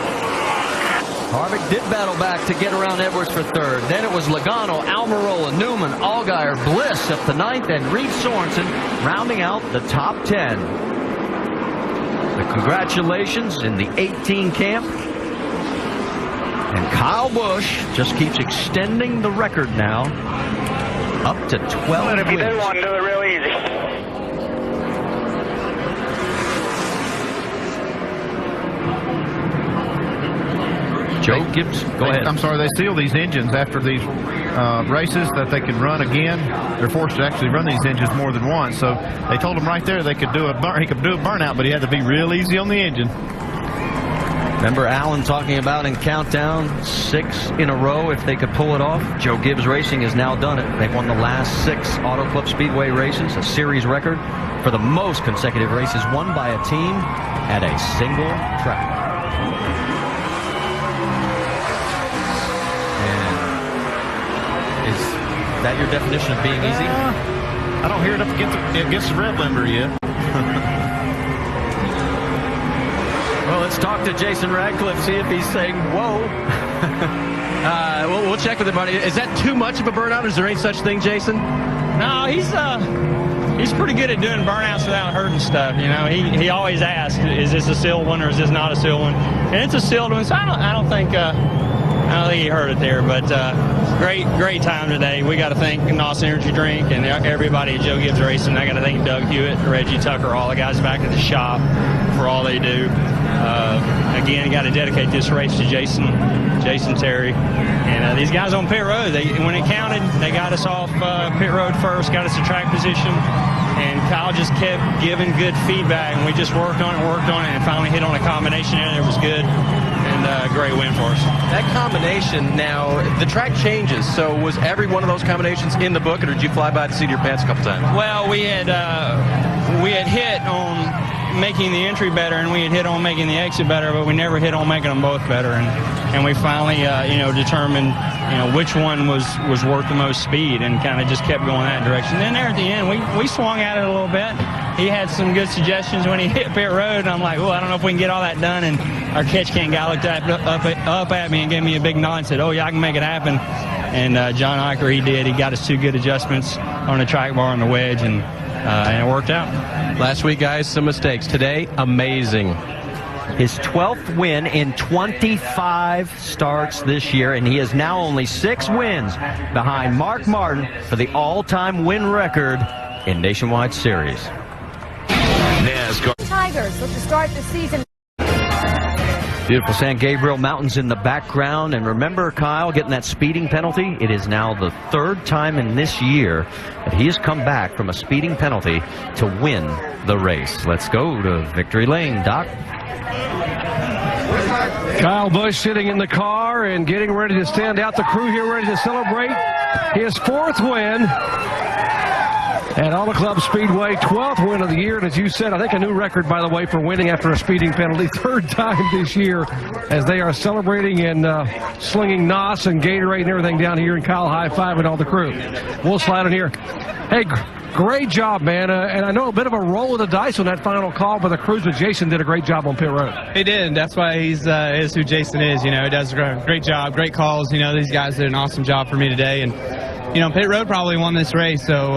Harvick did battle back to get around Edwards for 3rd. Then it was Logano, Almirola, Newman, Allgaier, Bliss up the 9th, and Reed Sorensen rounding out the top 10. The congratulations in the 18 camp. And Kyle Busch just keeps extending the record now up to 12 But if you wins. do one, do it real easy. Joe Gibbs, go ahead. I'm sorry, they seal these engines after these races that they can run again. They're forced to actually run these engines more than once. So they told him right there they could do he could do a burnout, but he had to be real easy on the engine. Remember Alan talking about in Countdown 6 in a row if they could pull it off? Joe Gibbs Racing has now done it. They've won the last 6 Auto Club Speedway races, a series record for the most consecutive races won by a team at a single track. And is that your definition of being easy? I don't hear it up against the red limber yet. Well, let's talk to Jason Radcliffe, see if he's saying, whoa. We'll check with him. Is that too much of a burnout? Is there any such thing, Jason? No, he's pretty good at doing burnouts without hurting stuff. You know, he always asks, is this a sealed one or is this not a sealed one? And it's a sealed one, so I don't think he hurt it there. But great time today. We got to thank NOS Energy Drink and everybody at Joe Gibbs Racing. I got to thank Doug Hewitt, Reggie Tucker, all the guys back at the shop for all they do. Again, got to dedicate this race to Jason Terry. And these guys on pit road, when it counted, they got us off pit road first, got us to track position. And Kyle just kept giving good feedback, and we just worked on it, and finally hit on a combination there that was good. And great win for us. That combination, now, the track changes. So was every one of those combinations in the book, or did you fly by the seat of your pants a couple times? Well, we had hit on making the entry better, and we had hit on making the exit better, but we never hit on making them both better. And we finally, determined, which one was worth the most speed, and kind of just kept going that direction. Then there at the end, we swung at it a little bit. He had some good suggestions when he hit pit road, and I'm like, well, I don't know if we can get all that done. And our catch can guy looked up at me and gave me a big nod and said, oh, yeah, I can make it happen. And John Eicher, he did. He got us 2 good adjustments on the track bar and the wedge, and it worked out. Last week, guys, some mistakes. Today, amazing. His 12th win in 25 starts this year, and he is now only 6 wins behind Mark Martin for the all-time win record in Nationwide Series. NASCAR Tigers look to start the season. Beautiful San Gabriel Mountains in the background. And remember, Kyle, getting that speeding penalty? It is now the 3rd time in this year that he has come back from a speeding penalty to win the race. Let's go to Victory Lane, Doc. Kyle Busch sitting in the car and getting ready to stand out. The crew here ready to celebrate his 4th win at Auto Club Speedway, 12th win of the year. And as you said, I think a new record, by the way, for winning after a speeding penalty. 3rd time this year as they are celebrating and slinging NOS and Gatorade and everything down here. And Kyle high-fiving all the crew. We'll slide in here. Hey, great job, man. And I know a bit of a roll of the dice on that final call, but the crews with Jason did a great job on pit road. He did. That's why he's is who Jason is. You know, he does a great job, great calls. You know, these guys did an awesome job for me today. And, you know, pit road probably won this race. So,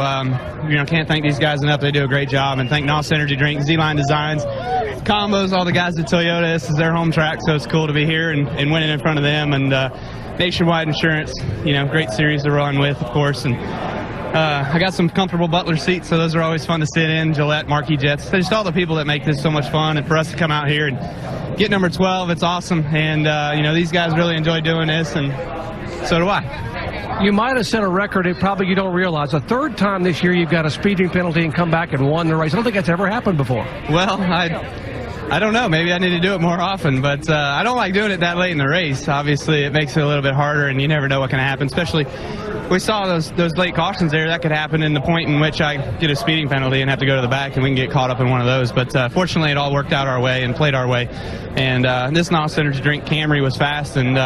you know, can't thank these guys enough. They do a great job. And thank NOS Energy Drink, Z-Line Designs, Combos, all the guys at Toyota. This is their home track, so it's cool to be here and winning in front of them. And Nationwide Insurance, you know, great series to run with, of course. And I got some comfortable Butler seats, so those are always fun to sit in. Gillette, Marquis Jets, just all the people that make this so much fun. And for us to come out here and get number 12, it's awesome. And, you know, these guys really enjoy doing this, and so do I. You might have set a record that probably you don't realize. The 3rd time this year you've got a speeding penalty and come back and won the race. I don't think that's ever happened before. Well, I don't know. Maybe I need to do it more often, but I don't like doing it that late in the race. Obviously, it makes it a little bit harder, and you never know what can happen, especially we saw those late cautions there. That could happen in the point in which I get a speeding penalty and have to go to the back, and we can get caught up in one of those. But fortunately, it all worked out our way and played our way. And this NOS Energy Drink Camry was fast, and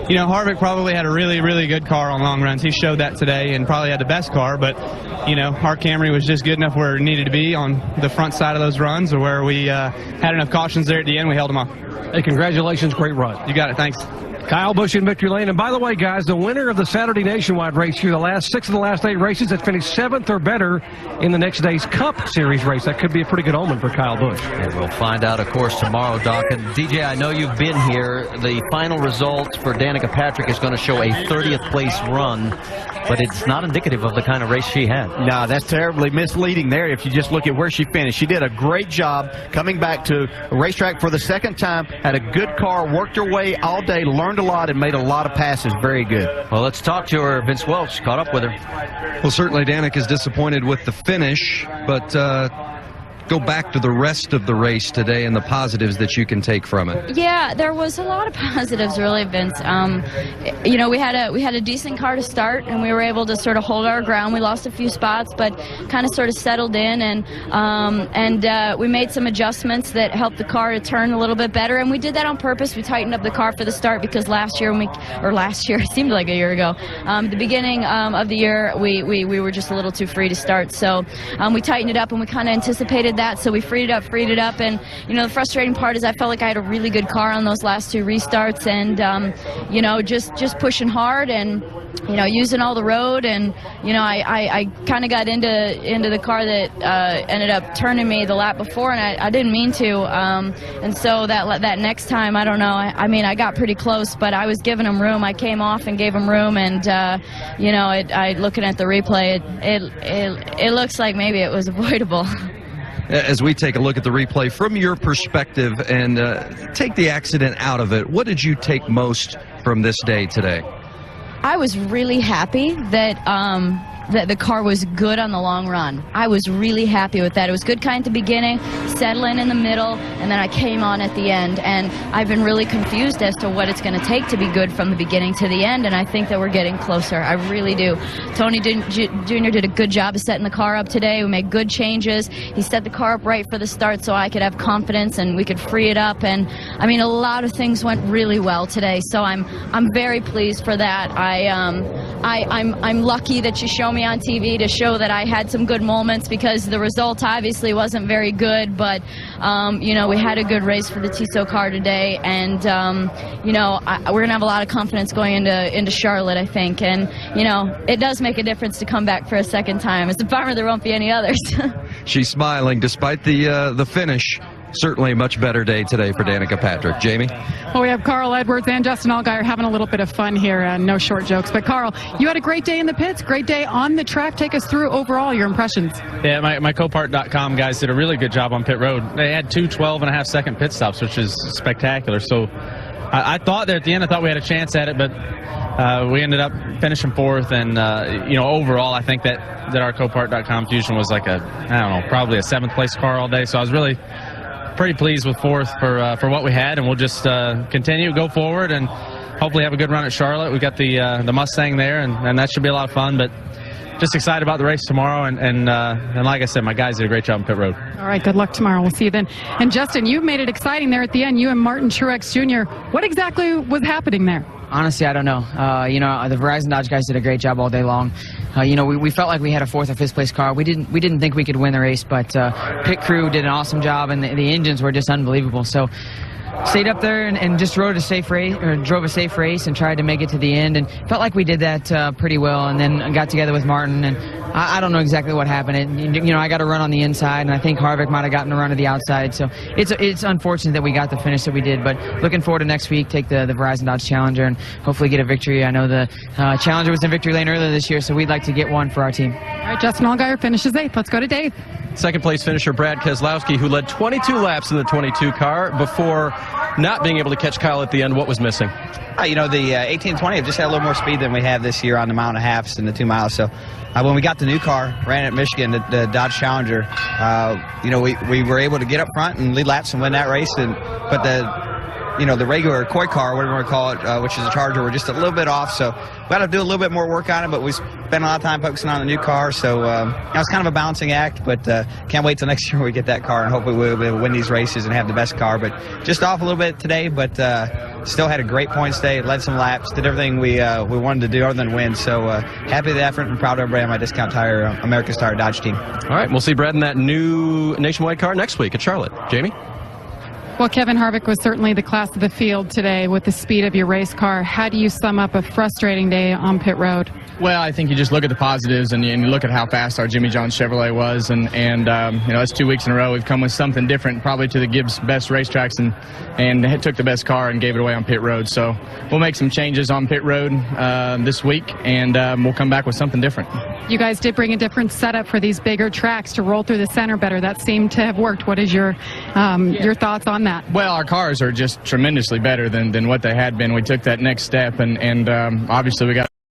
you know, Harvick probably had a really, really good car on long runs. He showed that today and probably had the best car, but, you know, our Camry was just good enough where it needed to be on the front side of those runs, or where we had enough cautions there at the end, we held them off. Hey, congratulations. Great run. You got it. Thanks. Kyle Busch in Victory Lane. And by the way, guys, the winner of the Saturday Nationwide race here, the last 6 of the last 8 races, that finished 7th or better in the next day's Cup Series race. That could be a pretty good omen for Kyle Busch. And we'll find out, of course, tomorrow, Doc. And DJ, I know you've been here. The final results for Danica Patrick is going to show a 30th place run, but it's not indicative of the kind of race she had. No, that's terribly misleading there if you just look at where she finished. She did a great job coming back to a racetrack for the 2nd time, had a good car, worked her way all day, learned a lot, and made a lot of passes. Very good. Well, let's talk to her. Vince Welch caught up with her. Well, certainly Danica is disappointed with the finish, but go back to the rest of the race today and the positives that you can take from it. Yeah, there was a lot of positives, really, Vince. You know, we had a decent car to start, and we were able to sort of hold our ground. We lost a few spots, but kind of sort of settled in, and we made some adjustments that helped the car to turn a little bit better, and we did that on purpose. We tightened up the car for the start because last year, it seemed like a year ago, the beginning of the year, we were just a little too free to start. So we tightened it up, and we kind of anticipated that, so we freed it up, and you know, the frustrating part is I felt like I had a really good car on those last 2 restarts, and you know, just pushing hard and, you know, using all the road, and you know, I kind of got into the car that ended up turning me the lap before, and I didn't mean to, and so that next time, I don't know, I mean, I got pretty close, but I was giving him room. I came off and gave him room, and you know, looking at the replay, it looks like maybe it was avoidable. As we take a look at the replay from your perspective and take the accident out of it, what did you take most from this day today? I was really happy that that the car was good on the long run. I was really happy with that. It was good kind at the beginning, settling in the middle, and then I came on at the end. And I've been really confused as to what it's going to take to be good from the beginning to the end, and I think that we're getting closer. I really do. Tony Jr. did a good job of setting the car up today. We made good changes. He set the car up right for the start so I could have confidence and we could free it up. And I mean, a lot of things went really well today, so I'm very pleased for that. I'm lucky that you show me me on TV to show that I had some good moments, because the result obviously wasn't very good, but you know, we had a good race for the Tissot car today, and you know, we're gonna have a lot of confidence going into Charlotte, I think, and you know, it does make a difference to come back for a second time. It's a bummer there won't be any others. She's smiling despite the finish. Certainly a much better day today for Danica Patrick. Jamie? Well, we have Carl Edwards and Justin Allgaier having a little bit of fun here. No short jokes. But, Carl, you had a great day in the pits, great day on the track. Take us through overall your impressions. Yeah, my Copart.com guys did a really good job on pit road. They had 2 12.5-second pit stops, which is spectacular. So I thought there at the end, I thought we had a chance at it, but we ended up finishing 4th. And, you know, overall, I think that our Copart.com Fusion was like probably a 7th place car all day. So I was really pretty pleased with 4th for what we had, and we'll just continue, go forward, and hopefully have a good run at Charlotte. We got the Mustang there, and that should be a lot of fun. But just excited about the race tomorrow, and like I said, my guys did a great job on pit road. All right, good luck tomorrow. We'll see you then. And Justin, you made it exciting there at the end. You and Martin Truex Jr. What exactly was happening there? Honestly, I don't know. You know, the Verizon Dodge guys did a great job all day long. You know, we felt like we had a 4th or 5th place car. We didn't think we could win the race, but pit crew did an awesome job, and the engines were just unbelievable. So stayed up there and just drove a safe race and tried to make it to the end, and felt like we did that pretty well. And then got together with Martin, and I don't know exactly what happened. You know, I got a run on the inside, and I think Harvick might have gotten a run to the outside. So it's unfortunate that we got the finish that we did, but looking forward to next week, take the Verizon Dodge Challenger and hopefully get a victory. I know the Challenger was in victory lane earlier this year, so we'd like to get one for our team. All right, Justin Allgaier finishes 8th. Let's go to Dave. Second place finisher Brad Keselowski, who led 22 laps in the 22 car before not being able to catch Kyle at the end. What was missing? You know, the 1820 have just had a little more speed than we have this year on the mile and a halves and the 2 miles. So when we got the new car, ran at Michigan, the Dodge Challenger, you know, we were able to get up front and lead laps and win that race. But the regular koi car, whatever you want to call it, which is a Charger, we're just a little bit off. So we got to do a little bit more work on it, but we spent a lot of time focusing on the new car. So it's kind of a balancing act, but can't wait till next year when we get that car, and hopefully we'll be able to win these races and have the best car. But just off a little bit today, but still had a great points day, led some laps, did everything we wanted to do other than win. So happy with the effort and proud of everybody on my Discount Tire, America's Tire Dodge team. All right, we'll see Brad in that new Nationwide car next week at Charlotte. Jamie? Well, Kevin Harvick was certainly the class of the field today with the speed of your race car. How do you sum up a frustrating day on pit road? Well, I think you just look at the positives and you look at how fast our Jimmy John's Chevrolet was, and you know, it's 2 weeks in a row we've come with something different, probably to the Gibbs best racetracks, and took the best car and gave it away on pit road. So we'll make some changes on pit road this week, and we'll come back with something different. You guys did bring a different setup for these bigger tracks to roll through the center better. That seemed to have worked. What is your thoughts on that? Well, our cars are just tremendously better than what they had been. We took that next step, and obviously we got